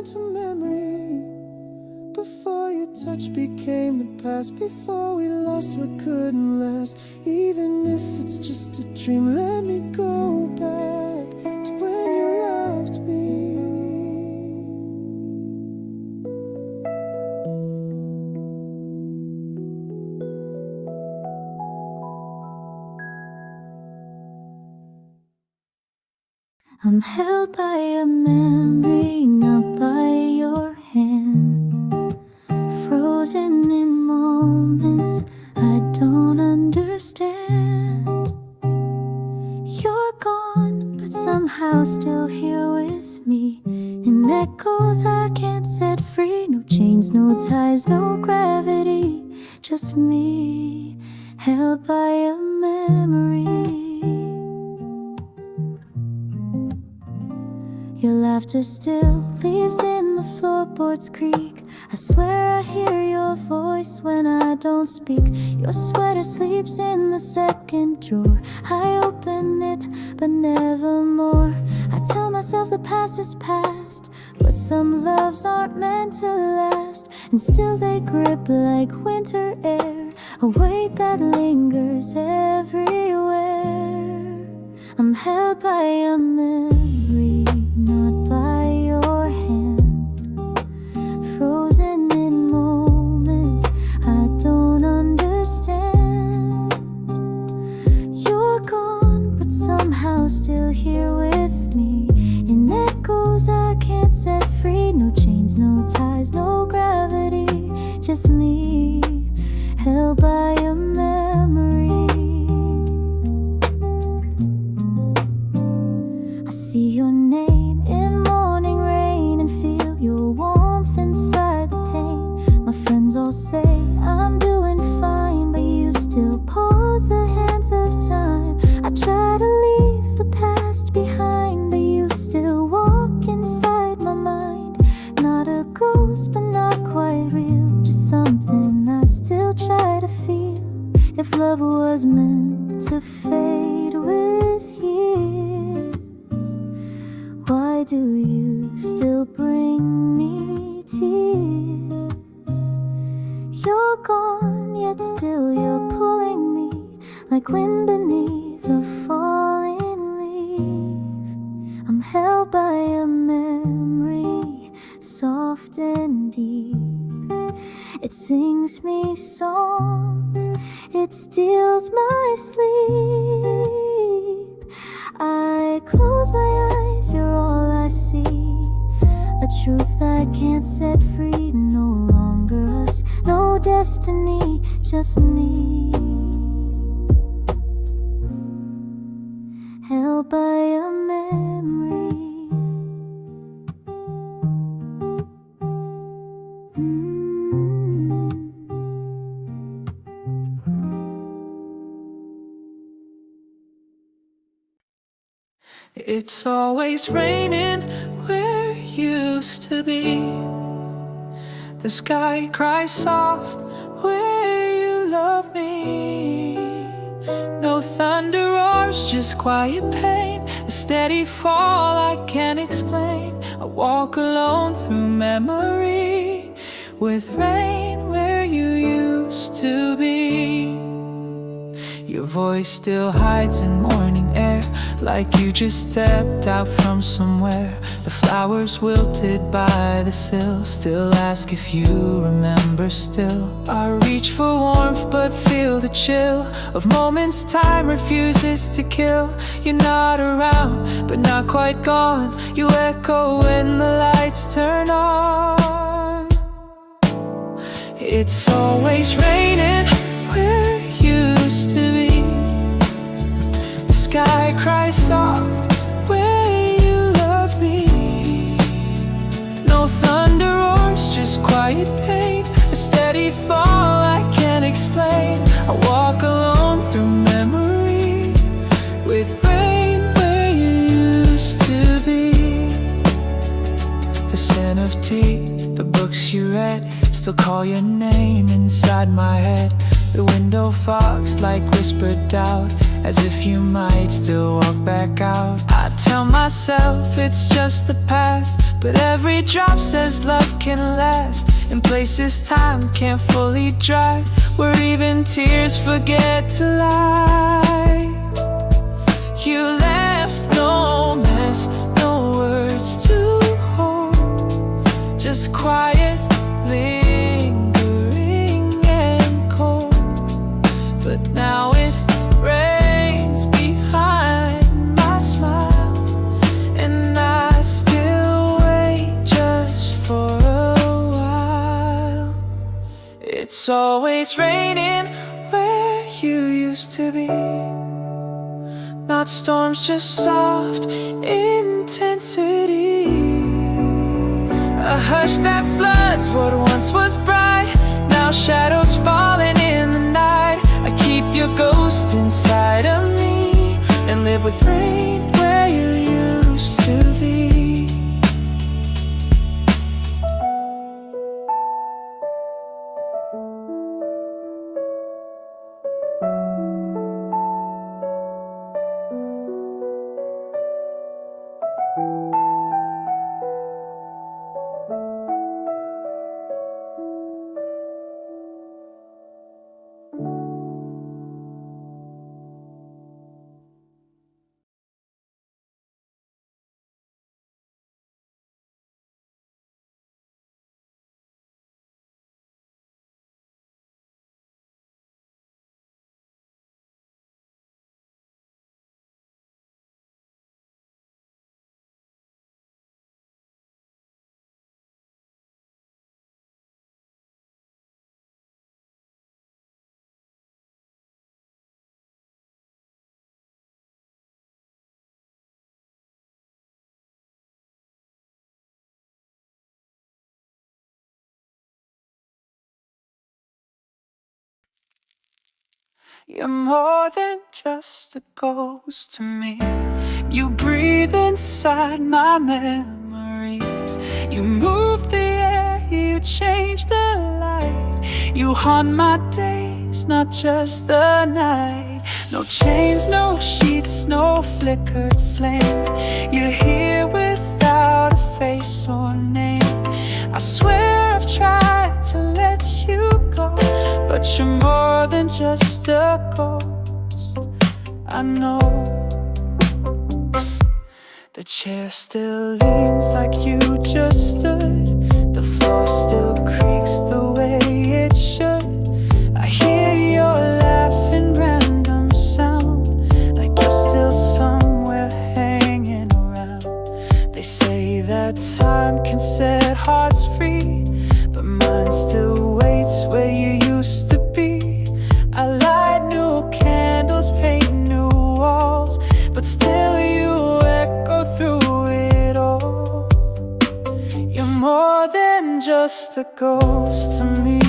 turned to memory. Before your touch became the past, before we lost what couldn't last. Even if it's just a dream, let me go back to when you loved me. I'm held by a memory, not by your hand. Frozen in moments I don't understand. You're gone, but somehow still here with me. In echoes I can't set free. No chains, no ties, no gravity. Just me, held by a memory. Your laughter still leaves in the floorboards creak. I swear I hear your voice when I don't speak. Your sweater sleeps in the second drawer. I open it, but never more. I tell myself the past is past, but some loves aren't meant to last. And still they grip like winter air, a weight that lingers everywhere. I'm held by a memory, not by your hand. Frozen in moments I don't understand. You're gone, but somehow still here with me. In echoes I can't set free. No chains, no ties, no gravity. Just me, held by a memory. I see your name in morning rain and feel your warmth inside the pain. My friends all say I'm doing fine, but you still pause the hands of time. I try to leave the past behind, but you still walk inside my mind. Not a ghost, but not quite real, just something I still try to feel. If love was meant to fade with years, why do you still bring me tears? You're gone, yet still you're pulling me like wind beneath a falling leaf. I'm held by a memory, soft and deep. It sings me songs, it steals my sleep. I close my eyes, you're all I see. A truth I can't set free. No longer us, no destiny, just me, held by a memory. It's always raining where you used to be. The sky cries soft where you love me. No thunder roars, just quiet pain. A steady fall I can't explain. I walk alone through memory, with rain where you used to be. Your voice still hides in morning air, like you just stepped out from somewhere. The flowers wilted by the sill still ask if you remember still. I reach for warmth but feel the chill of moments time refuses to kill. You're not around but not quite gone. You echo when the lights turn on. It's always raining where you used to be. The sky cries soft where you love me. No thunder roars, just quiet pain. A steady fall I can't explain. I walk alone through memory, with rain where you used to be. The scent of tea, the books you read, still call your name inside my head. The window fogs like whispered doubt, as if you might still walk back out. I tell myself it's just the past, but every drop says love can last. In places time can't fully dry, where even tears forget to lie. You left no mess, no words to hold, just quiet, lingering and cold. But now it rains behind my smile, and I still wait just for a while. It's always raining where you used to be, not storms, just soft intensity. A hush that floods what once was bright, now shadows falling in the night. I keep your ghost inside of me and live with rain where you used to be. You're more than just a ghost to me. You breathe inside my memories. You move the air, you change the light. You haunt my days, not just the night. No chains, no sheets, no flickered flame. You're here without a face or name. I swear I've tried to let you go, but you're more than just a ghost. I know the chair still leans like you just stood. The floor still creaks the way it should. I hear your laughing random sound, like you're still somewhere hanging around. They say that time can set hearts free, but mine still waits where you used to be. I light new candles, paint new walls, but still you echo through it all. You're more than just a ghost to me.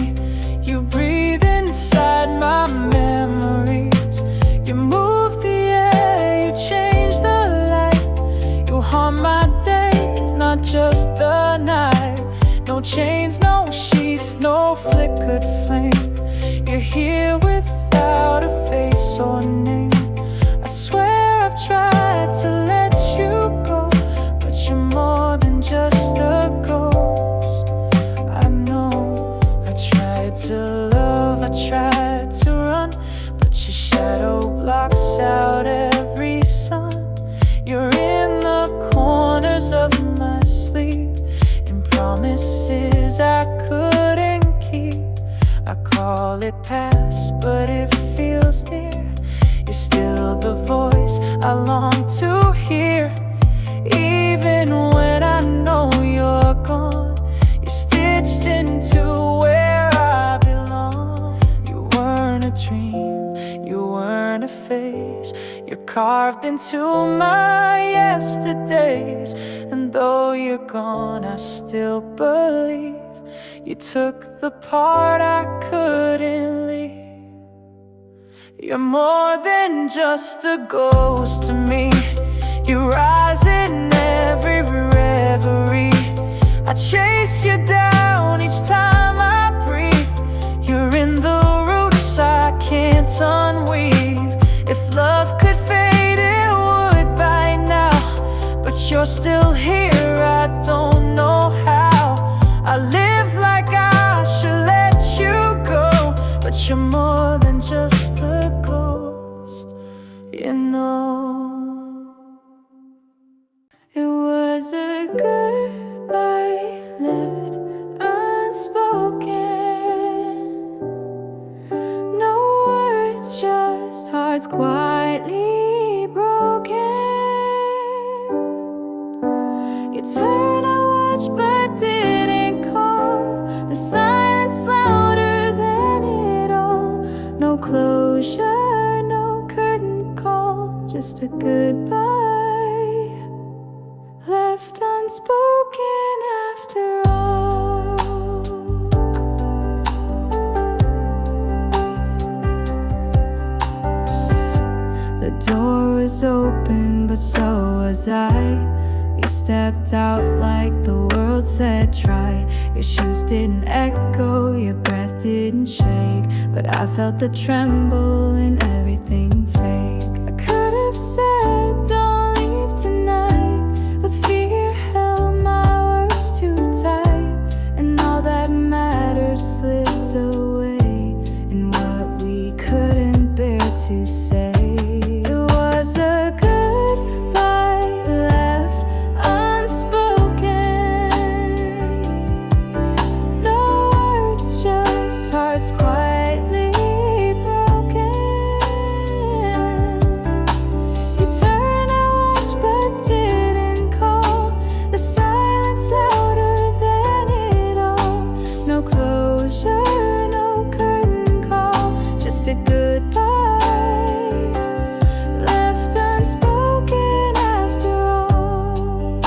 You breathe inside my memories. You move the air, you change the light. You haunt my days, not just the night. No chains, no sheets, no flickered flame. You're here without a face or name. I swear I've tried to let you go, but you're more than just a ghost. I know I tried to love, I tried to run, but your shadow blocks out every sun. You're in the corners of my sleep, and promises I couldn't keep. I call it past, but it feels near. You're still the voice I long to hear. Even when I know you're gone, you're stitched into where I belong. You weren't a dream, you weren't a phase. You're carved into my yesterdays. And though you're gone, I still believe you took the part I couldn't leave. You're more than just a ghost to me. You rise in every reverie. I chase you down each time I breathe. You're in the roots I can't unweave. If love could fade, it would by now. you're still here. I don't know how. I live like I should let you go, but you're more than just a ghost, you know. It was a goodbye left unspoken. No words, just hearts quietly broken. You turned to watch but didn't call. The silence louder than it all. No closure, no curtain call, just a goodbye left unspoken after all. The door was open, but so was I. You stepped out like the world said try. Your shoes didn't echo, your breath didn't shake, but I felt the tremble in everything fake. I could have said don't leave tonight, but fear held my words too tight, and all that mattered slipped away in what we couldn't bear to say. It was a goodbye left unspoken. No words, just hearts quietly broken. You turned to watch but didn't call. The silence louder than it all. No closure, no curtain call, just a goodbye left unspoken after all.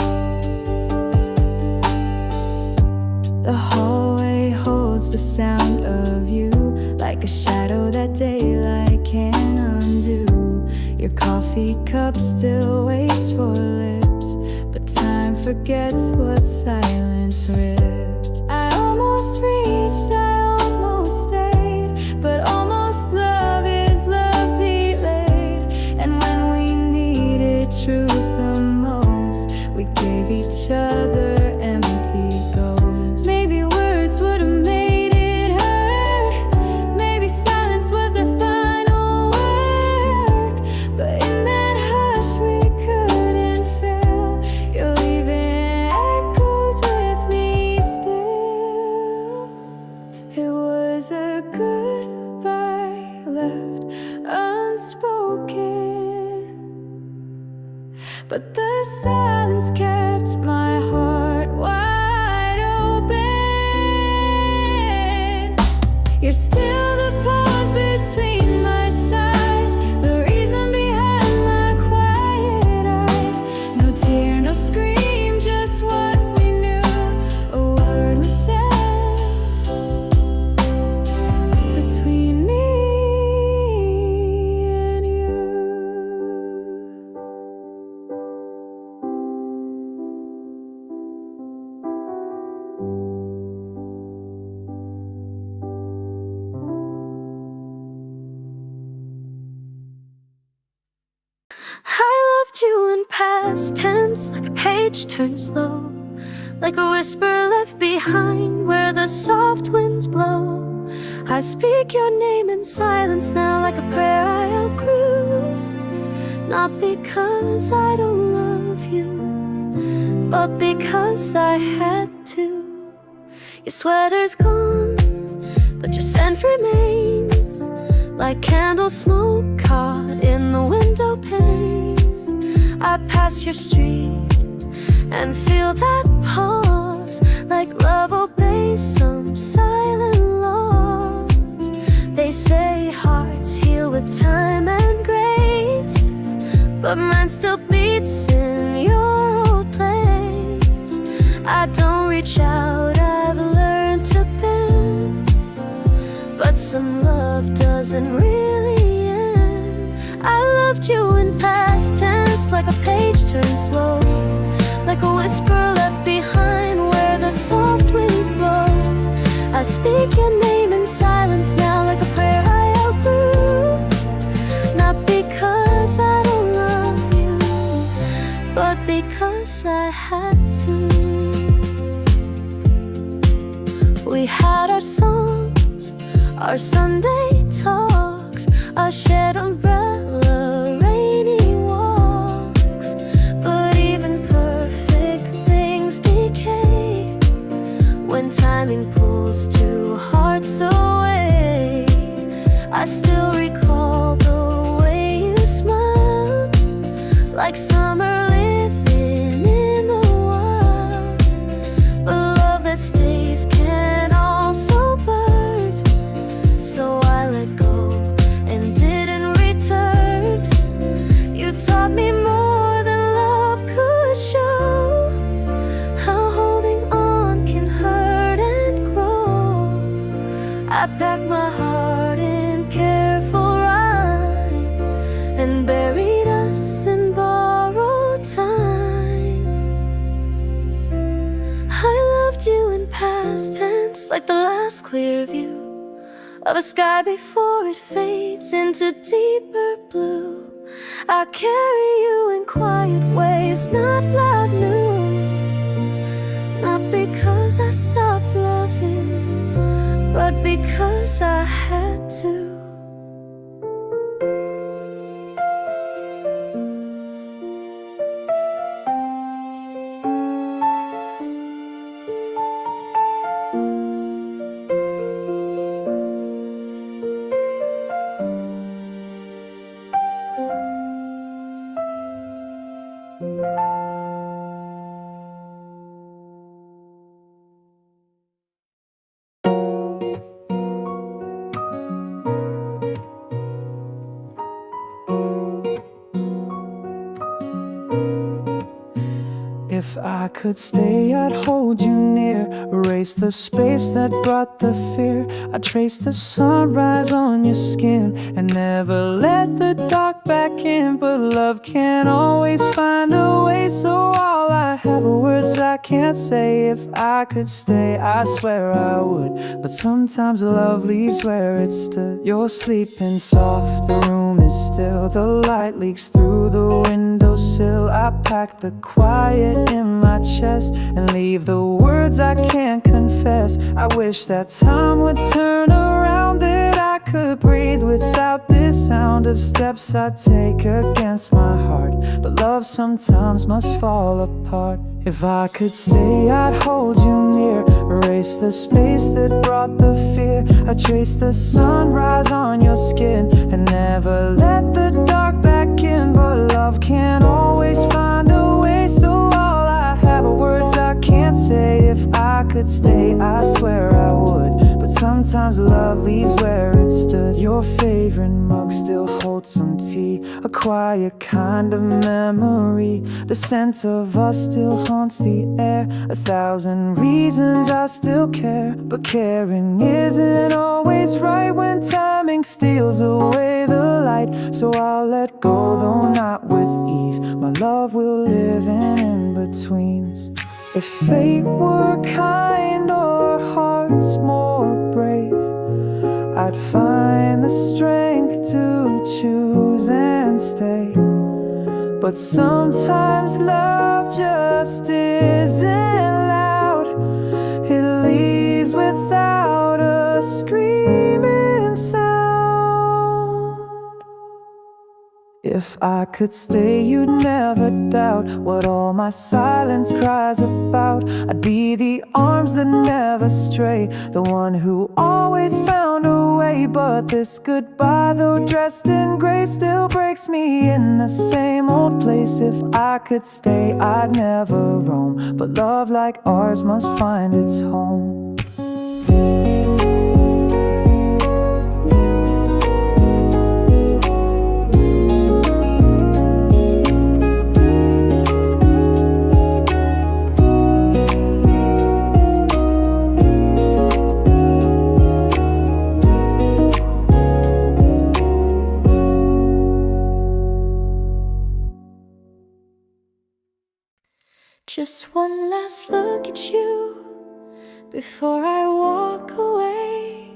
The hallway holds the sound of you, like a shadow that daylight can't undo. Your coffee cup still waits for lips, but time forgets what silence rips. I almost reached, I almost stayed, but almost love is love delayed. And when we needed truth the most, we gave each other empty ghosts. Maybe words would have made it hurt, maybe silence was our final word, but in that hush we couldn't feel. You're leaving echoes with me still. It was a goodbye left unspoken, but the silence kept my heart wide open. You're still the pause between my sighs, the reason behind my quiet eyes. No tear, no scream, just what we knew, a wordless end between me and you. I loved you in past tense, like a page turned slow, like a whisper left behind where the soft winds blow. I speak your name in silence now, like a prayer I outgrew. Not because I don't love you, but because I had to. Your sweater's gone, but your scent remains, like candle smoke caught in the window pane. I pass your street and feel that pause, like love obeys some silent laws. They say hearts heal with time and grace, but mine still beats in your old place. I don't reach out, I've learned to bend, but some love doesn't really end. I loved you in past tense, like a page turned slow, like a whisper left behind where the soft winds blow. I speak your name in silence now, like a prayer I outgrew. Not because I don't love you, but because because I had to. We had our songs, our Sunday talks, our shared umbrella, rainy walks. But even perfect things decay when timing pulls two hearts away. I still recall the way you smiled, like summer living in the wild. But love that stays can also burn, so I let go and didn't return. You taught me more than love could show, how holding on can hurt and grow. I packed my heart in careful rhyme and buried us in borrowed time. I loved you in past tense, like the last clear view of a sky before it fades into deeper blue. I carry you in quiet ways, not loud news. Not because I stopped loving, but because I had to. If I could stay, I'd hold you near, erase the space that brought the fear. I'd trace the sunrise on your skin and never let the dark back in. But love can't always find a way, so all I have are words I can't say. If I could stay, I swear I would, but sometimes love leaves where it stood. You're sleeping soft, the room is still, the light leaks through the windowsill. I pack the quiet in my chest and leave the words I can't confess. I wish that time would turn around, that I could breathe without this sound of steps I take against my heart. But love sometimes must fall apart. If I could stay, I'd hold you near, erase the space that brought the fear. I'd trace the sunrise on your skin and never let the dark back in. But love can't always find a way, so all I have are words I can't say. If I could stay, I swear I would, but sometimes love leaves where it stood. Your favorite mug still holds some tea, a quiet kind of memory. The scent of us still haunts the air, 1,000 reasons I still care. But caring isn't always right when timing steals away the light. So I'll let go, though not with ease. My love will live in in-betweens. If fate were kind or hearts more brave, I'd find the strength to choose and stay. But sometimes love just isn't loud. It leaves without a screaming sound. If I could stay, you'd never doubt what all my silence cries about. I'd be the arms that never stray, the one who always found a way. But this goodbye, though dressed in gray, still breaks me in the same old place. If I could stay, I'd never roam, but love like ours must find its home. Just one last look at you before I walk away,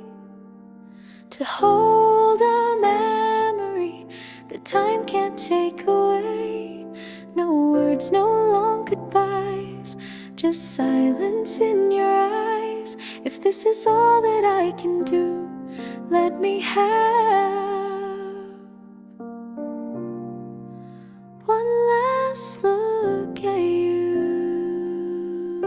to hold a memory that time can't take away. No words, no longer just silence in your eyes. If this is all that I can do, let me have one last look at you.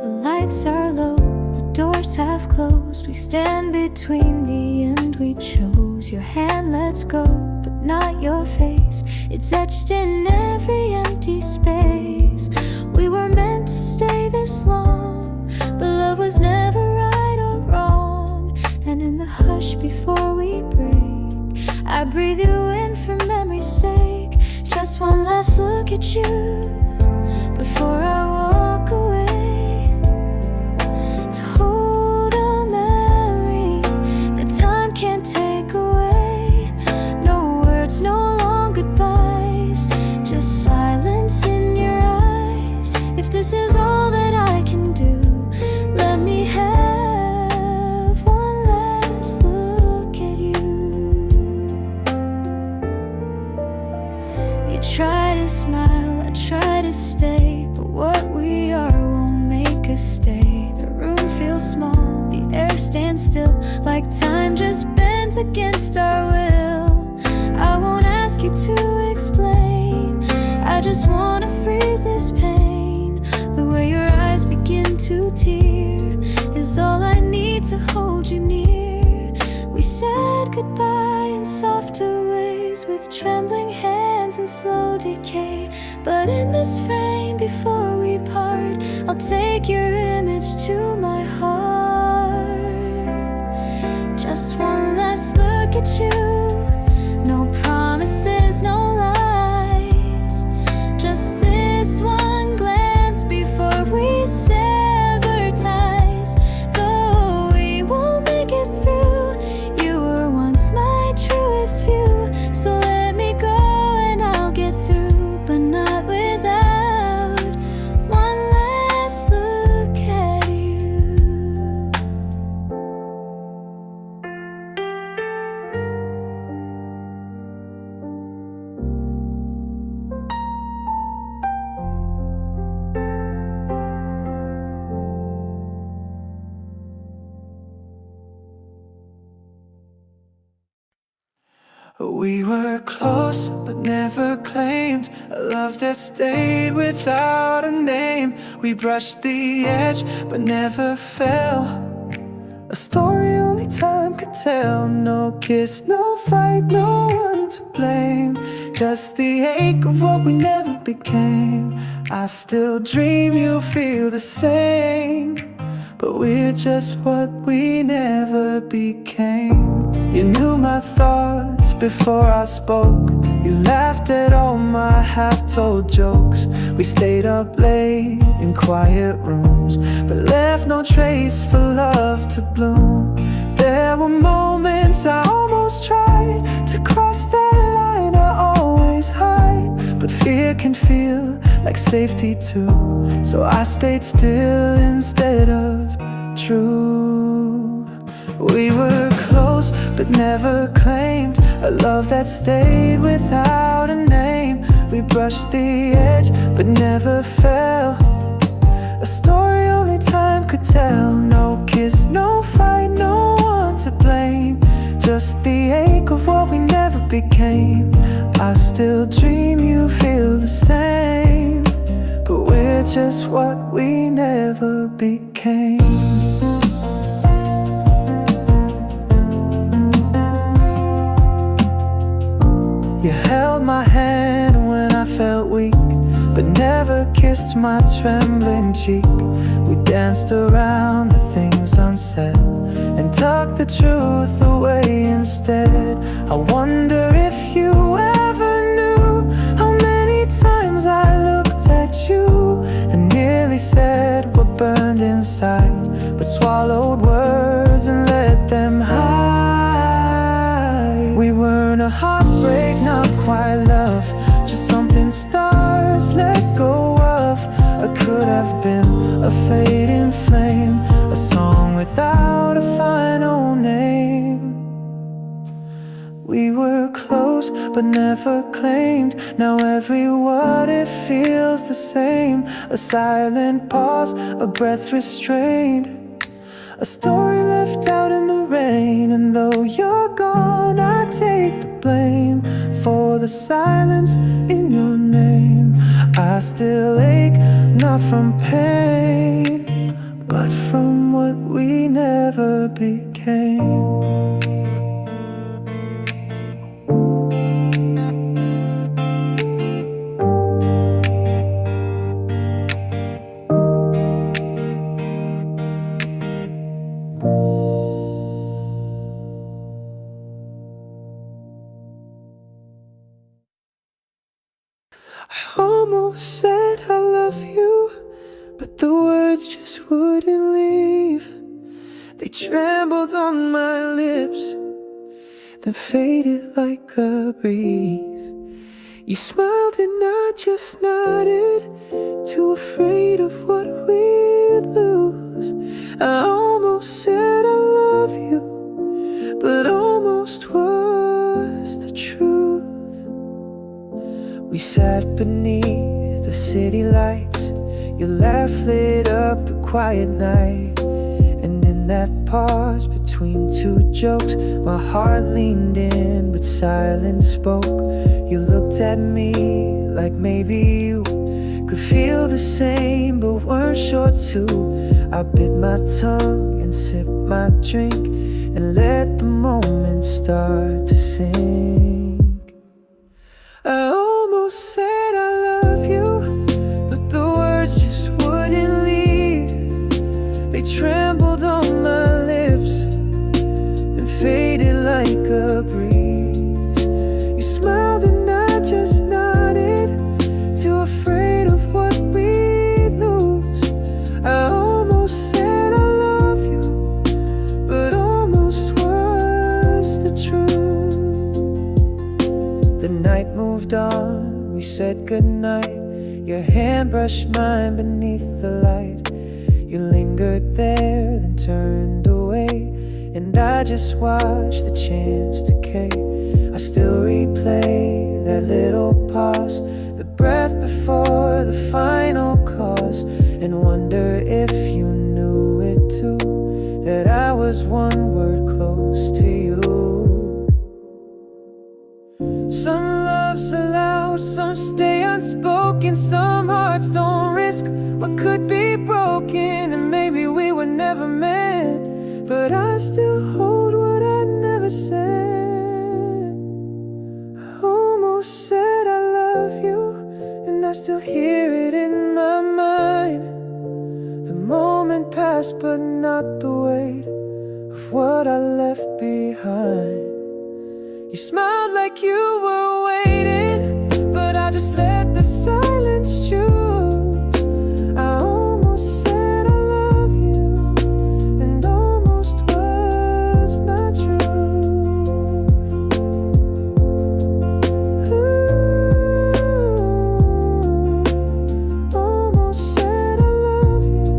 The lights are low, the doors have closed. We stand between the end we chose. Your hand lets go, but not your face. It's etched in every empty space. We were meant to stay this long, but love was never right or wrong. And in the hush before we break, I breathe you in for memory's sake. Just one last look at you before I walk away. To hold a memory that time can't take away. No words, no long goodbyes, just silence in your eyes. If this is all that I can do, let me have one last look at you. You try to smile, I try to stay, but what we are won't make us stay. The room feels small, the air stands still, like time just bends against our will. I won't ask you to explain, I just wanna freeze this pain. The way your eyes begin to tear is all I need to hold you near. We said goodbye in softer ways, with trembling hands and slow decay. But in this frame before we part, I'll take your image to my heart. Just one last look at you, no promises, no lies, just this one glance before we sever ties. Though we won't make it through, you were once my truest view. So let me go and I'll get through, but not without one last look at you. We were close but never claimed, a love that stayed without a name. We brushed the edge but never fell, a story only time could tell. No kiss, no fight, no one to blame, just the ache of what we never became. I still dream you feel the same, but we're just what we never became. You knew my thoughts before I spoke, you laughed at all my half-told jokes. We stayed up late in quiet rooms, but left no trace for love to bloom. There were moments I almost tried to cross that line I always hide, but fear can feel like safety too, so I stayed still instead of true. We were close but never claimed, a love that stayed without a name. We brushed the edge but never fell, a story only time could tell. No kiss, no fight, no one to blame, just the ache of what we never became. I still dream you feel the same, but we're just what we never became. You held my hand when I felt weak, but never kissed my trembling cheek. We danced around the things unsaid and tucked the truth away instead. I wonder if you ever knew how many times I looked at you and nearly said what burned inside, but swallowed words and let them hide. We weren't a heartbreak, not quite love, just something stars let go of. I could have been a fading flame, a song without a final name. We were close but never claimed, now every word it feels feels the same. A silent pause, a breath restrained, a story left out in the rain. And though you're gone, I take the blame for the silence in your name. I still ache, not from pain, but from what we never became. I almost said I love you, but the words just wouldn't leave. They trembled on my lips, then faded like a breeze. You smiled and I just nodded, too afraid of what we'd lose. I almost said I love you, but almost was the truth. We sat beneath the city lights, your laugh lit up the quiet night. And in that pause between two jokes, my heart leaned in but silence spoke. You looked at me like maybe you could feel the same but weren't sure too. I bit my tongue and sipped my drink and let the moment start to sink. I almost said I love you, but the words just wouldn't leave. They trembled on my lips, then faded like a breeze. You smiled and I just nodded, too afraid of what we'd lose. I almost said I love you, but almost was the truth. The night moved on, we said goodnight. Your hand brushed mine beneath the light. You lingered there, then turned away, and I just watched the chance decay. I still replay that little pause, the breath before the final cause, and wonder if you knew it too, that I was one word close to you. Some loves are loud, some stay unspoken. Some hearts don't risk what could be broken. And maybe we were never meant, but I still hold what I never said. I almost said I love you, and I still hear it in my mind. The moment passed, but not the weight of what I left behind. You smiled like you were waiting, but I just let the silence choose. I almost said I love you, and almost was my truth. Almost said I love you,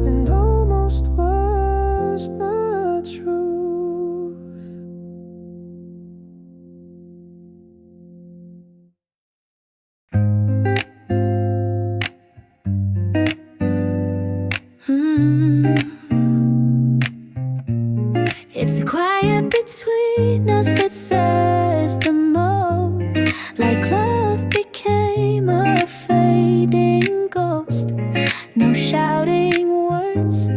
and almost was my truth. It's the quiet between us that says the most, like love became a fading ghost. No shouting words,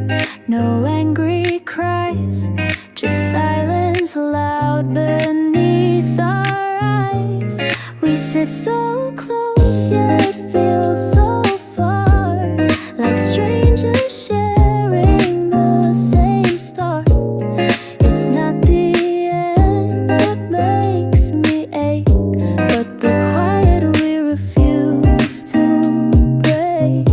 no angry cries, just silence loud beneath our eyes. We sit so close, yet feel so far, like strangers sharing the same start. It's not the end that makes me ache, but the quiet we refuse to break.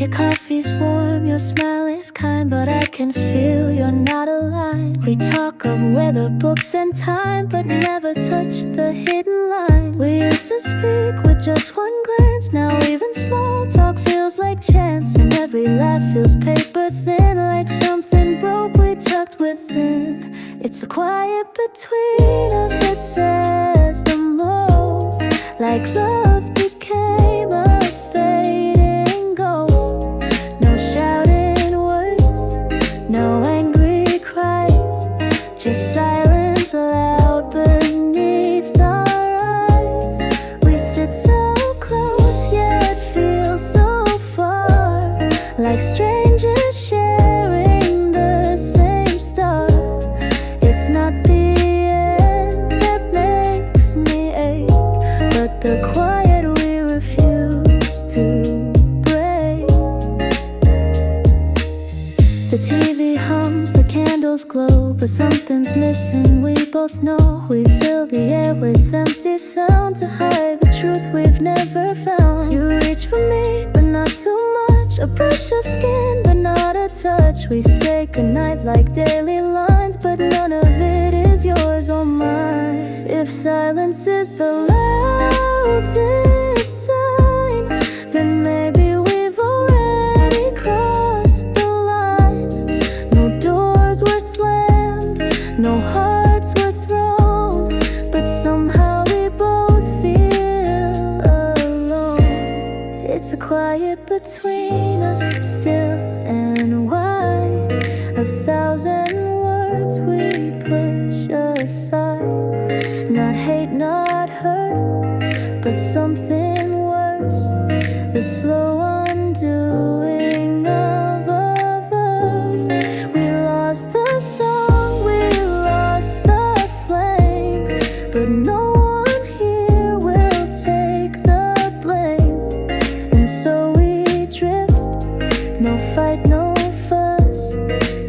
Your coffee's warm, your smile is kind, but I can feel you're not aligned. We talk of weather, books and time, but never touch the hidden line. We used to speak with just one glance, now even small talk feels like chance. And every laugh feels paper thin, like something broke we tucked within. It's the quiet between us that says the most, like love became a fading ghost. No shouting words, no angry cries, just silence loud beneath our eyes. We sit so close yet feel so far, like strangers sharing the same star. It's not the end that makes me ache, but the quiet we refuse to break. The TV hums, the candles glow, but something's missing, we both know. We fill the air with empty sound to hide the truth we've never found. You reach for me, but not too much, a brush of skin, but not a touch. We say goodnight like daily lines, but none of it is yours or mine. If silence is the loudest sign, then maybe we've already crossed the line. No doors were slammed, no hearts were thrown, but somehow we both feel alone. It's a quiet between us, still and wide. 1,000 words we push aside. Not hate, not hurt, but something worse. The slow undoing of a verse. We lost the song, we lost the flame, but no one here will take the blame. And so we drift, no fight, no fuss,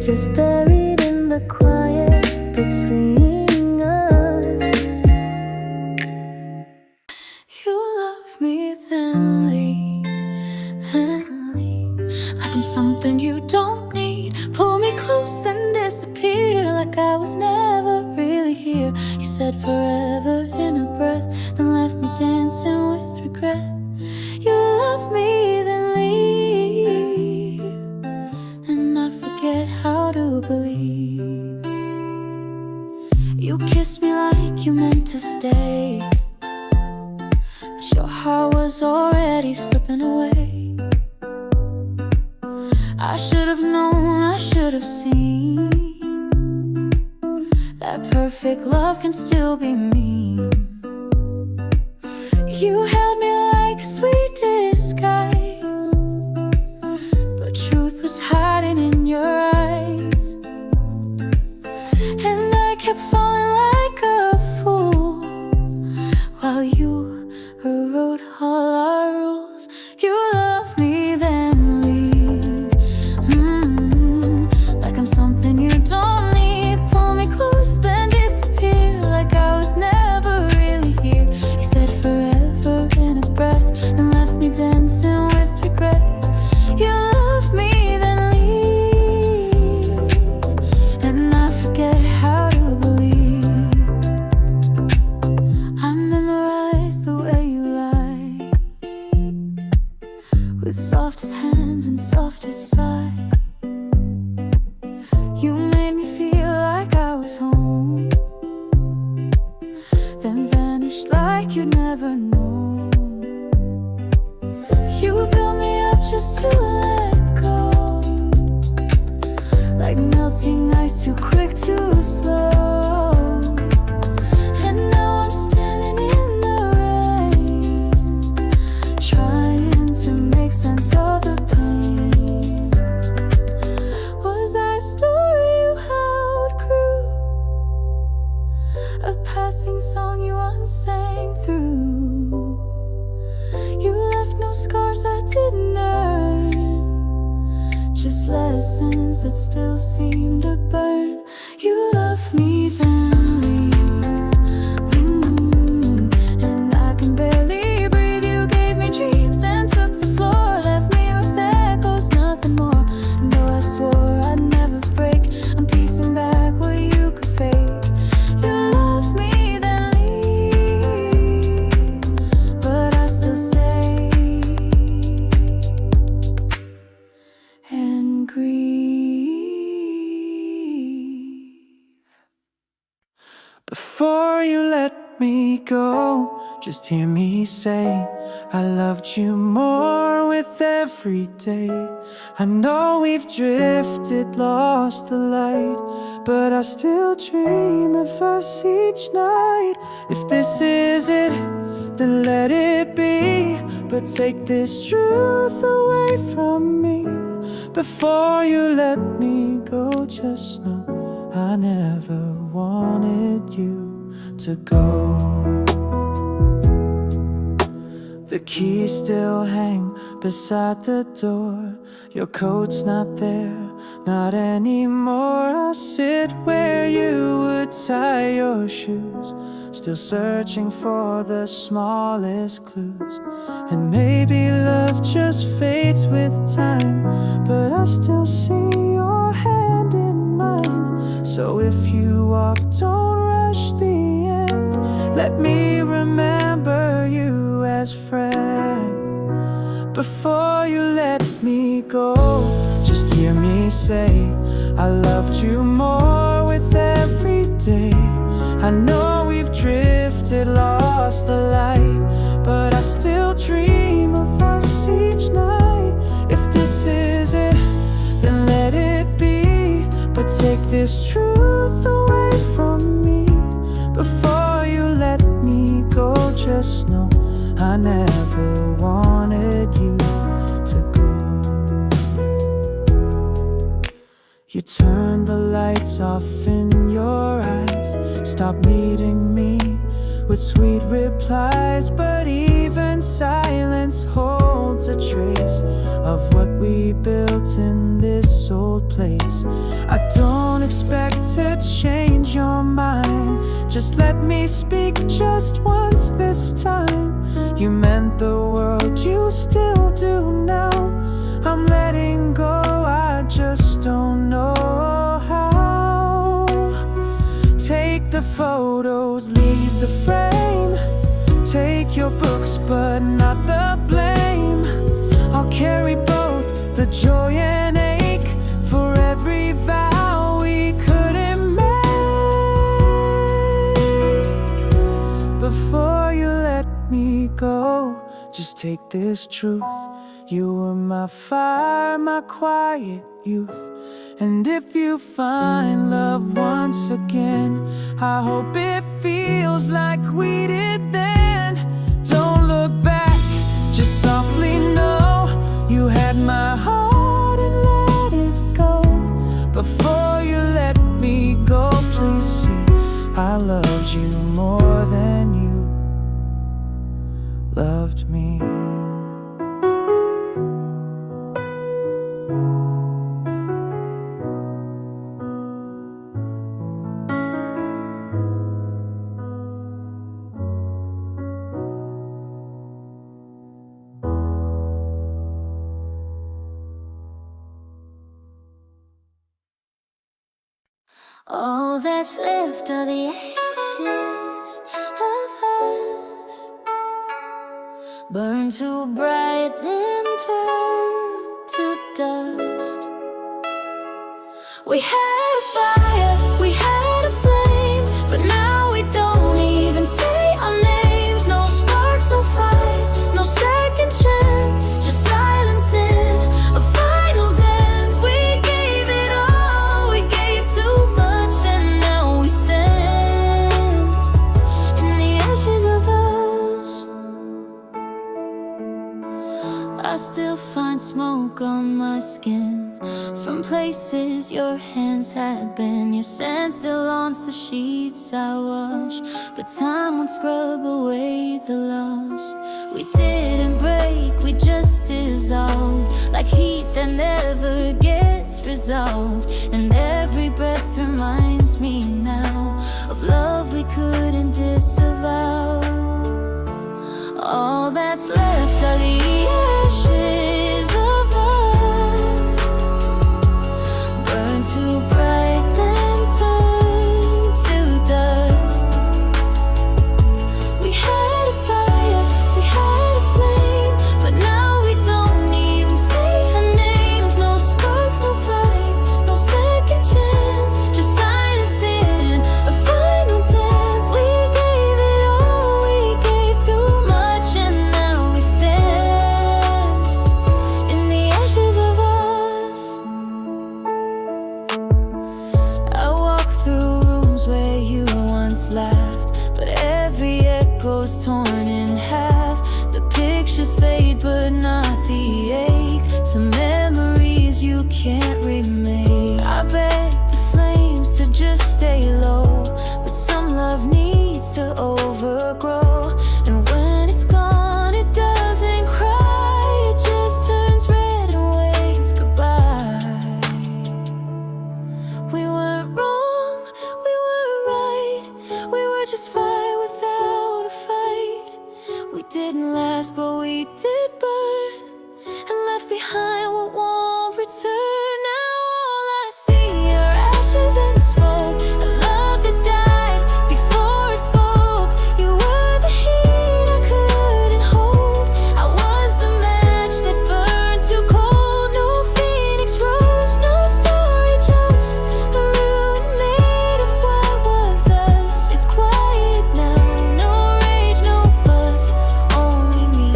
just buried in the quiet between us. You love me, then leave, like I'm something you don't need. Pull me close, then disappear, like I was never really here. You said forever in a breath, then left me dancing with regret. You love me, then leave, and I forget how to believe. You kissed me like you meant to stay, but your heart was already slipping away. I should have known, I should have seen, that perfect love can still be mean. You held me like a sweet disguise, but truth was hiding in your eyes. And I kept falling like a fool, while you rewrote all our rules. You love me, then leave, like I'm something you don't need. Pull me close, then disappear, like I was never really here. You said forever in a breath, then left me dancing with regret. You love me, then leave, and I forget how to believe. I memorized the way you lie, with softest hands and softest sigh. You made me feel like I was home, then vanished like you'd never known. You built me up just to let go, like melting ice, too quick, too slow. And now I'm standing in the rain, trying to make sense of the pain. Was I a story you outgrew, a passing song you once sang through? You left no scars I didn't earn, just lessons that still seem to burn. You love me, then leave, and I can barely breathe. You gave me dreams and took the floor, left me with echoes, nothing more. And though I swore I'd never break, I'm piecing back what you could fake. You love me, then leave, but I still stay and grieve. Before you let me go, Just hear me say I loved you more with every day. I know we've drifted, lost the light, but I still dream of us each night. If this is it, then let it be, but take this truth away from me. Before you let me go, just know I never wanted you to go. The keys still hang beside the door. Your coat's not there, not anymore. I'll sit where you would tie your shoes, still searching for the smallest clues. And maybe love just fades with time, but I still see your hand in mine. So if you walk, don't rush the end. Let me remember you as friend. Before you let me go, just hear me say I loved you more with every day. I know we've drifted, lost the light, but I still dream of us each night. If this is it, then let it be, but take this truth away from me. Before you let me go, just know I never wanted you to go. You turned the lights off in your eyes, stopped meeting me with sweet replies. But even silence holds a trace of what we built in this old place. I don't expect to change your mind, just let me speak just once this time. You meant the world, you still do now. I'm letting go, I just don't know how. Take the photos, leave the frame. Take your books, but not the blame. I'll carry both the joy and ache for every vow we couldn't make. Before you let me go, just take this truth. You were my fire, my quiet youth. And if you find love once again, I hope it feels like we did then. Don't look back, just softly know you had my heart and let it go. Before you let me go, please see I loved you more than you loved me. All that's left are the ashes of us, burned too bright, then turned to dust. We had a fire, we had a flame, but now we don't even say our names. No sparks, no fight, no second chance, just silence in a final dance. We gave it all, we gave too much, and now we stand in the ashes of us. I still find smoke on my skin from places your hands had been. Your sand still haunts the sheets I wash, but time won't scrub away the loss. We didn't break, we just dissolved, like heat that never gets resolved. And every breath reminds me now of love we couldn't disavow. All that's left are the ashes of us, burned too bright, then turned to dust. We had a fire, we had a flame, but now we don't even say our names. No sparks, no fight, no second chance, just silence in a final dance. We gave it all, we gave too to stay low, but some love needs to overgrow. And when it's gone, it doesn't cry, it just turns red and waves goodbye. We weren't wrong, we were right, we were just fine without a fight. We didn't last, but we did burn, and left behind what won't return. Now all I see are ashes and smoke. A love that died before it spoke. You were the heat I couldn't hold. I was the match that burned too cold. No phoenix rose, no story, just a ruin made of what was us. It's quiet now, no rage, no fuss, only me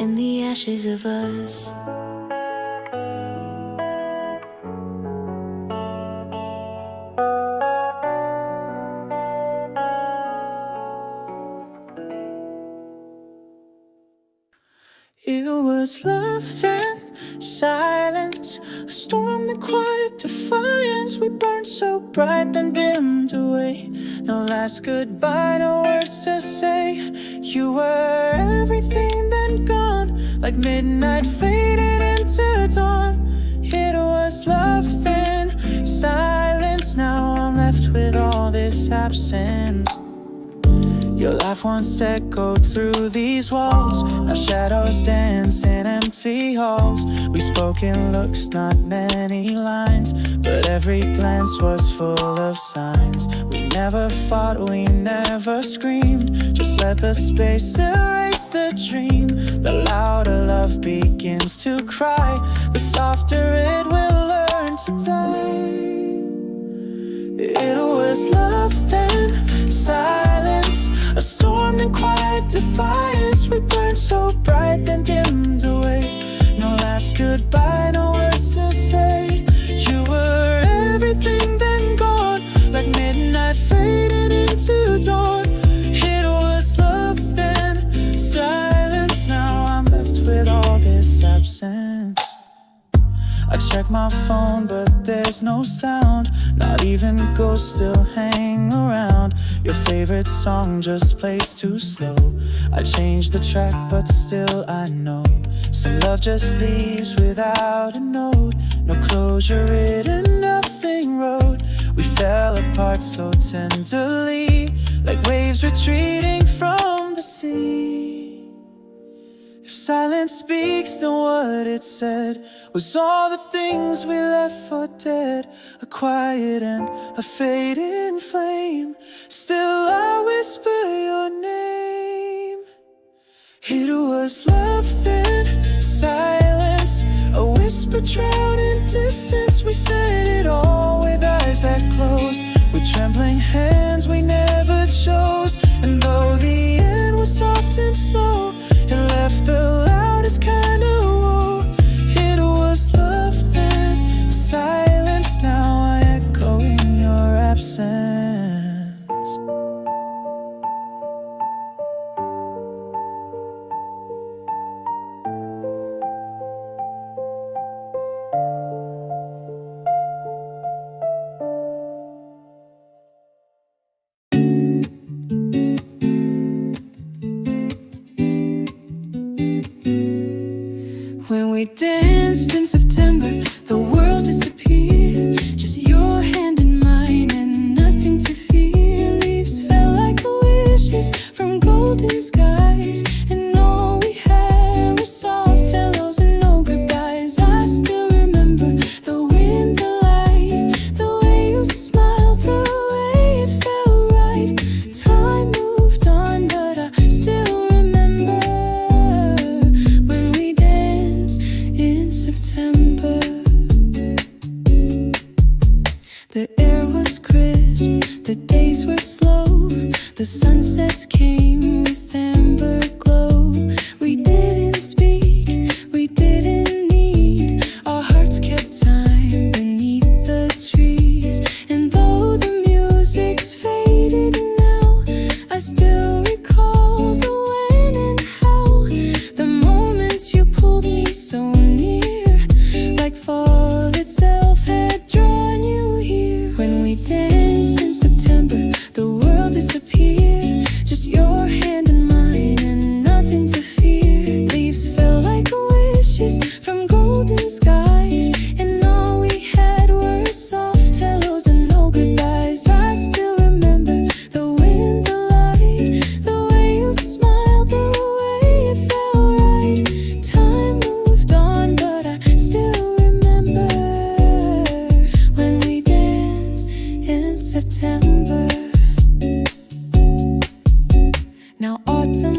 and the ashes of us. It was love then, silence, a storm that quiet defiance. We burned so bright then dimmed away. No last goodbye, no words to say. You were everything then gone, like midnight fading into dawn. It was love then, silence. Now I'm left with all this absence. Your laugh once echoed through these walls. Now shadows dance in empty halls. We spoke in looks, not many lines, but every glance was full of signs. We never fought, we never screamed, just let the space erase the dream. The louder love begins to cry, the softer it will learn to die. It was love then, silence, a storm and quiet defiance. We burned so bright then dimmed away. No last goodbye, no words to say. You were everything then gone, like midnight fading into dawn. It was love then, silence. Now I'm left with all this absence. I check my phone, but there's no sound. Not even ghosts still hang around. Your favorite song just plays too slow. I changed the track, but still I know some love just leaves without a note. No closure written, nothing wrote. We fell apart so tenderly, like waves retreating from the sea. If silence speaks, then what it said was all the things we left for dead. A quiet and a fading flame, still I whisper your name. It was love then, silence, a whisper drowned in distance. We said it all with eyes that closed, with trembling hands we never chose. And though the end was soft and slow, it left the loudest kind of woe. It was love then, silence. Now I echo in your absence. When we danced in September, the world disappeared. Just your hand in mine and nothing to fear. Leaves fell like wishes from golden skies, and all we had were soft hellos and no goodbyes. I still remember the wind, the light, the way you smiled, the way it felt right. Time moved on, but I still remember when we danced in September.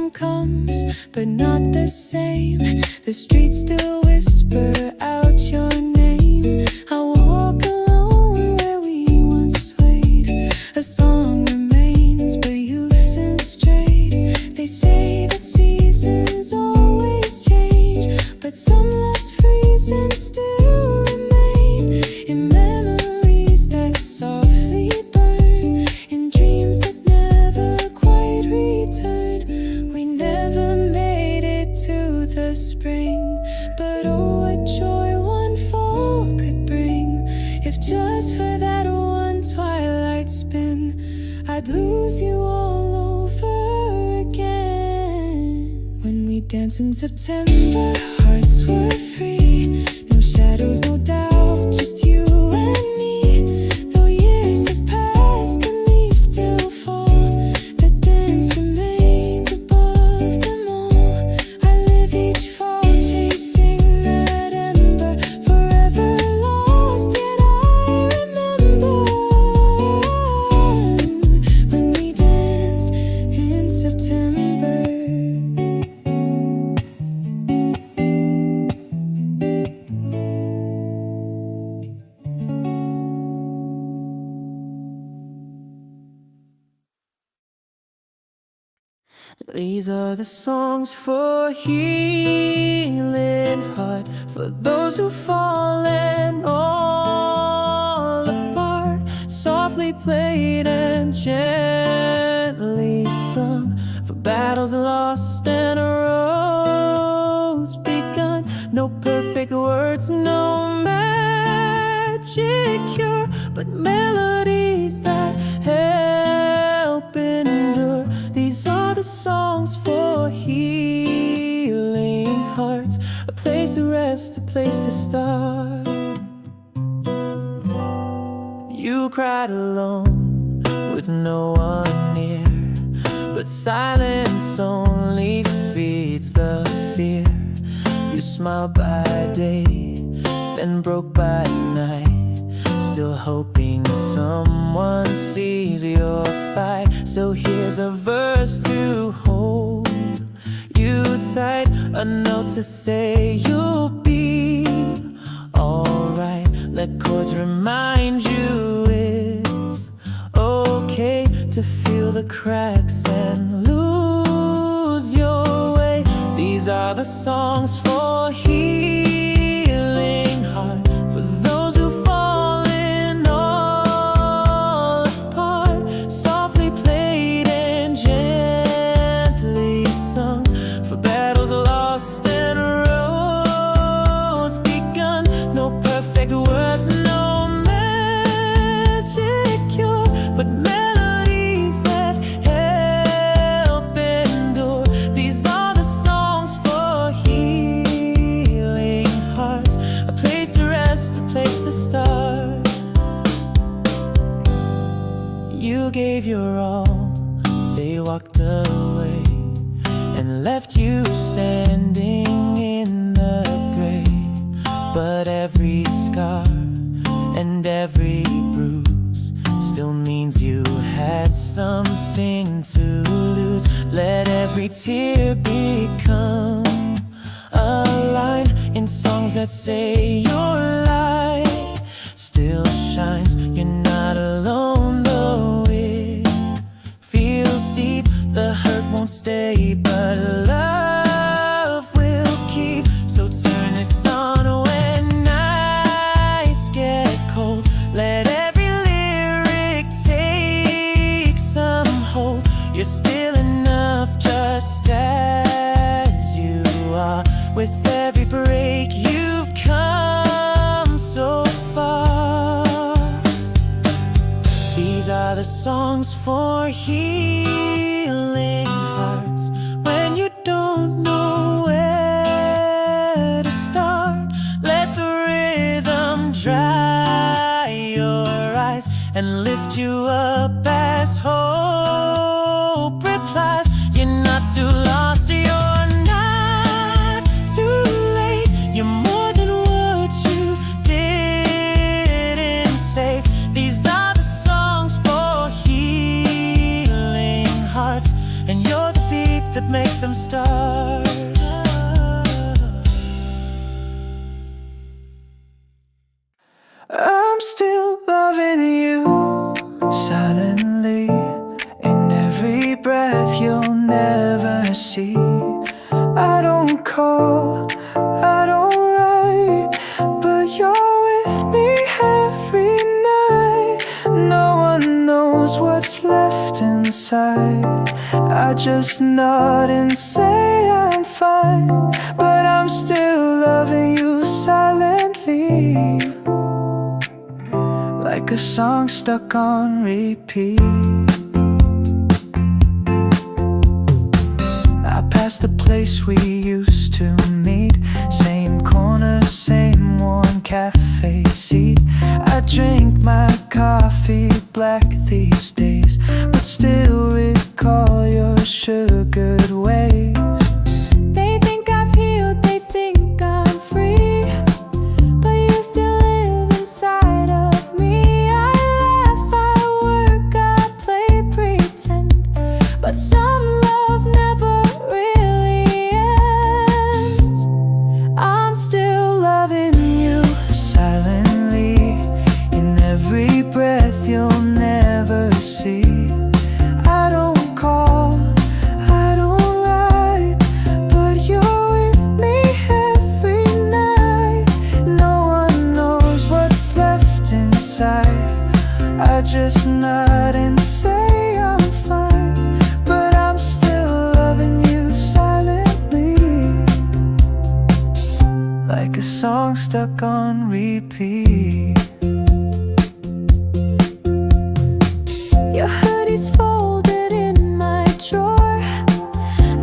time comes, but not the same. The streets still whisper out your name. I walk alone where we once swayed. A song remains, but you've since strayed. They say that seasons always change, but some loves freeze and still remain in memories that softly burn, in dreams that never quite return. We never made it to the spring, but oh, what joy one fall could bring. If just for that one twilight spin, I'd lose you all over again. When we danced in September, hearts were free. No shadows, no doubt, just you and me. Though years have passed and leaves still fall, the dance remains above them all. I live each fall chasing that ember, forever lost, yet I remember when we danced in September. These are the songs for healing heart, for those who've fallen all apart, softly played and gently sung, for battles lost and roads begun. No perfect words, no magic cure, but melodies that help endure. These are the songs for healing hearts, a place to rest, a place to start. You cried alone with no one near, but silence only feeds the fear. You smiled by day, then broke by night, still hoping someone sees your fight. So here's a verse to hold you tight, a note to say you'll be alright. Let chords remind you it's okay to feel the cracks and lose your way. These are the songs for healing heart, for those who've fallen all apart, softly played and gently sung, for battles lost and roads begun. No perfect words, no magic cure, but melodies that help endure. These are the songs for healing hearts, a place to rest, a place to start. You gave your all, they walked away and left you standing in the grave. But every scar and every bruise still means you had something to lose. Let every tear become a line in songs that say your light still shines. You're not alone, though it feels deep. The hurt won't stay, but love will keep. So turn this on when nights get cold. Let every lyric take some hold. You're still enough just as you are. With every break you've come so far. These are the songs for healing hearts, when you don't know where to start. Let the rhythm dry your eyes and lift you up as hope replies. You're not too lost, you're not too late. You're more than what you didn't say. These are the songs for healing hearts, and you're the beat that makes them them start. I'm still loving you silently. In every breath you'll never see. I don't call, I don't write, but you're with me every night. No one knows what's left inside. I just nod and say I'm fine, but I'm still loving you silently, like a song stuck on repeat. I pass the place we used to meet, same corner, same warm cafe seat. I drink my coffee black these days, but still recall your sugared ways. They think I've healed, they think I'm free, but you still live inside of me. I laugh, I work, I play pretend, but some love never really ends. I'm still Loving you silently, in every breath you'll never see. I don't call, I don't write, but you're with me every night. No one knows what's left inside. I just nod and say I'm fine, but I'm still loving you silently, like a song stuck on repeat. Your hoodie's folded in my drawer.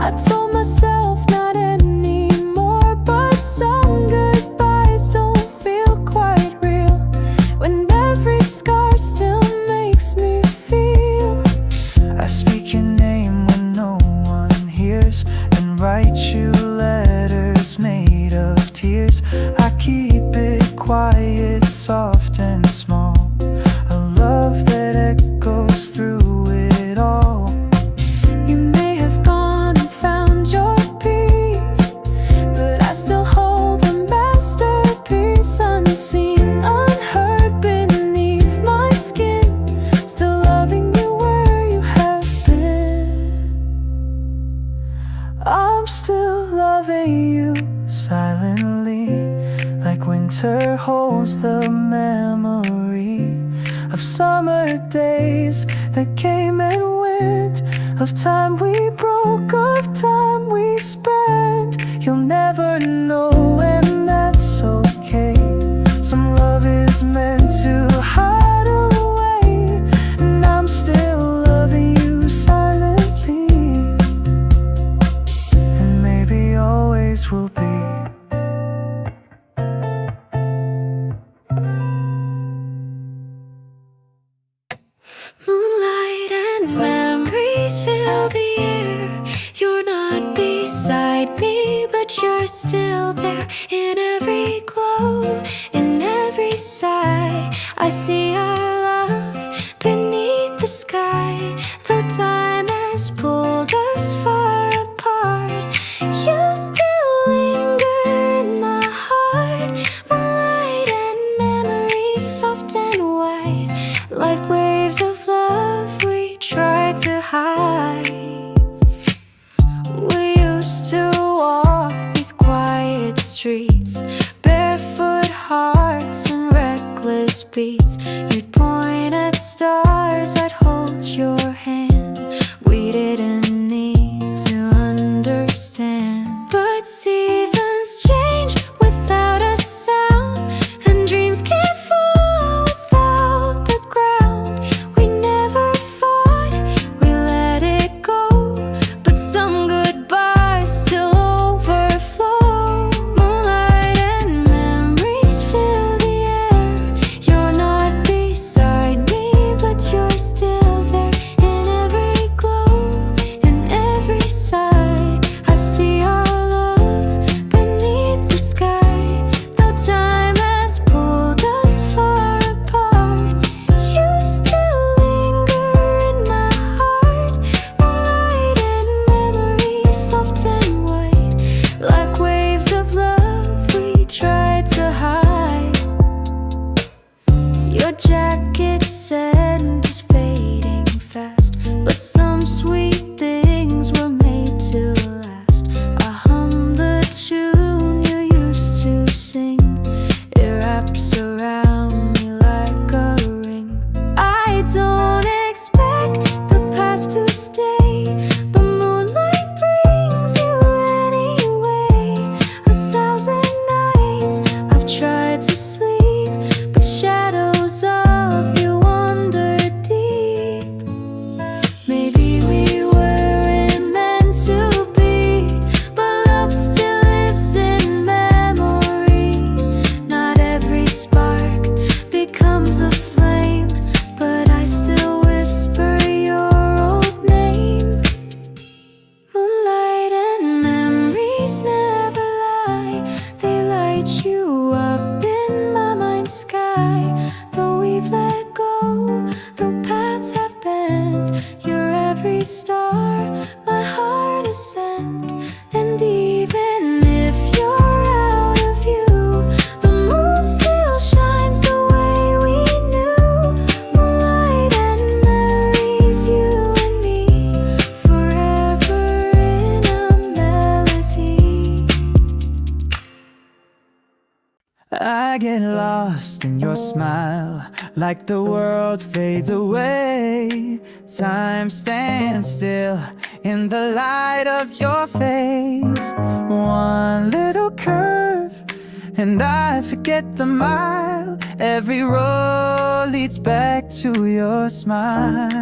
I told myself not anymore, but some goodbyes don't feel quite real when every scar still makes me feel. I speak your name when no one hears, and write you letters made of tears. I keep it quiet, soft and small, a love that echoes through it all. You may have gone and found your peace, but I still hold a masterpiece, unseen, unheard beneath my skin. Still loving you where you have been. I'm still loving you silently, like winter holds the memory of summer days that came and went, of time we broke, of time we spent. You'll never know, and that's okay. Some love is meant to hide away, and I'm still loving you silently, and maybe always will be. Moonlight and memories fill the air. You're not beside me, but you're still there. In every glow, in every sigh, I see our love beneath the sky. Though time has pulled us far apart, you still linger in my heart. Moonlight and memories, soft and white, like waves of love we tried to hide. We used to walk these quiet streets, barefoot hearts and reckless beats. You'd point at stars, I'd hold your hand. We didn't need to understand, but seasons change without a sound, and dreams can't fall without the ground. We never fought, we let it go, but some goodbyes still overflow. Moonlight and memories fill the air. You're not beside me, but you're still I get lost in your smile, like the world fades away. Time stands still in the light of your face. One little curve and I forget the mile. Every road leads back to your smile.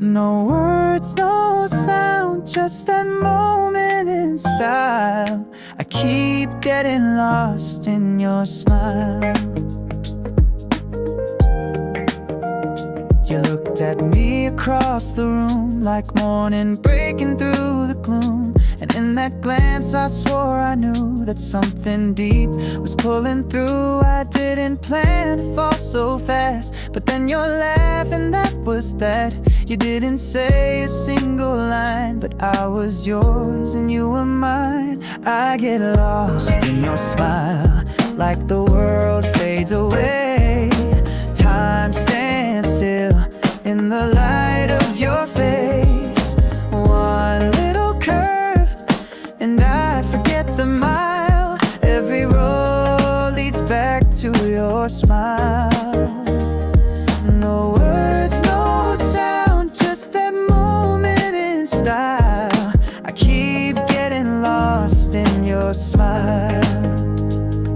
No words, no sound, just that moment in style. I keep getting lost in your smile. You looked at me across the room, like morning breaking through the gloom. And in that glance I swore I knew that something deep was pulling through. I didn't plan to fall so fast, but then your laugh, and that was that. You didn't say a single line, but I was yours and you were mine. I get lost in your smile, like the world fades away. Time stands still in the light of your face. One little curve and I forget the mile. Every road leads back to your smile. No words, no sound, just that moment in style. I keep getting lost in your smile.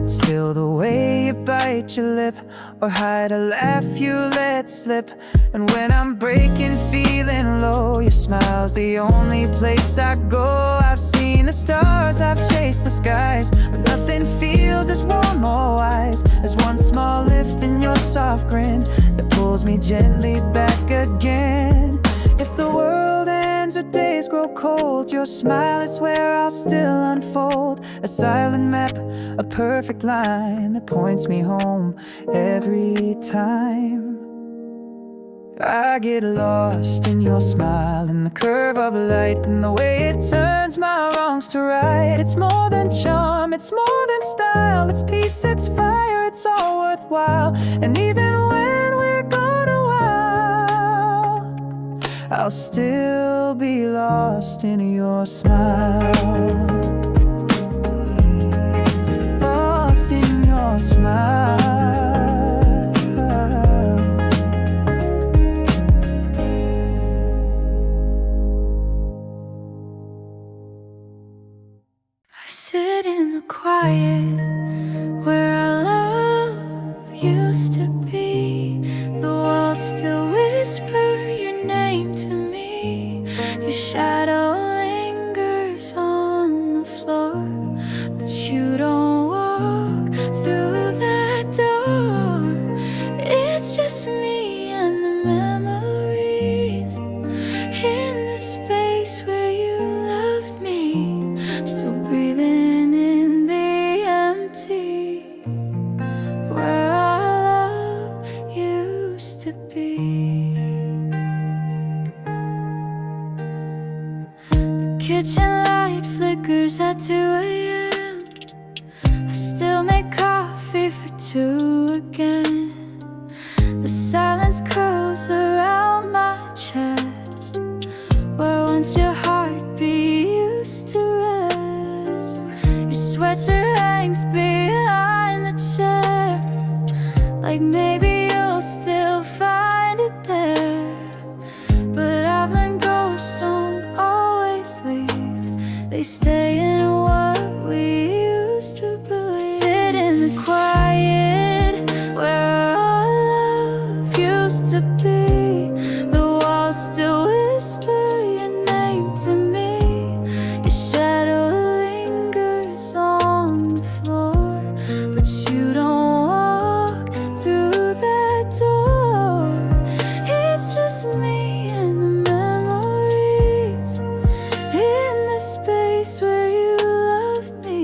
It's still the way you bite your lip, or hide a laugh you let slip. And when I'm breaking, feeling low, your smile's the only place I go. I've seen the stars, I've chased the skies, but nothing feels as warm or wise as one small lift in your soft grin that pulls me gently back again. If the world ends or days grow cold, your smile is where I'll still unfold. A silent map, a perfect line that points me home every time. I get lost in your smile, in the curve of light, and the way it turns my wrongs to right. It's more than charm, it's more than style. It's peace, it's fire, it's all worthwhile. And even when we're gone a while, I'll still be lost in your smile. Lost in your smile. I sit in the quiet where our love used to be. The walls still whisper your name to me. Your shadow lingers on the floor, but you don't walk through that door. It's just me and the memories in the space where you loved me, still breathing in the empty where our love used to be. The kitchen light flickers at 2 a.m. I still make coffee for 2 again. The silence curls around my chest, where once your heartbeat used to rest. Your sweatshirt hangs behind the chair, like maybe you'll still find it there. But I've learned ghosts don't always leave, they stay in what we used to believe. Sit in the quiet where our love used to be. The walls still whisper your name to me. Your shadow lingers on the floor, but you don't walk through that door. It's just me and the memories in the space where you loved me,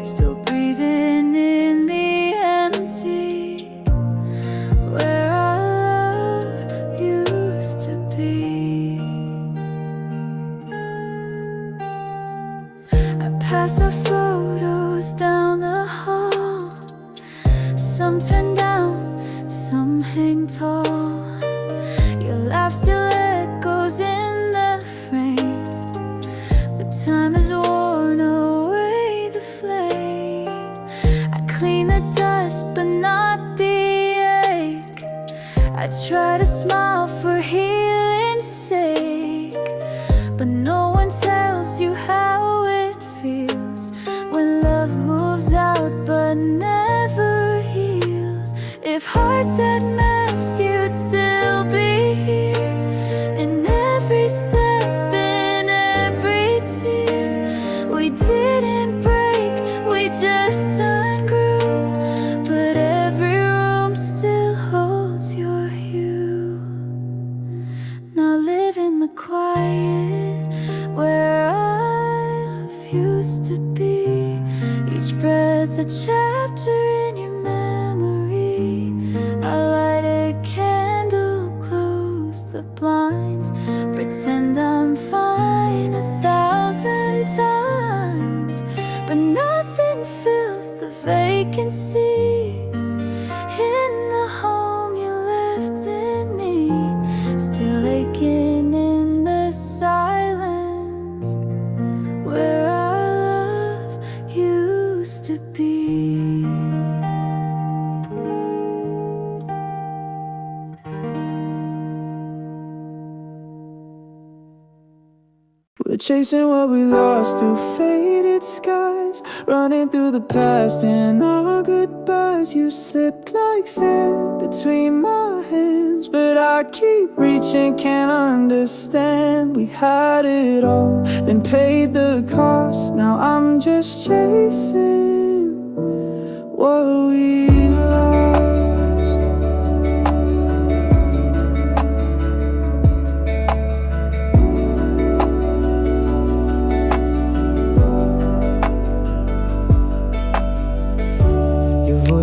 still breathing in the empty where our love used to be. I pass our photos down the hall. Some turn down, some hang tall. Your laugh still echoes in the frame, but time has worn away the flame. I I try to smile for healing's sake, but no one tells you how it feels when love moves out but never heals. If hearts had maps, you'd still be here, in every step, in every tear. We didn't break, we just ungrew, but every room still holds your hue. Now live in the quiet where I've used to be, each breath a chapter in your memory. I light a candle, close the blinds, pretend I'm fine 1,000 times, but nothing fills the vacancy in the home you left in me, still aching in the silence where our love used to be. We're chasing what we lost through faded skies, running through the past and our goodbyes. You slipped like sand between my hands, but I keep reaching, can't understand. We had it all, then paid the cost. Now I'm just chasing what we lost.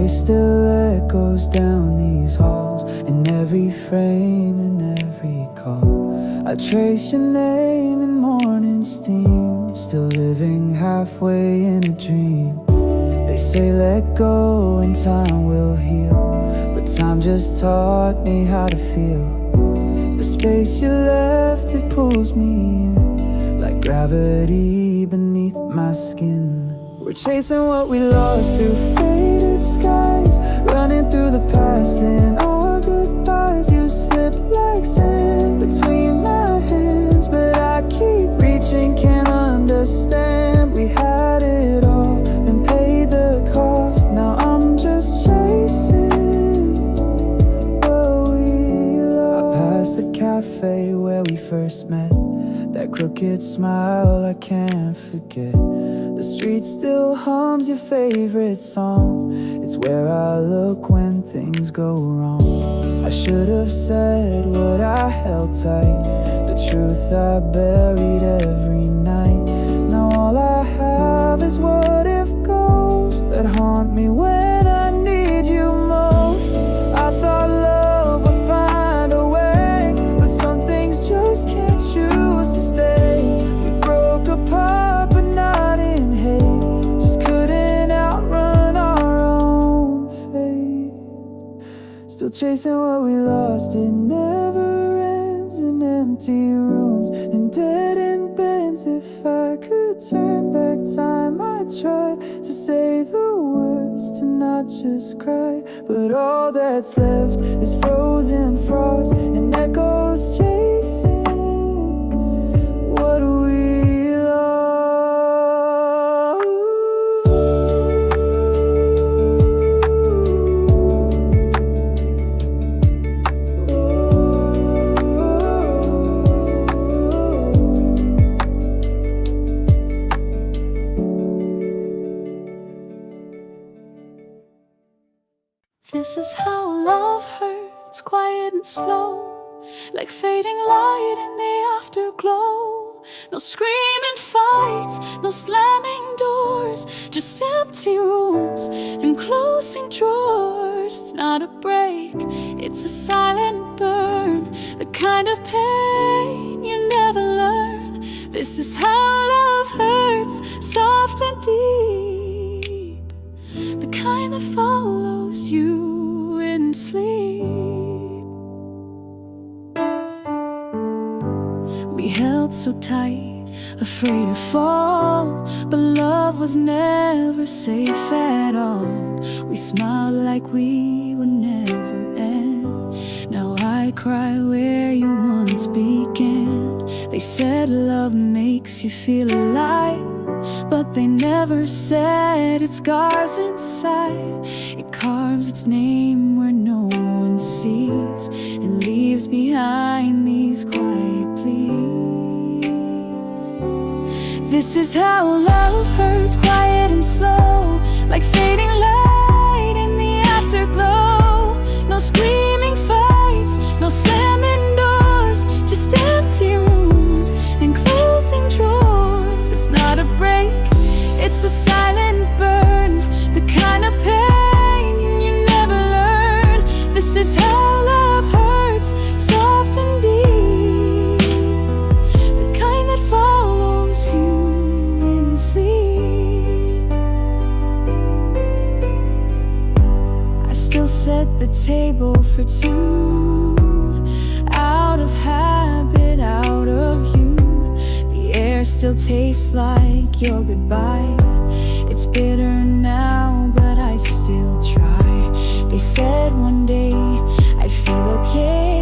Still echoes down these halls, in every frame, in every call. I trace your name in morning steam, still living halfway in a dream. They say let go and time will heal, but time just taught me how to feel. The space you left, it pulls me in, like gravity beneath my skin. We're chasing what we lost through faded skies, running through the past and our goodbyes. You slipped like sand between my hands, but I keep reaching, can't understand. We had it all, then paid the cost. Now I'm just chasing what we lost. I passed the cafe where we first met, that crooked smile I can't forget. The street still hums your favorite song, it's where I look when things go wrong. I should have said what I held tight, the truth I buried every night. Now all I have is what if ghosts that haunt me when I need you most. I thought love would find a way, but some things just can't choose to stay. We broke apart but not in hate, just couldn't outrun our own fate. Still chasing what we lost, it never ends, in empty rooms and dead-end bends. If I could turn back time, I'd try to say the words, to not just cry, but all that's left is frozen frost and echoes chasing what we lost. This is how love hurts, quiet and slow, like fading light in the afterglow. No screaming fights, no slamming doors, just empty rooms and closing drawers. It's not a break, it's a silent burn, the kind of pain you never learn. This is how love hurts, soft and deep, the kind that follows you in sleep. We held so tight, afraid to fall, but love was never safe at all. We smiled like we would never end. Now cry where you once began. They said love makes you feel alive, but they never said it scars inside. It carves its name where no one sees and leaves behind these quiet pleas. This is how love hurts, quiet and slow, like fading light in the afterglow. No screaming fights, no slamming doors, just empty rooms and closing drawers. It's not a break, it's a silent burn, the kind of pain you never learn. This is how love hurts, soft and deep, the kind that follows you in sleep. I still set the table for two, out of habit, out of you. The air still tastes like your goodbye. It's bitter now, but I still try. They said one day I'd feel okay,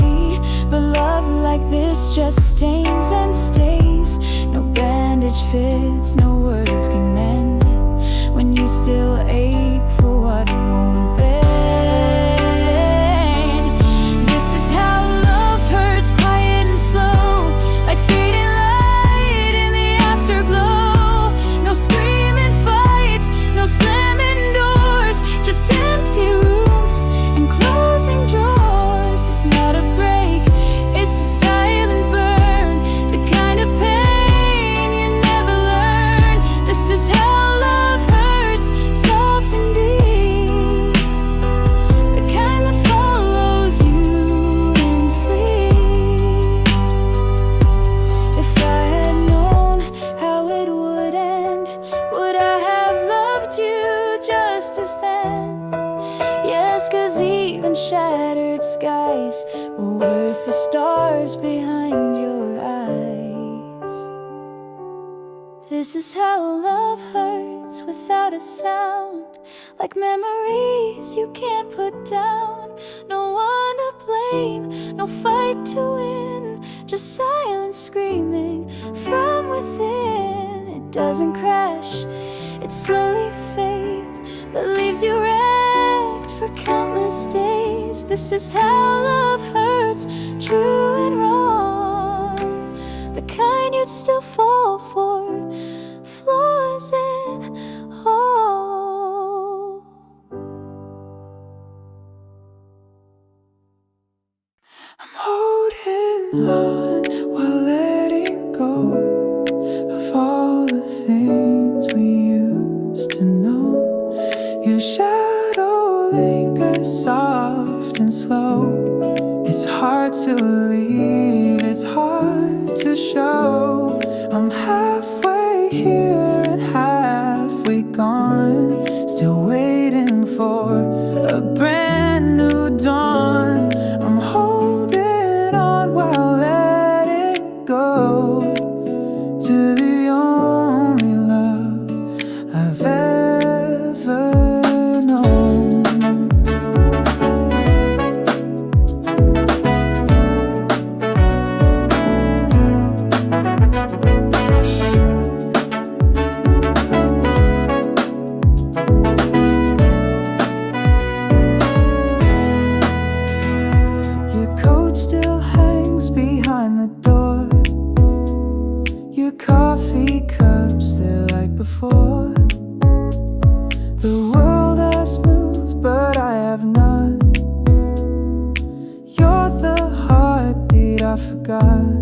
but love like this just stains and stays. No bandage fits, no words can mend when you still ache for what won't bend. This is how love hurts, quiet and slow, like fading light in the afterglow. No screaming fights, no slamming doors, just empty rooms and closing drawers. It's not a break, it's a silent burn, the kind of pain you never learn. This is how love hurts, soft and deep, the kind that follows you in sleep. If I had known how it would end, would I have loved you just as then? Yes, 'cause even shattered skies were worth the stars behind your eyes. This is how love hurts without a sound, like memories you can't put down. No one to blame, no fight to win, just silence screaming from within. It doesn't crash, it slowly fades, but leaves you wrecked for countless days. This is how love hurts, true and wrong, the kind you'd still fall for, flaws and all. I'm holding on while letting go of all the things we used to know. Your shadow lingers soft and slow. It's hard to leave, it's hard to show. I'm halfway here and halfway gone, still waiting for a brand new dawn. I'm holding on while letting go to the only love I've ever known. Your coat still hangs behind the door, your coffee cups, they're like before. The world has moved, but I have not. You're the heartbeat I forgot.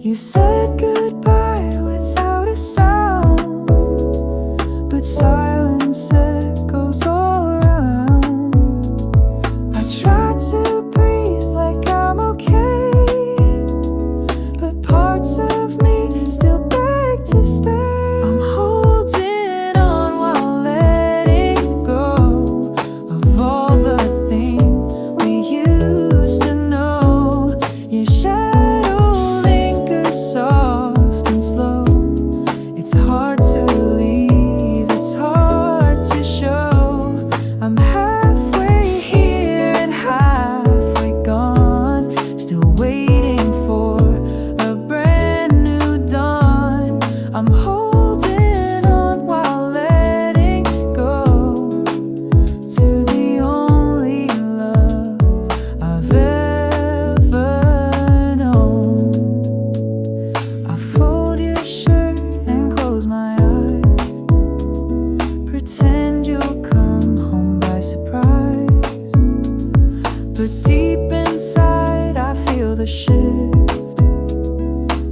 You said goodbye without a sound, but silence echoes all around. I try to breathe like I'm okay, but parts of me still beg to stay. I'm holding on while letting go of all the things we used to know. Your shadow lingers soft and slow. It's hard to leave, it's hard to show. I'm halfway here and halfway gone. I'm holding on while letting go to the only love I've ever known. I fold your shirt and close my eyes, pretend you'll come home by surprise, but deep inside I feel the shift,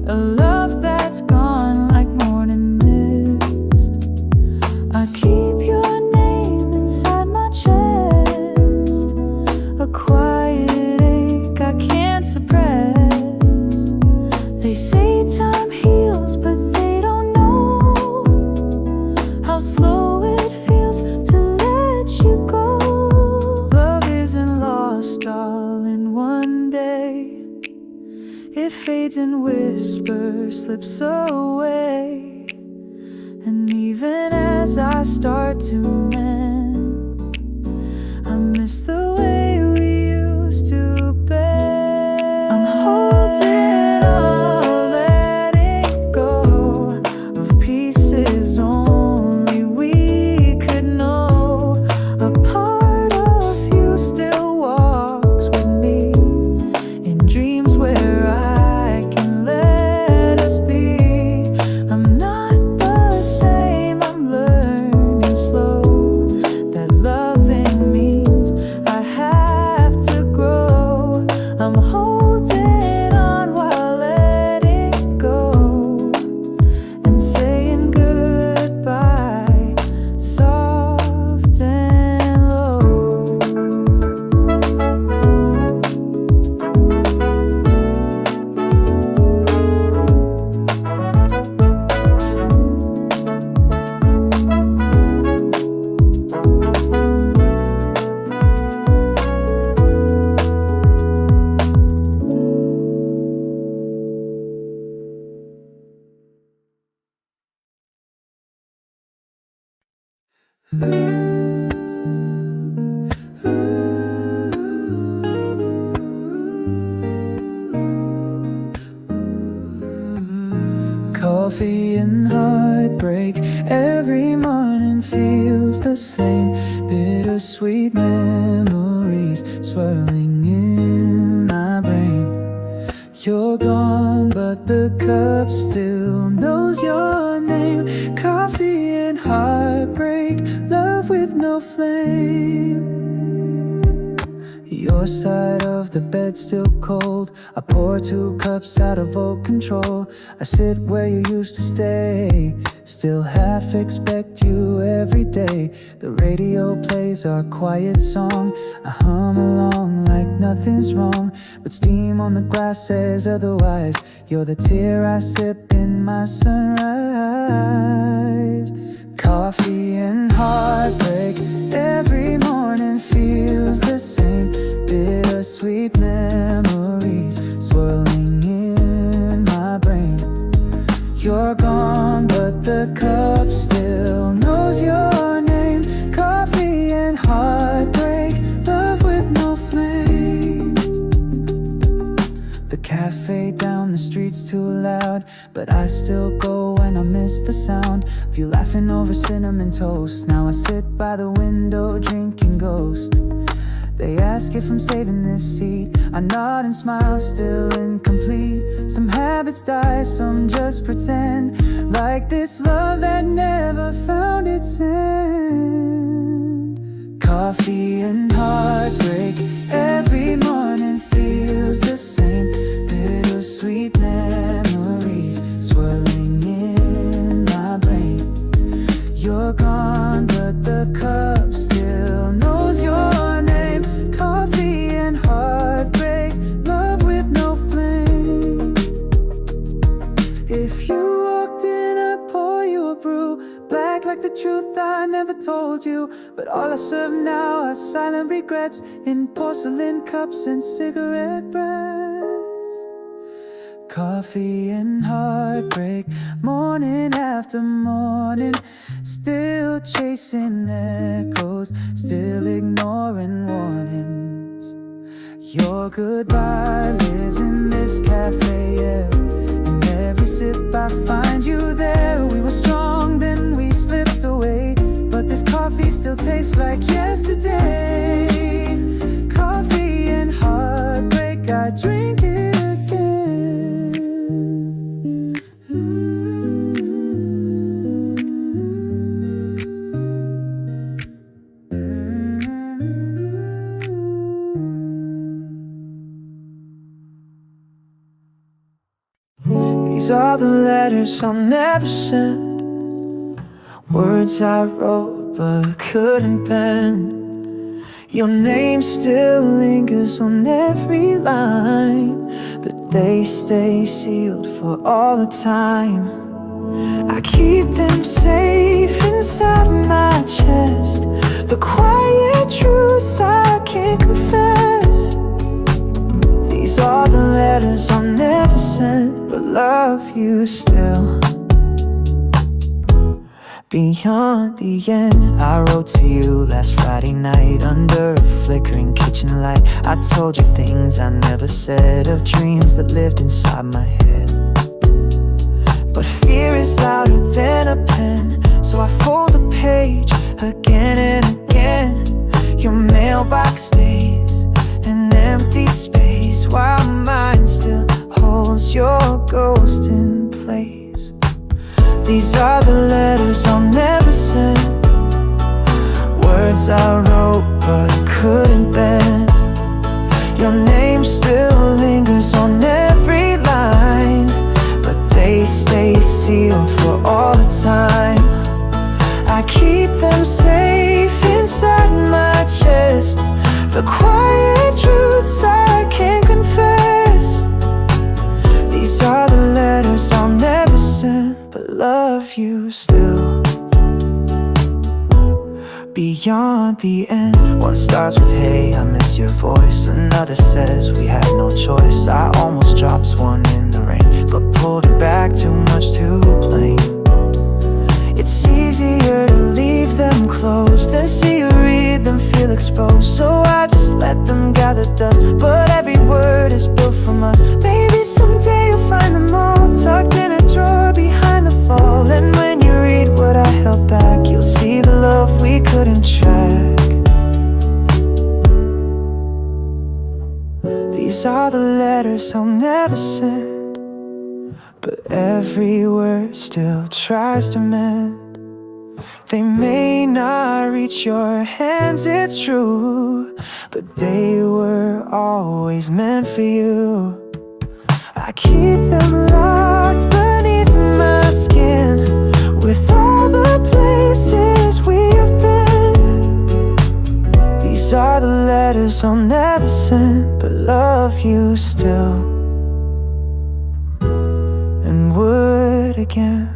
a love that's gone like morning mist. I keep your name inside my chest, a quiet ache I can't suppress. They say time heals, but they don't know how slow it feels to let you go. Love isn't lost all in one day. It fades and whispers, slips away. And even as I start to mend, I miss the way we used to bend. I'm holding on, letting go of pieces only we could know. A part of you still walks with me in dreams where I can let us be. I'm not the same, I'm learning slow that loving means I have to grow. I'm holding on while letting go and saying goodbye, soft and low. Coffee and heartbreak, every morning feels the same. Bittersweet memories swirling in my brain. You're gone, but the cup still knows your name. Coffee and heartbreak, love with no flame. Your side of the bed still cold. I pour 2 cups out of old control. I sit where you used to stay, still half expect you every day. The radio plays our quiet song. I hum along like nothing's wrong, but steam on the glass says otherwise. You're the tear I sip in my sunrise. Coffee and heartbreak, every morning feels the same. Bittersweet memories swirling in my brain. You're gone, but the cup still knows your name. Coffee and heartbreak, love with no flame. The cafe down the street's too loud, but I still go when I miss the sound of you laughing over cinnamon toast. Now I sit by the window drinking Ghost. They ask if I'm saving this seat. I nod and smile, still incomplete. Some habits die, some just pretend. Like this love that never found its end. Coffee and heartbreak, every morning feels the same. Bittersweet memories swirling in my brain. You're gone, but the cup still knows your name. Coffee and heartbreak, love with no flame. If you walked in, I'd pour you a brew, black like the truth I never told you. But all I serve now are silent regrets in porcelain cups and cigarette breaths. Coffee and heartbreak, morning after morning, still chasing echoes, still ignoring warnings. Your goodbye lives in this cafe, yeah. And every sip I find you there, These are the letters I'll never send, words I wrote but couldn't pen. Your name still lingers on every line, but they stay sealed for all the time. I keep them safe inside my chest, the quiet truths I can't confess. These are the letters I'll never send, but love you still. Beyond the end, I wrote to you last Friday night under a flickering kitchen light. I told you things I never said, of dreams that lived inside my head. But fear is louder than a pen, so I fold the page again and again. Your mailbox stays an empty space, while mine still holds your ghost in place. These are the letters I'll never send, words I wrote but couldn't bend. Your name still lingers on every line, but they stay sealed for all the time. I keep them safe inside my chest, the quiet truths I can't confess. These are the letters I'll never send, but love you still. Beyond the end, one starts with hey, I miss your voice. Another says we had no choice. I almost dropped one in the rain, but pulled it back, too much to blame. It's easier to leave them closed than see you read them feel exposed. So I just let them gather dust, but every word is built from us. Maybe someday you'll find them all tucked in a drawer behind the fall. And when you read what I held back, you'll see the love we couldn't track. These are the letters I'll never send, but every word still tries to mend. They may not reach your hands, it's true, but they were always meant for you. I keep them locked beneath my skin, with all the places we have been. These are the letters I'll never send, but love you still, and would again.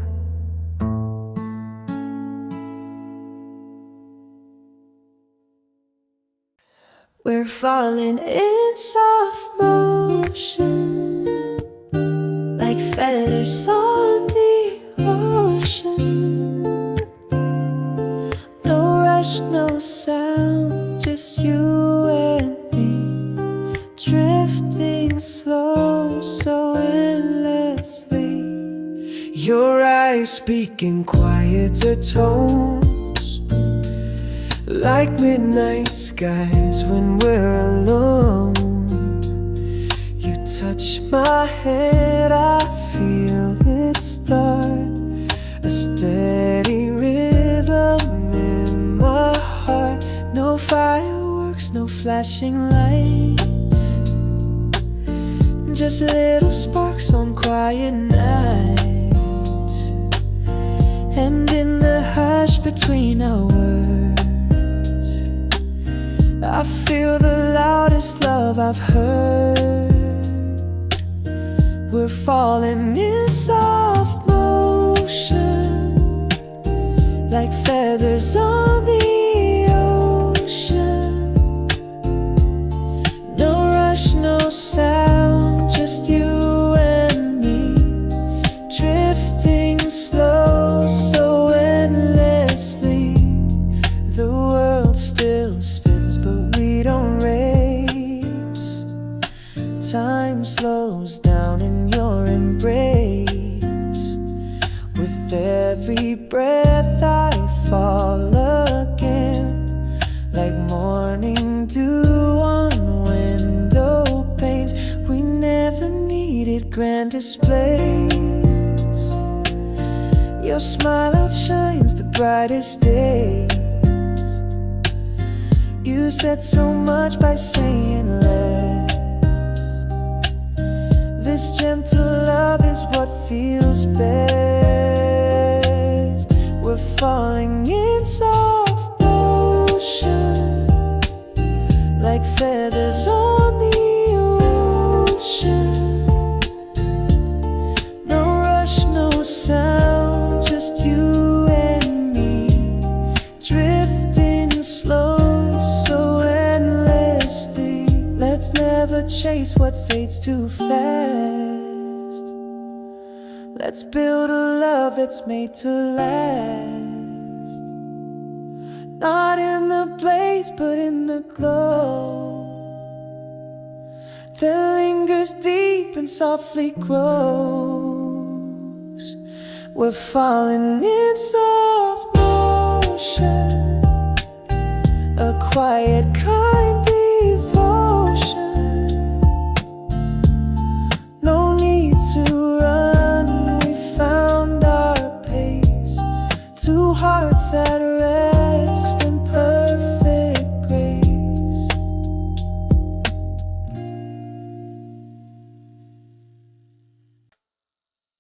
We're falling in soft motion, like feathers on the ocean. No rush, no sound, just you and me, drifting slow, so endlessly. Your eyes speak in quieter tones, like midnight skies when we're alone. You touch my head, I feel it start, a steady rhythm in my heart. No fireworks, no flashing lights, just little sparks on quiet nights. And in the hush between our words, I feel the loudest love I've heard. We're falling in soft motion, like feathers on the ocean. No rush, no sound, just you and me, drifting slow, so endlessly. The world still spins, but we don't race. Time slows down in your embrace. With every breath I fall again, like morning dew on window panes. We never needed grand displays. Your smile outshines the brightest days. You said so much by saying less. This gentle love is what feels best. We're falling in soft motion, like feathers on the ocean. No rush, no sound, just you and me, drifting slow, so endlessly. Let's never chase what fades too fast. Let's build a love that's made to last. Not in the blaze, but in the glow that lingers deep and softly grows. We're falling in soft motion, a quiet kind devotion. No need to run, we found our pace. Two hearts at rest in perfect grace.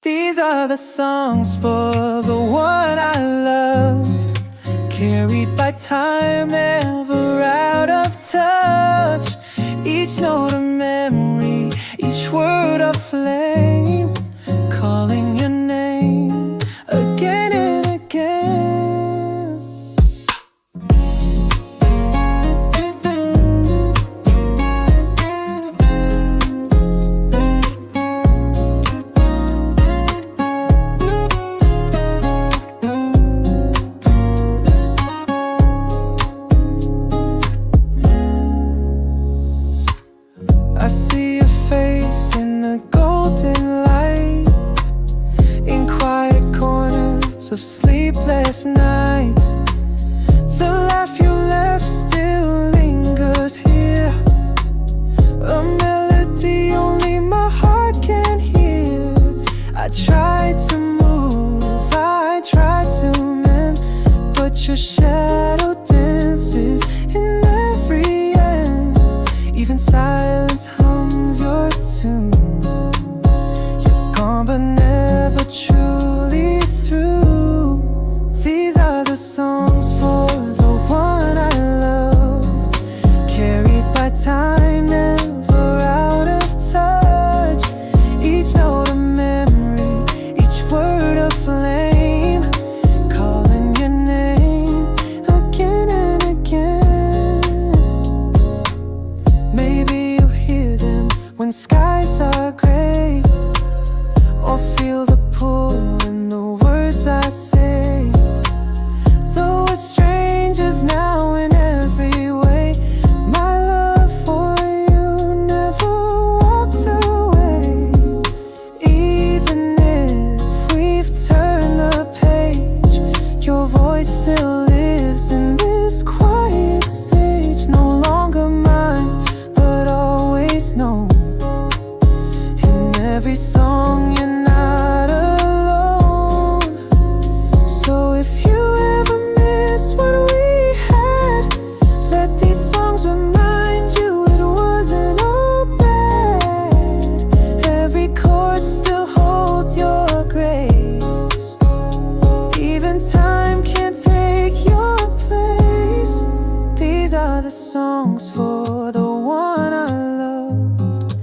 These are the songs for the one I loved, carried by time, never out of touch. Each note a memory, each word a flame, calling your name again and again. I see your face in the golden light, in quiet corners of sleepless nights. The laugh you left still lingers here, a melody only my heart can hear. I tried to move, I tried to mend, but your shadow dances in every end. Even silence hums your tune. You're gone but never truly through. These are the songs for the one I loved, carried by time, never out of touch. Each note a memory, each word a flame, calling your name again and again. Maybe you hear them when skies are gray, or feel the pull in the words I say. Though we're strangers now in every way, my love for you never walked away. Even if we've turned the page, your voice still lives in this quiet stage. No longer mine, but always known. In every song you're not alone. So if you ever miss what we had, let these songs remind you it wasn't all bad. Every chord still holds your grace. Even time can't take your place. These are the songs for the one I loved,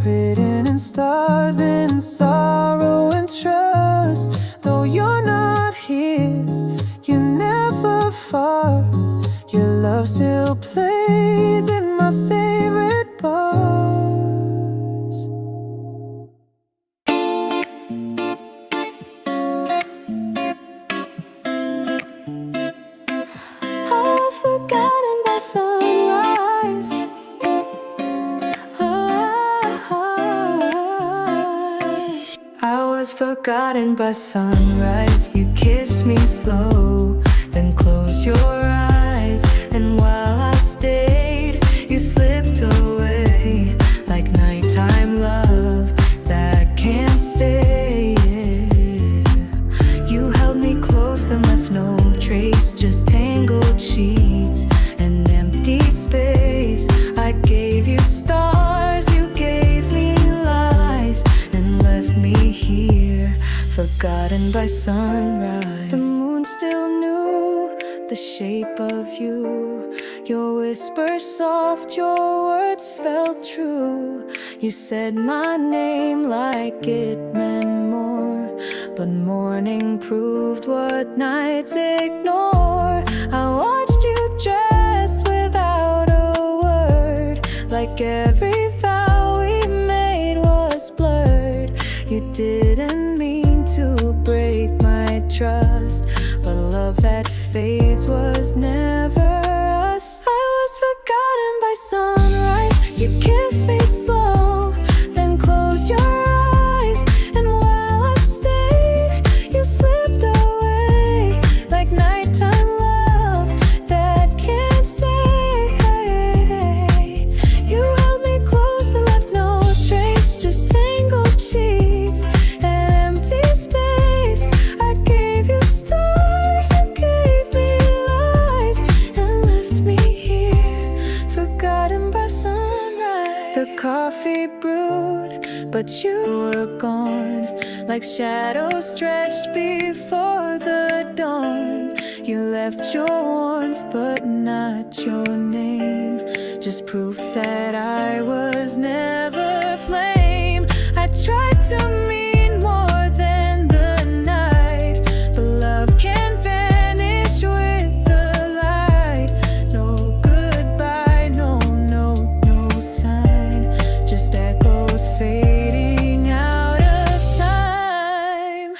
written in stars, in sorrow and trust. Though you're not here, you're never far, your love still plays in my favorite bars. I was forgotten by sunrise. I was forgotten by sunrise. You kissed me slow, then closed your eyes. And while I stayed, you slipped away, like nighttime love that can't stay. You held me close, then left no trace, just tangled sheets and empty space. I gave you stars, you gave me lies. forgotten by sunrise. The moon still knew the shape of you. Your whisper soft, your words felt true. You said my name like it meant more, but morning proved what nights ignore. I watched you dress without a word, like every vow we made was blurred. You didn't mean to break my trust, but love that fades was never us. I was forgotten by sunrise. You kissed me slow, then closed your eyes, and while I stayed, you slipped away like nighttime love that can't stay. You held me close and left no trace, just tangled sheets and empty space. I gave you stars, you gave me lies, and left me here, forgotten by sunrise. The coffee brewed, but you were gone, like shadows stretched before the dawn. You left your warmth, but not your name, just proof that I was never flame. I tried to mean more than the night, but love can vanish with the light. No goodbye, no sign, just echoes fading out of time.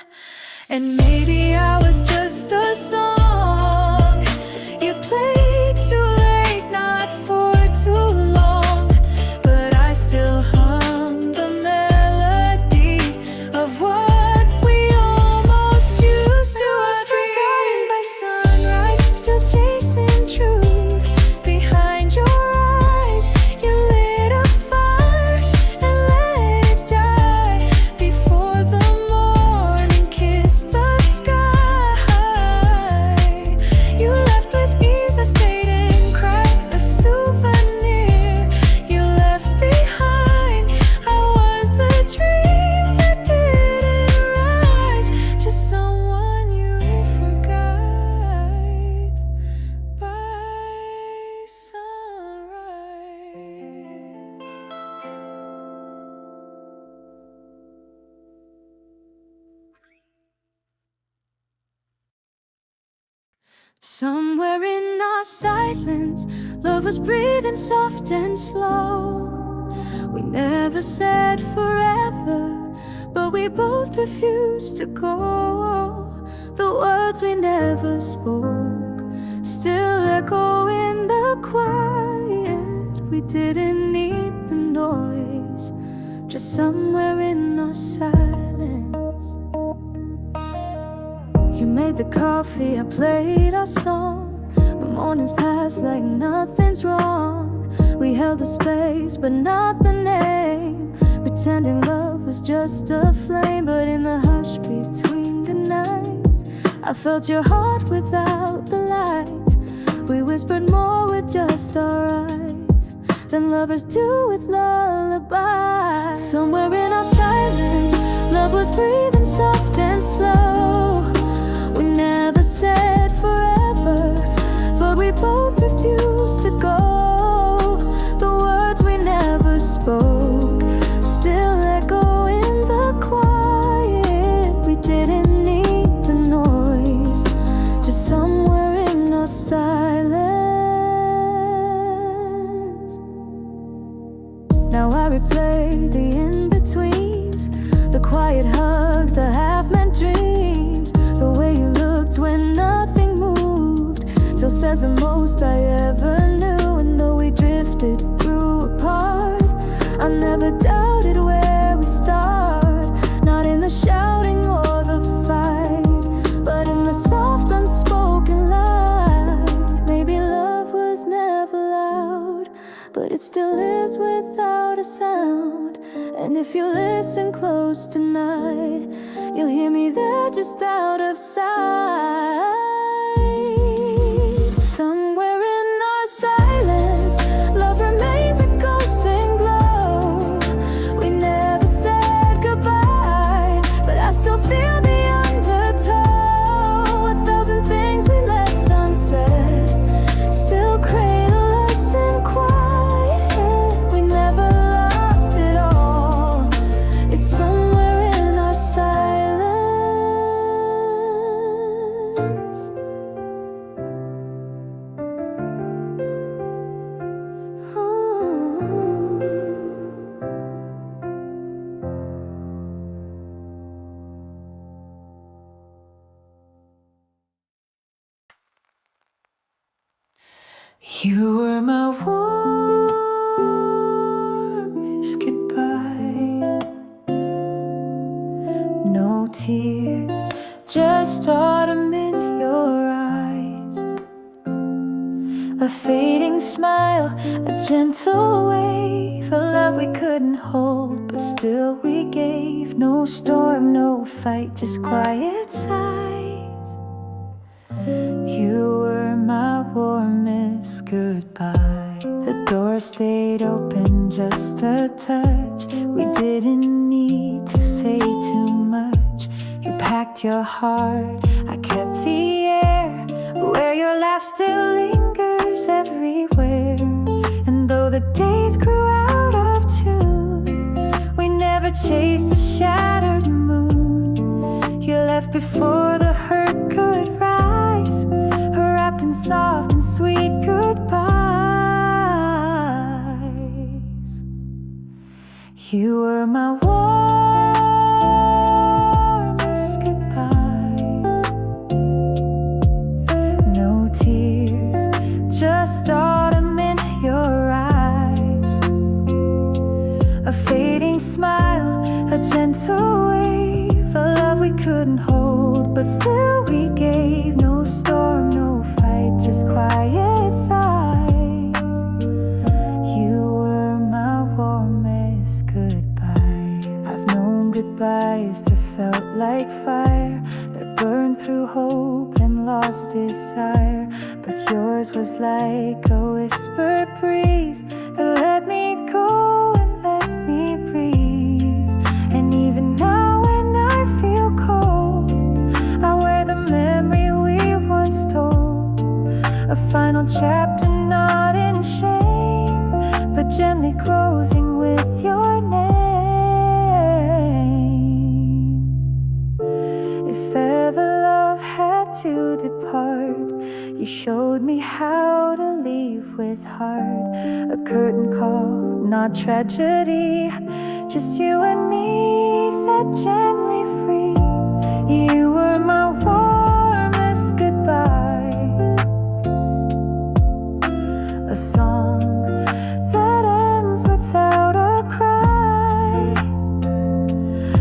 And maybe I was just a song you played too late, not for too long, but I still hum the melody of what we almost used to. I was forgotten by sunrise, still chasing truth behind your eyes. You lit a fire and let it die before the morning kissed the sky. You left with ease, I stayed and cried, a souvenir you left behind. I was the dream that didn't rise, just someone you forgot by sunrise. Somewhere in our silence, love was breathing soft and slow. We never said forever, but we both refused to go. The words we never spoke still echo in the quiet. We didn't need the noise, just somewhere in our silence. You made the coffee, I played our song. The mornings passed like nothing's wrong. We held the space, but not the name, pretending love was just a flame. But in the hush between the nights, I felt your heart without the light. We whispered more with just our eyes than lovers do with lullabies. Somewhere in our silence, love was breathing soft and slow. We never said forever, but we both refused to go. The words we never spoke still echo in the quiet. We didn't need the noise, just somewhere in our silence. Now I replay the in-betweens, the quiet hugs, the half-meant dreams, the way you looked when nothing moved, till says the most I ever knew. And though we drifted, grew apart, I never doubted where we start. Not in the shouting or the fight, but in the soft unspoken light. Maybe love was never loud, but it still lives without a sound. And if you listen close tonight, you'll hear me there just out of sight. Somewhere in our silence, love remains a ghost and glow. We never said goodbye, but I still feel the undertow. You were my warmest goodbye. No tears, just autumn in your eyes. A fading smile, a gentle wave, a love we couldn't hold, but still we gave. No storm, no fight, just quiet sighs. You were my warmest goodbye. The door stayed open, just a touch. We didn't need to say too much. You packed your heart, I kept the air, where your laugh still lingers everywhere. And though the days grew out of tune, we never chased a shattered moon. You left before the hurt could rise, wrapped in soft and sweet goodbyes. You were my warmest goodbye. No tears, just autumn in your eyes. A fading smile, a gentle wave, a love we couldn't hold, but still we gave. No storm, no fight, just quiet sighs. You were my warmest goodbye. I've known goodbyes that felt like fire, that burned through hope and lost desire. But yours was like a whispered breeze that let me go and let me breathe. And even now when I feel cold, I wear the memory we once told. A final chapter not in shame, but gently closing with your name. If ever love had to depart, you showed me how to leave with heart. A curtain call, not tragedy, just you and me set gently free. You were my warmest goodbye. A song that ends without a cry.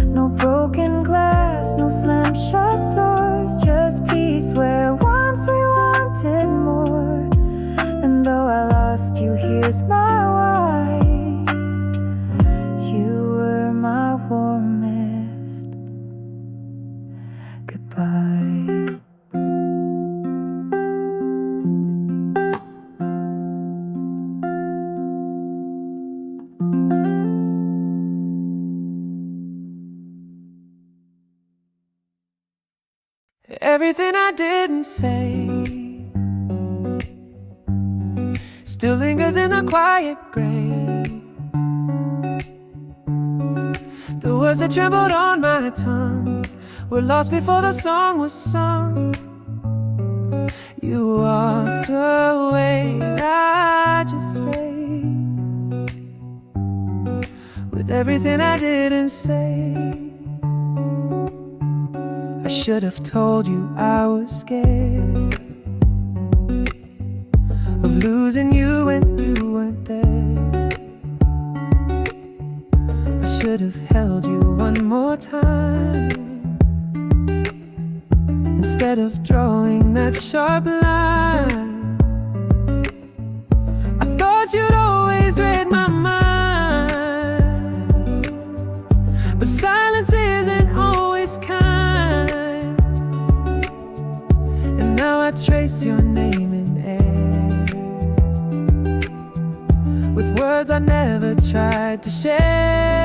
No broken glass, no slam shut doors, just peace where once we wanted more. And though I lost you, here's my why. You were my warmest goodbye. Everything I didn't say still lingers in the quiet grave. The words that trembled on my tongue were lost before the song was sung. You walked away and I just stayed with everything I didn't say. I should have told you I was scared of losing you when you weren't there. I should have held you one more time instead of drawing that sharp line. I thought you'd always read my mind, but silence isn't always kind. And now I trace your name in air with words I never tried to share.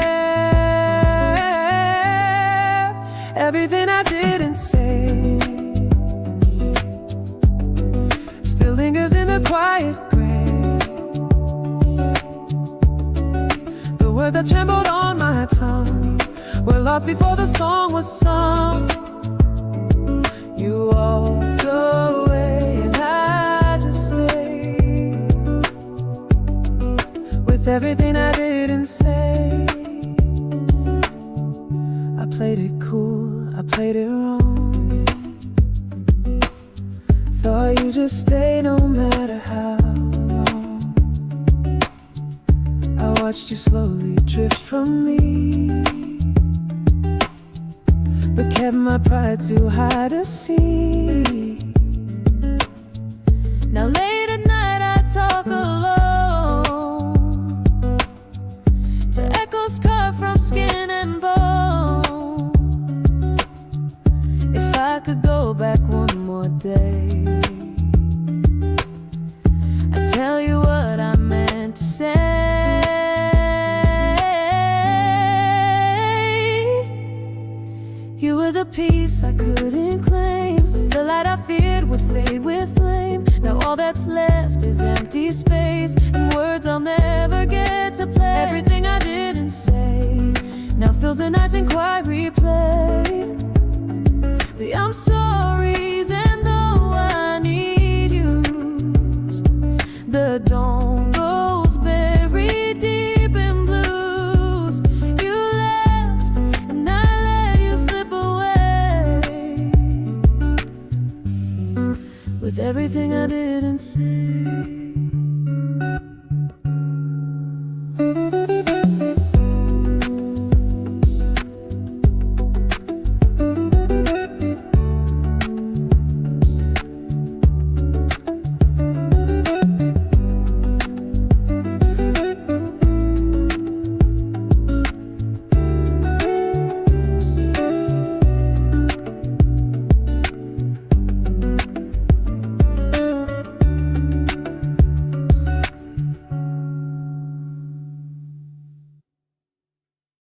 Everything I didn't say still lingers in the quiet grave. The words that trembled on my tongue were lost before the song was sung. You walked away and I just stayed with everything I didn't say. I played it cool, I played it wrong. Thought you just stay no matter how. watched you slowly drift from me, but kept my pride too high to see. Now late at night I talk alone to echoes carved from skin and bone. If I could go back one more day, I'd tell you what I meant to say. You were the peace I couldn't claim, the light I feared would fade with flame. Now all that's left is empty space and words I'll never get to play. Everything I didn't say now fills the nights in quiet replay. The I'm sorry's and though I need you, the don't goes buried deep in blues. You left and I let you slip away with everything I didn't say.